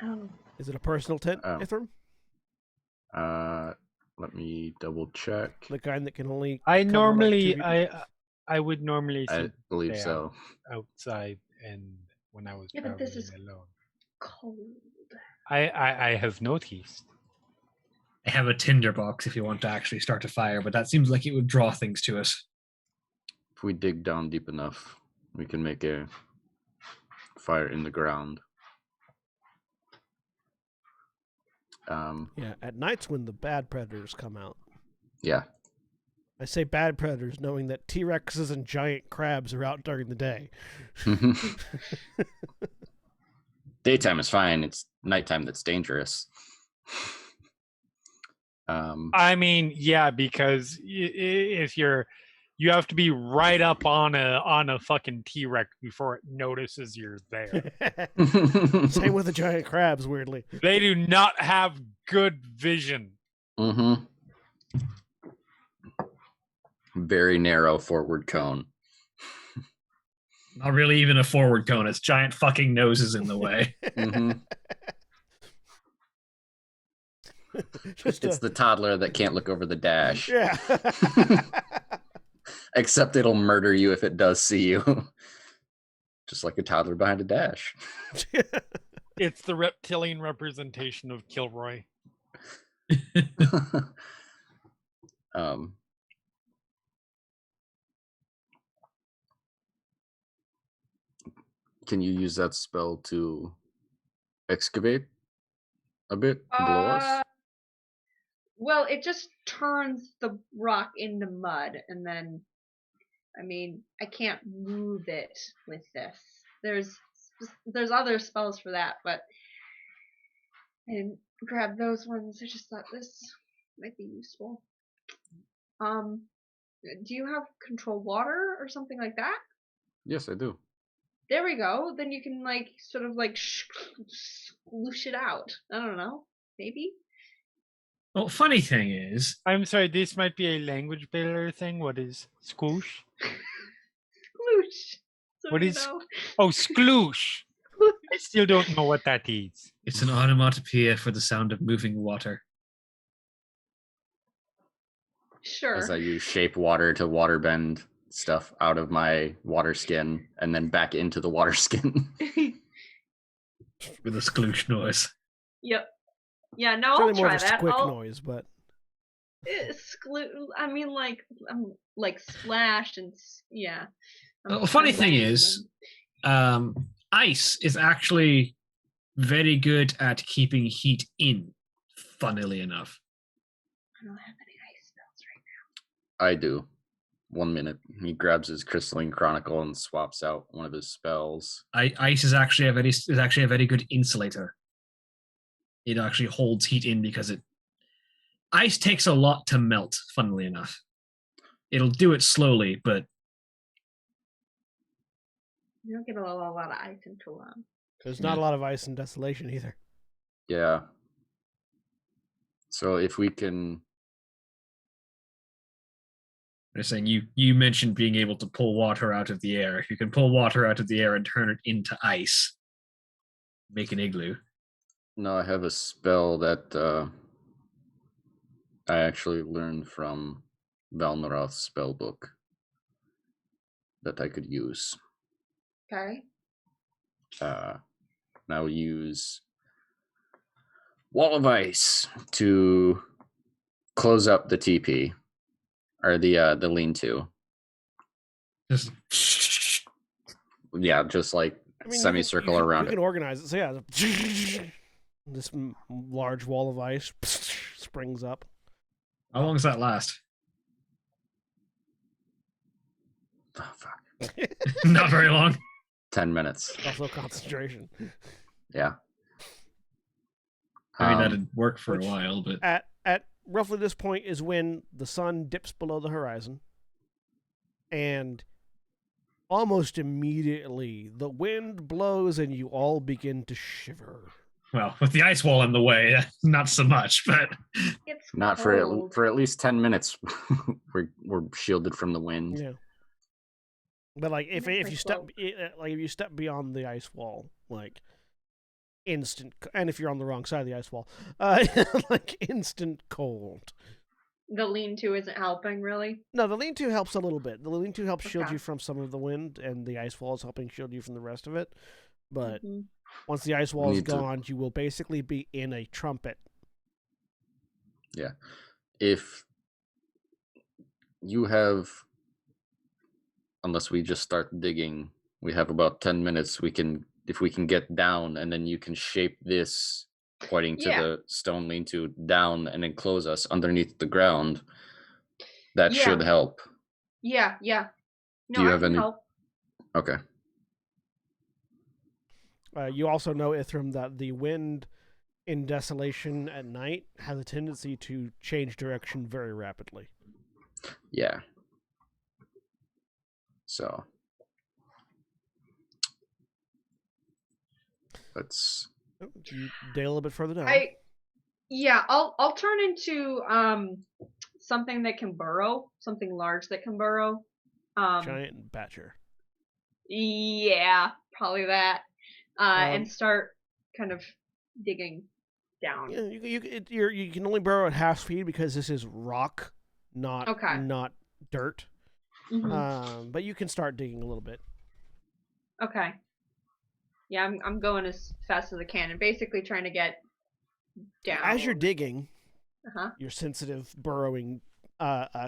Oh. Is it a personal tent, Ithram? Let me double check. The kind that can only. I would normally. I believe so. Outside, and when I was but this is alone. Cold. I have noticed. I have a tinderbox if you want to actually start a fire, but that seems like it would draw things to us. If we dig down deep enough, we can make a fire in the ground. Yeah, at night's when the bad predators come out. Yeah. I say bad predators knowing that T-Rexes and giant crabs are out during the day. Daytime is fine. It's nighttime that's dangerous. I mean, yeah, because if you have to be right up on a fucking T-Rex before it notices you're there. Same with the giant crabs, weirdly. They do not have good vision. Mm-hmm. Very narrow forward cone. Not really even a forward cone. It's giant fucking noses in the way. Mm-hmm. It's the toddler that can't look over the dash. Yeah. Except it'll murder you if it does see you. Just like a toddler behind a dash. It's the reptilian representation of Kilroy. Can you use that spell to excavate a bit below us? Well, it just turns the rock into mud, and then I mean, I can't move it with this. There's other spells for that, but I didn't grab those ones. I just thought this might be useful. Do you have control water or something like that? Yes, I do. There we go. Then you can like sort of like sploosh it out. I don't know. Maybe. Well, funny thing is, I'm sorry, this might be a language barrier thing. What is squoosh? Sploosh. So What you is? know. Oh, skloosh. I still don't know what that is. it's an onomatopoeia for the sound of moving water. Sure. As I use shape water to water bend stuff out of my water skin and then back into the water skin. With a skloosh noise. Yep. Yeah, no, Certainly I'll more try of a that. squick noise, but I mean, like splashed and yeah. Well, funny thing is, ice is actually very good at keeping heat in. Funnily enough, I don't have any ice spells right I do. 1 minute. He grabs his Crystalline Chronicle and swaps out one of his spells. Ice is actually a very good insulator. It actually holds heat in because ice takes a lot to melt. Funnily enough, it'll do it slowly, but You don't get a lot of ice until there's not a lot of ice in Desolation either. Yeah. So if we can... they're saying you mentioned being able to pull water out of the air. If you can pull water out of the air and turn it into ice, make an igloo. No, I have a spell that I actually learned from Valmaroth's spellbook that I could use. Okay. Now use Wall of Ice to close up the TP or the lean-to. Just Yeah, just like semicircle around it. You can organize it. So yeah, this large wall of ice springs up. how long does that last? Oh, fuck. Not very long. 10 minutes. Also concentration. Yeah. I mean, that'd work for a while, but at roughly this point is when the sun dips below the horizon, and almost immediately the wind blows and you all begin to shiver. well, with the ice wall in the way, not so much. But It's not cold. for at least 10 minutes. we're shielded from the wind. Yeah. But like if you step beyond the ice wall, like instant, and if you're on the wrong side of the ice wall, like instant cold. The lean-to isn't helping, really? No, the lean-to helps a little bit. The lean-to helps shield Okay. you from some of the wind, and the ice wall is helping shield you from the rest of it. But once the ice wall is gone, you will basically be in a trumpet. Yeah. If you have, unless we just start digging, we have about 10 minutes. If we can get down, and then you can shape this, pointing to the stone lean-to, down and enclose us underneath the ground. That should help. Yeah. No, Do you I have can any? help. Okay. You also know, Ithram, that the wind in Desolation at night has a tendency to change direction very rapidly. Yeah. So let's you dig a little bit further down. I'll turn into something that can burrow, something large that can burrow. Giant badger. Yeah, probably that. And start kind of digging down. Yeah, you can only burrow at half speed because this is rock, not dirt. Mm-hmm. But you can start digging a little bit. Okay. Yeah, I'm going as fast as I can and basically trying to get down. As you're digging, your sensitive burrowing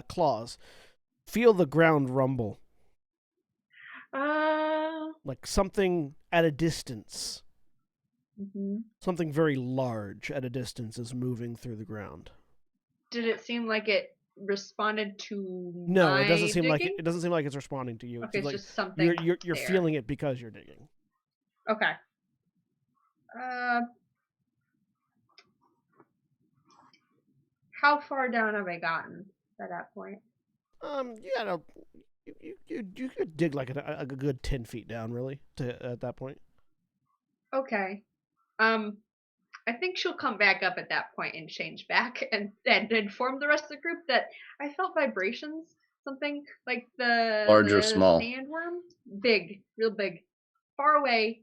claws feel the ground rumble. Like something at a distance. Mm-hmm. Something very large at a distance is moving through the ground. Did it seem like it responded to No, it doesn't my seem like digging? it doesn't seem like it's responding to you. Okay, it's like just something. you're there. feeling it because you're digging. Okay. How far down have I gotten by that point? Yeah, you could dig like a good 10 feet down, really, at that point. Okay. I think she'll come back up at that point and change back and inform the rest of the group that I felt vibrations, something like Large or small? Sandworm. Big, real big. Far away.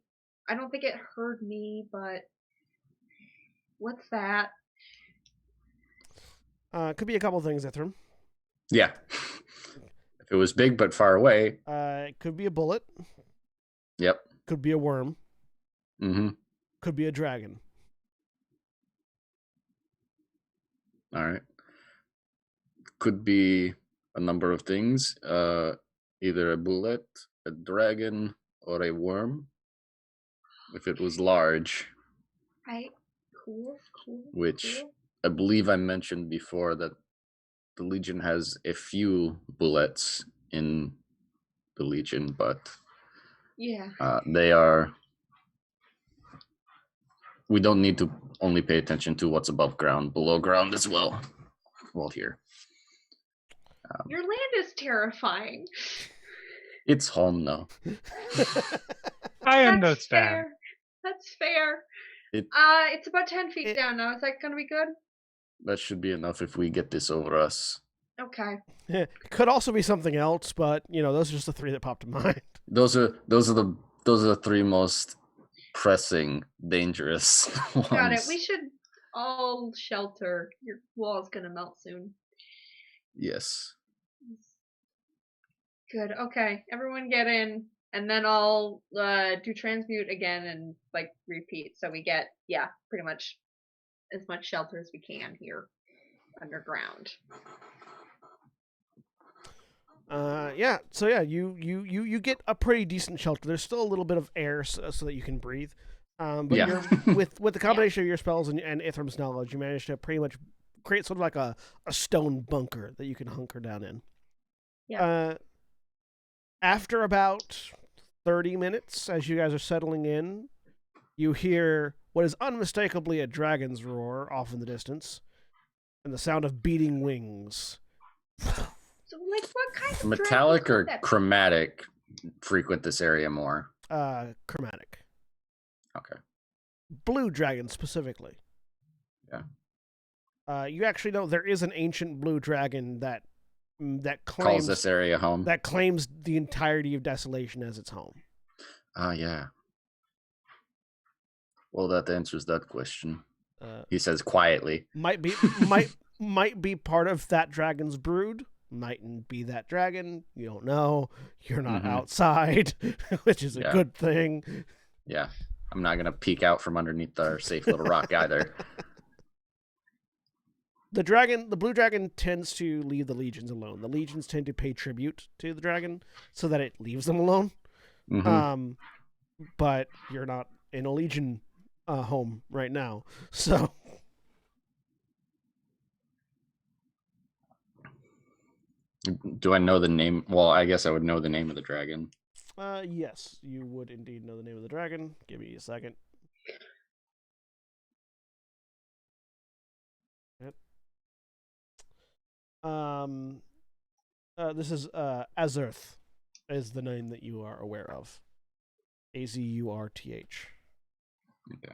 I don't think it heard me, but what's that? Could be a couple things, Ithram. Yeah. If it was big but far away. It could be a bullet. Yep. Could be a worm. Mm-hmm. Could be a dragon. All right. Could be a number of things. Either a bullet, a dragon, or a worm. If it was large. Right. Cool. Which I believe I mentioned before that the Legion has a few bullets in the Legion, but yeah, they are. We don't need to only pay attention to what's above ground, below ground as well. Well, here. Your land is terrifying. It's home now. I understand. That's fair. It's about 10 feet down now. Is that going to be good? That should be enough if we get this over us. Okay. It could also be something else, but those are just the three that popped to mind. Those are the three most pressing, dangerous ones. Got it. We should all shelter. Your wall's going to melt soon. Yes. Good. Okay. Everyone get in, and then I'll do transmute again and repeat. So we get pretty much as much shelter as we can here underground. So you get a pretty decent shelter. There's still a little bit of air so that you can breathe. But you're with the combination of your spells and Ithram's knowledge, you manage to pretty much create sort of like a stone bunker that you can hunker down in. Yeah. After about 30 minutes, as you guys are settling in, you hear what is unmistakably a dragon's roar off in the distance, and the sound of beating wings. So, what kind of metallic or chromatic frequent this area more? Chromatic. Okay. Blue dragon specifically. Yeah. You actually know there is an ancient blue dragon that claims calls this area home. That claims the entirety of Desolation as its home. Yeah. Well, that answers that question. He says quietly. Might be part of that dragon's brood. Mightn't be that dragon. You don't know. You're not outside, which is a good thing. Yeah. I'm not going to peek out from underneath our safe little rock either. The blue dragon tends to leave the legions alone. The legions tend to pay tribute to the dragon so that it leaves them alone. Mm-hmm. But you're not in a legion home right now, so. Do I know the name? Well, I guess I would know the name of the dragon. Yes, you would indeed know the name of the dragon. Give me a second. This is Azurth is the name that you are aware of. Azurth. Okay.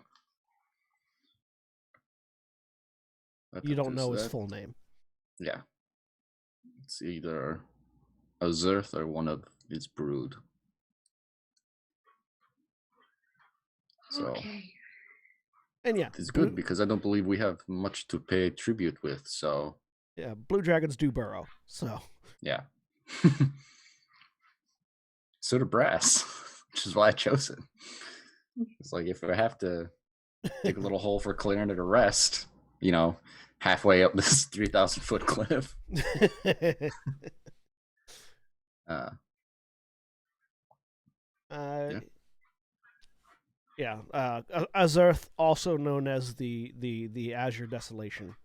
You don't know his full name. Yeah. It's either Azurth or one of his brood. So, and it's good because I don't believe we have much to pay tribute with. So, yeah, blue dragons do burrow. So, yeah. So do brass, which is why I chose it. It's like if I have to dig a little hole for clearing it to rest, halfway up this 3,000 foot cliff. Azurth, also known as the Azure Desolation.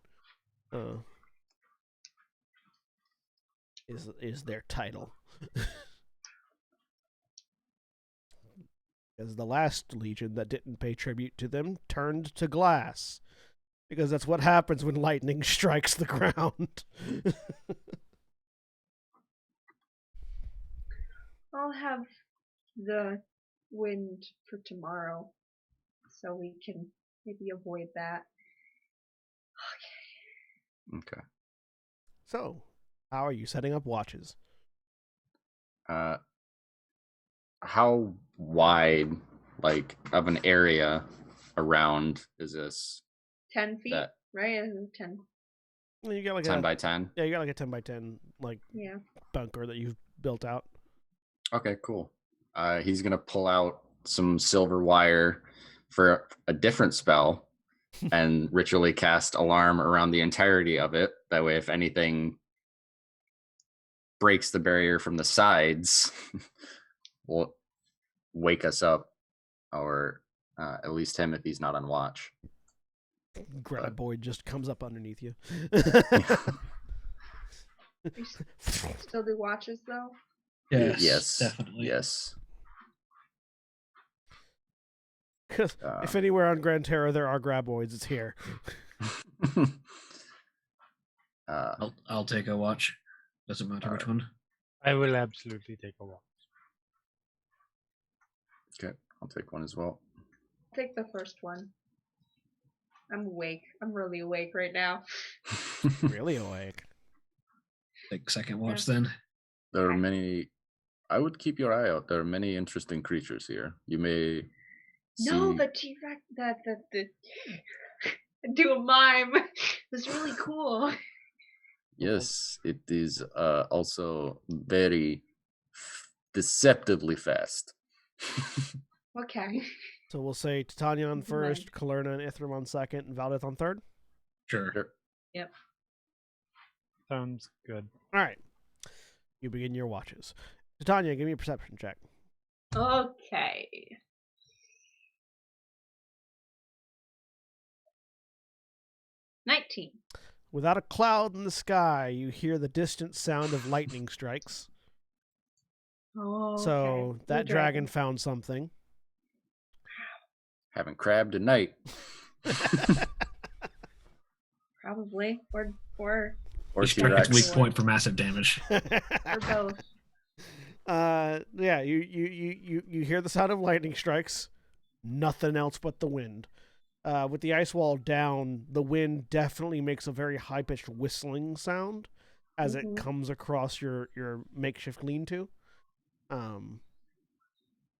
is their title. Because the last legion that didn't pay tribute to them turned to glass. Because that's what happens when lightning strikes the ground. I'll have the wind for tomorrow, so we can maybe avoid that. Okay. So, how are you setting up watches? How wide, like, of an area around is this? 10 feet, That right? 10. Well, you got like 10 a by 10? yeah, you got like a 10 by 10 like Yeah. bunker that you've built out. Okay, cool. He's gonna pull out some silver wire for a different spell and ritually cast alarm around the entirety of it. That way, if anything breaks the barrier from the sides, will wake us up, or at least him if he's not on watch. Graboid just comes up underneath you. We still do watches though? Yes, definitely. Yes. Because if anywhere on Gran Terra there are graboids, it's here. I'll take a watch. Doesn't matter which one. I will absolutely take a walk. Okay, I'll take one as well. Take the first one. I'm awake. I'm really awake right now. Really awake. Take second watch then. There are many. I would keep your eye out. There are many interesting creatures here. You may. No, see... the T-Rex, the do a mime. It was really cool. Yes, it is also very deceptively fast. Okay. So we'll say Titania on first, Kalerna and Ithram on second, and Valdeth on third? Sure. Yep. Sounds good. All right. You begin your watches. Titania, give me a perception check. Okay. $19. Without a cloud in the sky, you hear the distant sound of lightning strikes. Oh, okay. So that dragon found something. Haven't crabbed at night. Probably. Or Struck its weak point for massive damage. or both. Yeah, you hear the sound of lightning strikes. Nothing else but the wind. With the ice wall down, the wind definitely makes a very high-pitched whistling sound as it comes across your makeshift lean-to.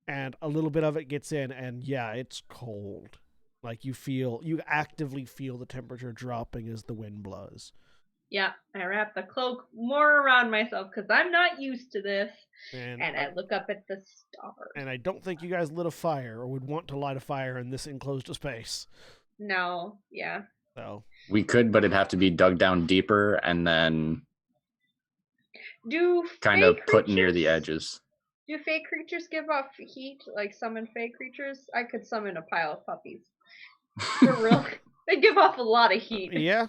And a little bit of it gets in, and yeah, it's cold. Like you actively feel the temperature dropping as the wind blows. Yeah, I wrap the cloak more around myself because I'm not used to this. And I look up at the stars. And I don't think you guys lit a fire or would want to light a fire in this enclosed space. No, yeah. So we could, but it'd have to be dug down deeper and then kind of put near the edges. Do fey creatures give off heat? Like summon fey creatures? I could summon a pile of puppies. For real. They give off a lot of heat. Yeah.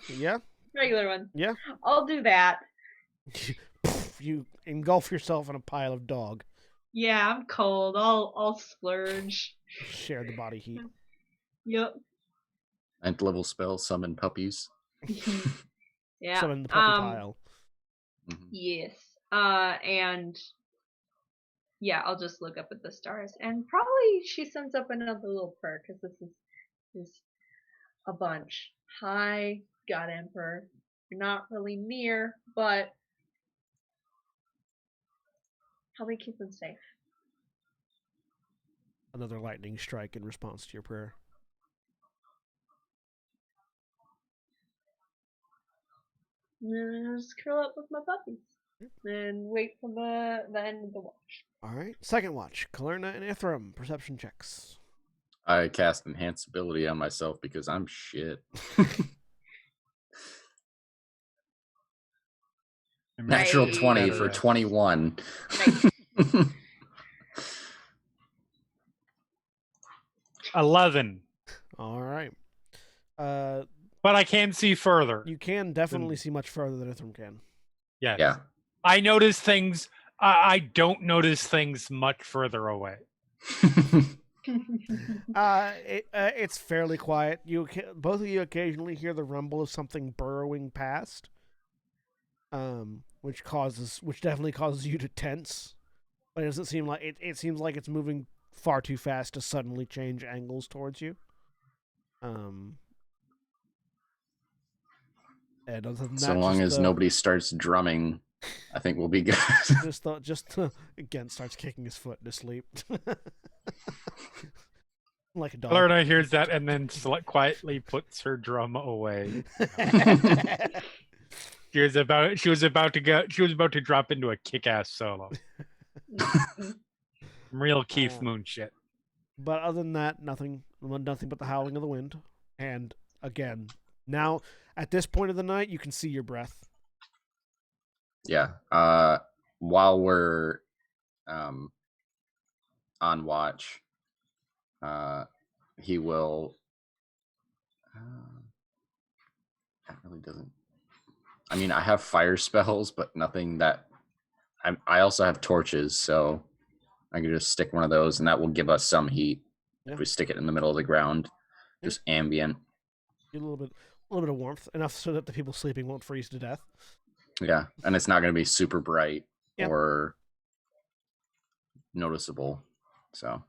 Regular ones. Yeah. I'll do that. You engulf yourself in a pile of dog. Yeah, I'm cold. I'll splurge. Share the body heat. Yep. 9th level spell, summon puppies. Yeah. Summon the puppy pile. Yes. And yeah, I'll just look up at the stars, and probably she sends up another little prayer because this is a bunch. Hi, God Emperor. You're not really near, but help me keep them safe. Another lightning strike in response to your prayer. And then I'll just curl up with my puppies and wait for the end of the watch. All right. Second watch. Kalerna and Ithram. Perception checks. I cast Enhance Ability on myself because I'm shit. Natural 20 for 21. Nice. 11. All right. But I can see further. You can definitely see much further than Ithram can. Yes. Yeah. I notice things. I don't notice things much further away. It's fairly quiet. Both of you occasionally hear the rumble of something burrowing past, which definitely causes you to tense. But it doesn't seem like it seems like it's moving far too fast to suddenly change angles towards you. And other than So that, long as nobody starts drumming, I think we'll be good. Again starts kicking his foot to sleep. Like a dog. Lorna hears that and then quietly puts her drum away. She was about to drop into a kick-ass solo. Real Keith Moon shit. But other than that, nothing but the howling of the wind. And again, now at this point of the night, you can see your breath. Yeah. While we're on watch, he will. That really doesn't. I mean, I have fire spells, but nothing that. I also have torches, so I can just stick one of those, and that will give us some heat if we stick it in the middle of the ground, just ambient. A little bit of warmth, enough so that the people sleeping won't freeze to death. Yeah, and it's not going to be super bright or noticeable, so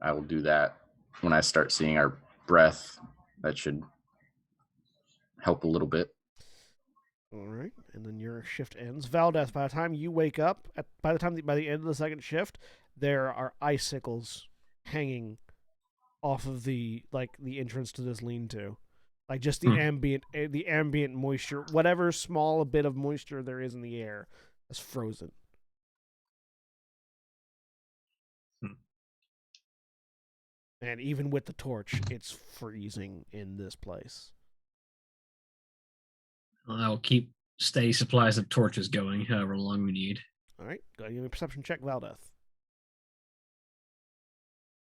I will do that when I start seeing our breath. That should help a little bit. All right, and then your shift ends. Valdeth, by the time you wake up, by the end of the second shift, there are icicles hanging off of the entrance to this lean-to, like just the ambient moisture, whatever small bit of moisture there is in the air, is frozen. And even with the torch, it's freezing in this place. I'll keep steady supplies of torches going, however long we need. All right, go ahead and give me a perception check, Valdeth.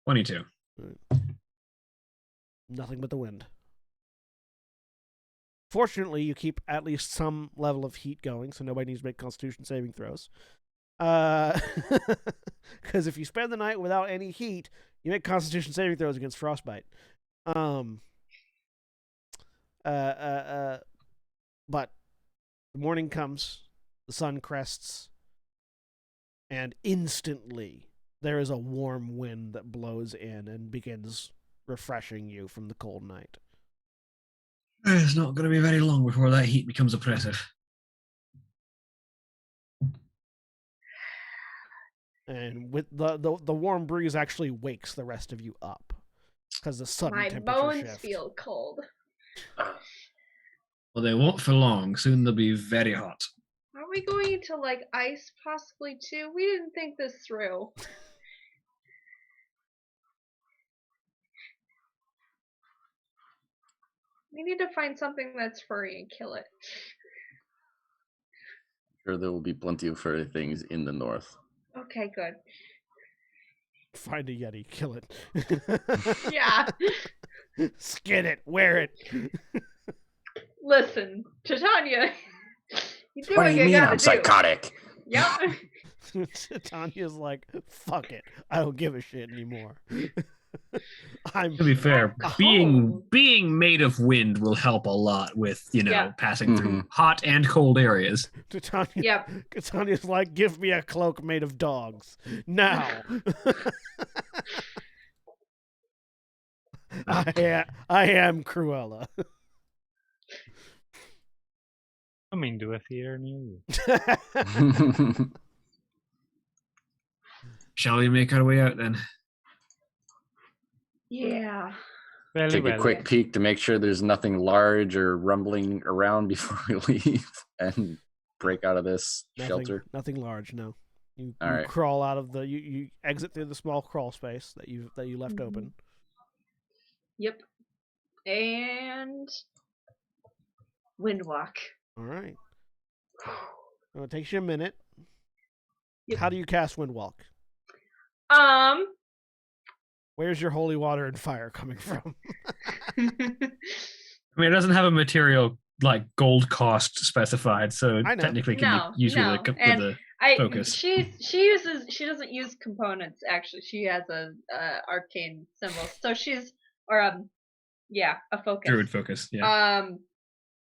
22. Right. Nothing but the wind. Fortunately, you keep at least some level of heat going, so nobody needs to make Constitution saving throws. Because if you spend the night without any heat, you make Constitution saving throws against frostbite. But the morning comes, the sun crests, and instantly there is a warm wind that blows in and begins refreshing you from the cold night. It's not going to be very long before that heat becomes oppressive. And with the warm breeze actually wakes the rest of you up because the sudden temperature bones shift. Feel cold. Well, they won't for long. Soon they'll be very hot. Are we going into ice possibly too? We didn't think this through. We need to find something that's furry and kill it. Sure, there will be plenty of furry things in the north. Okay, good. Find a Yeti, kill it. Yeah. Skin it, wear it. Listen, Titania, you do What do what you mean gotta I'm do. psychotic? Yep. Titania's like, fuck it. I don't give a shit anymore. To be fair, being made of wind will help a lot with, passing through hot and cold areas. Titania's like, give me a cloak made of dogs. Now. I am Cruella. Coming to a theater near you. Shall we make our way out then? Yeah. Take a quick peek to make sure there's nothing large or rumbling around before we leave and break out of this shelter. Nothing large, no. You right. Crawl out of you exit through the small crawl space that you left open. Yep. And windwalk. All right. Well, it takes you a minute. Yep. How do you cast windwalk? Where's your holy water and fire coming from? I mean, it doesn't have a material like gold cost specified, so I know. technically can be used with a focus. She doesn't use components actually. She has a arcane symbol. So she's a focus. Druid focus, yeah.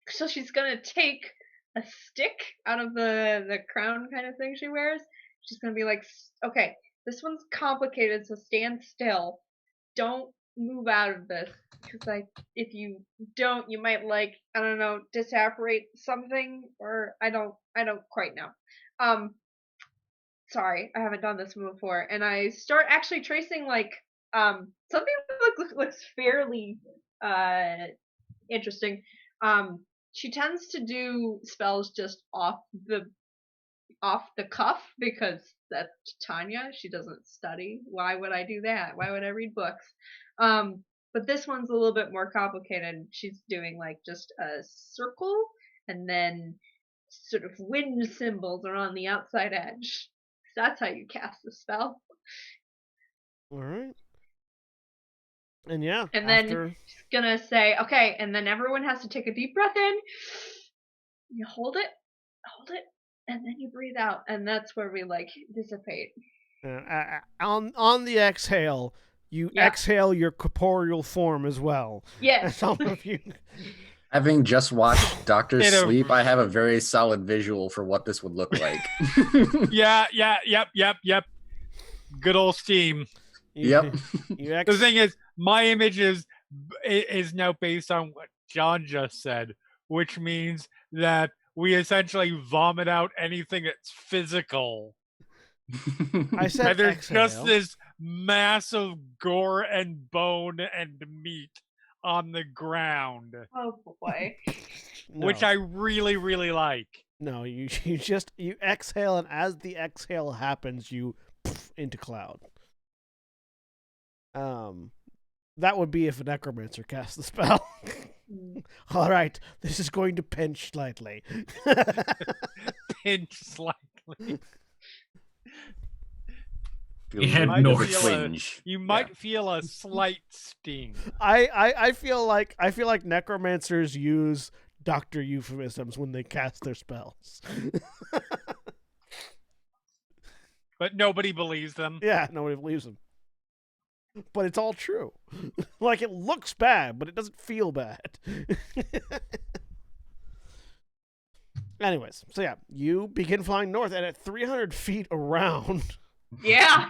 So she's gonna take a stick out of the crown kind of thing she wears. She's gonna be like, okay, this one's complicated, so stand still. Don't move out of this, because if you don't, you might disapparate something, or I don't quite know. Sorry, I haven't done this before, and I start actually tracing something that looks fairly interesting. She tends to do spells just off the cuff because that's Tanya. She doesn't study. Why would I do that? Why would I read books? But this one's a little bit more complicated. She's doing just a circle and then sort of wind symbols around the outside edge. That's how you cast the spell. All right. And yeah, and then she's gonna say, okay, and then everyone has to take a deep breath in. You hold it, and then you breathe out, and that's where we dissipate. On the exhale, you exhale your corporeal form as well. Yes. Some of you. Having just watched Doctor Sleep, I have a very solid visual for what this would look like. Yep. Good old Steam. Yep. The thing is, my image is now based on what John just said, which means that we essentially vomit out anything that's physical. I said and there's exhale. just this massive gore and bone and meat on the ground. Oh boy. Which I really, really like. No, you exhale, and as the exhale happens, you into cloud. That would be if a necromancer cast the spell. All right, this is going to pinch slightly. Pinch slightly. You might feel a slight sting. I feel like necromancers use doctor euphemisms when they cast their spells. But nobody believes them. Yeah, nobody believes them. But it's all true. It looks bad, but it doesn't feel bad. Anyways, so yeah, you begin flying north, and at 300 feet around... Yeah.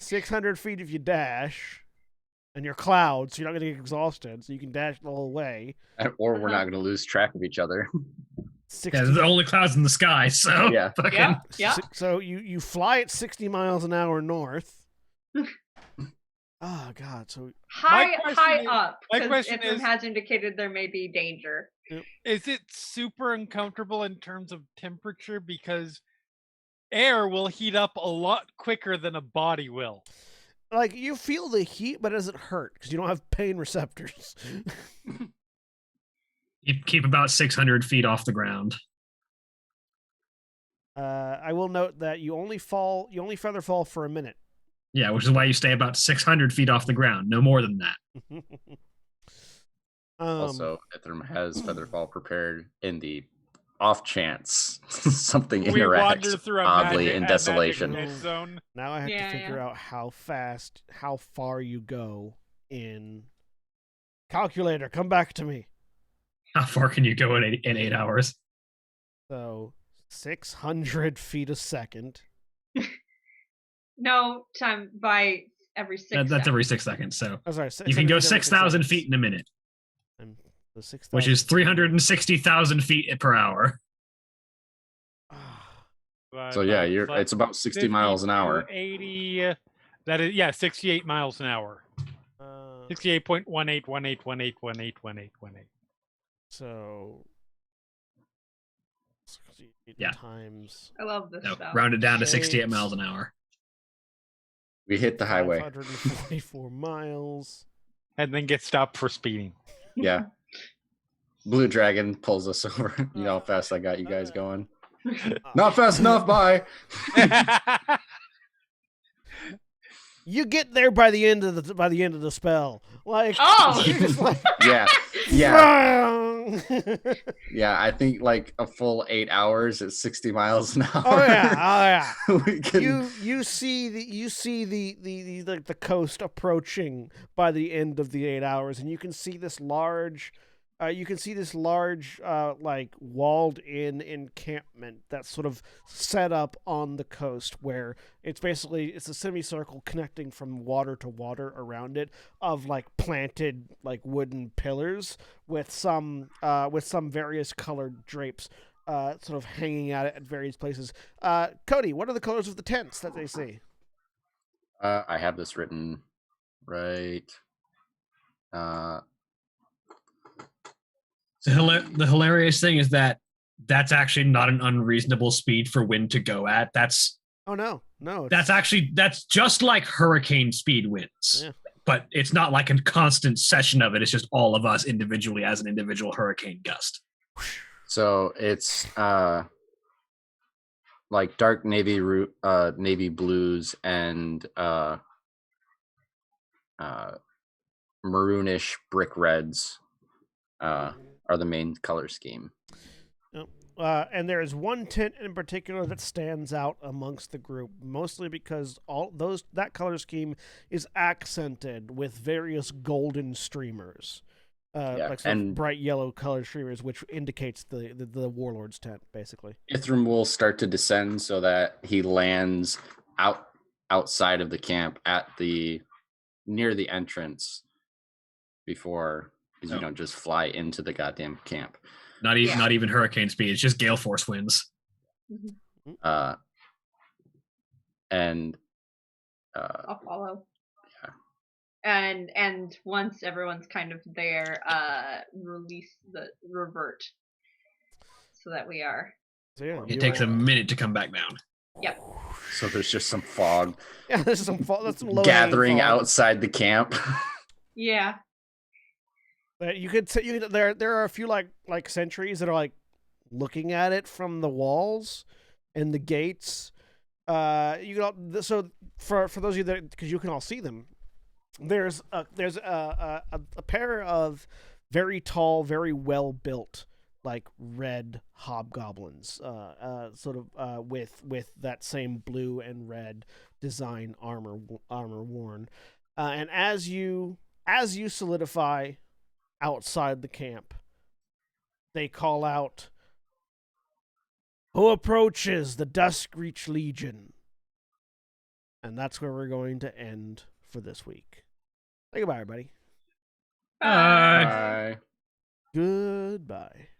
600 feet if you dash, and you're clouds, so you're not going to get exhausted, so you can dash the whole way. Or we're not going to lose track of each other. There's the only clouds in the sky, so... Yeah. Yeah. So you fly at 60 miles an hour north. Oh, God. So high up. My question is, has indicated there may be danger. Is it super uncomfortable in terms of temperature? Because air will heat up a lot quicker than a body will. You feel the heat, but it doesn't hurt because you don't have pain receptors. You keep about 600 feet off the ground. I will note that you only feather fall for a minute. Yeah, which is why you stay about 600 feet off the ground, no more than that. Also, Ithram has Featherfall prepared in the off chance something interacts oddly in Desolation. Now I have to figure out how far you go in calculator. Come back to me. How far can you go in 8 hours? So 600 feet a second. No, time by every 6 seconds. That's every 6 seconds. So sorry, you can go 6,000 feet in a minute. Which is 360,000 feet per hour. So yeah, it's about 60 miles an hour. 80. That is 68 miles an hour. 68.181818181818. So times. I love this stuff. Round it down to 68 miles an hour. We hit the highway. 544 miles. And then get stopped for speeding. Yeah. Blue Dragon pulls us over. You know how fast I got you guys going? Not fast enough, bye. You get there by the end of the spell. Oh! Yeah. Yeah, I think like a full 8 hours at 60 miles an hour. Oh yeah, We can... You see the coast approaching by the end of the 8 hours, and you can see this large, like walled in encampment that's sort of set up on the coast, where it's a semicircle connecting from water to water around it, of like planted like wooden pillars with some various colored drapes sort of hanging out at various places. Cody, what are the colors of the tents that they see? I have this written right. The hilarious thing is that that's actually not an unreasonable speed for wind to go at. That's just like hurricane speed winds. Yeah. But it's not like a constant session of it. It's just all of us individually as an individual hurricane gust. So it's like dark navy blues and maroonish brick reds are the main color scheme. And there is one tent in particular that stands out amongst the group, mostly because that color scheme is accented with various golden streamers. Like some bright yellow colored streamers, which indicates the warlord's tent, basically. Ithram will start to descend so that he lands outside of the camp near the entrance before, because you don't just fly into the goddamn camp. Not even hurricane speed. It's just gale force winds. And I'll follow. Yeah. And once everyone's kind of there, revert, so that we are. So yeah, it takes a minute to come back down. Yep. So there's just some fog. Yeah, there's some fog. That's some gathering fog outside the camp. Yeah. You could say there are a few like sentries that are like looking at it from the walls and the gates. So for those of you that, because you can all see them, there's a pair of very tall, very well built, like red hobgoblins, sort of with that same blue and red design armor worn, and as you solidify outside the camp, they call out, "Who approaches the Duskreach Legion?" And that's where we're going to end for this week. Say goodbye, everybody. Bye. Goodbye.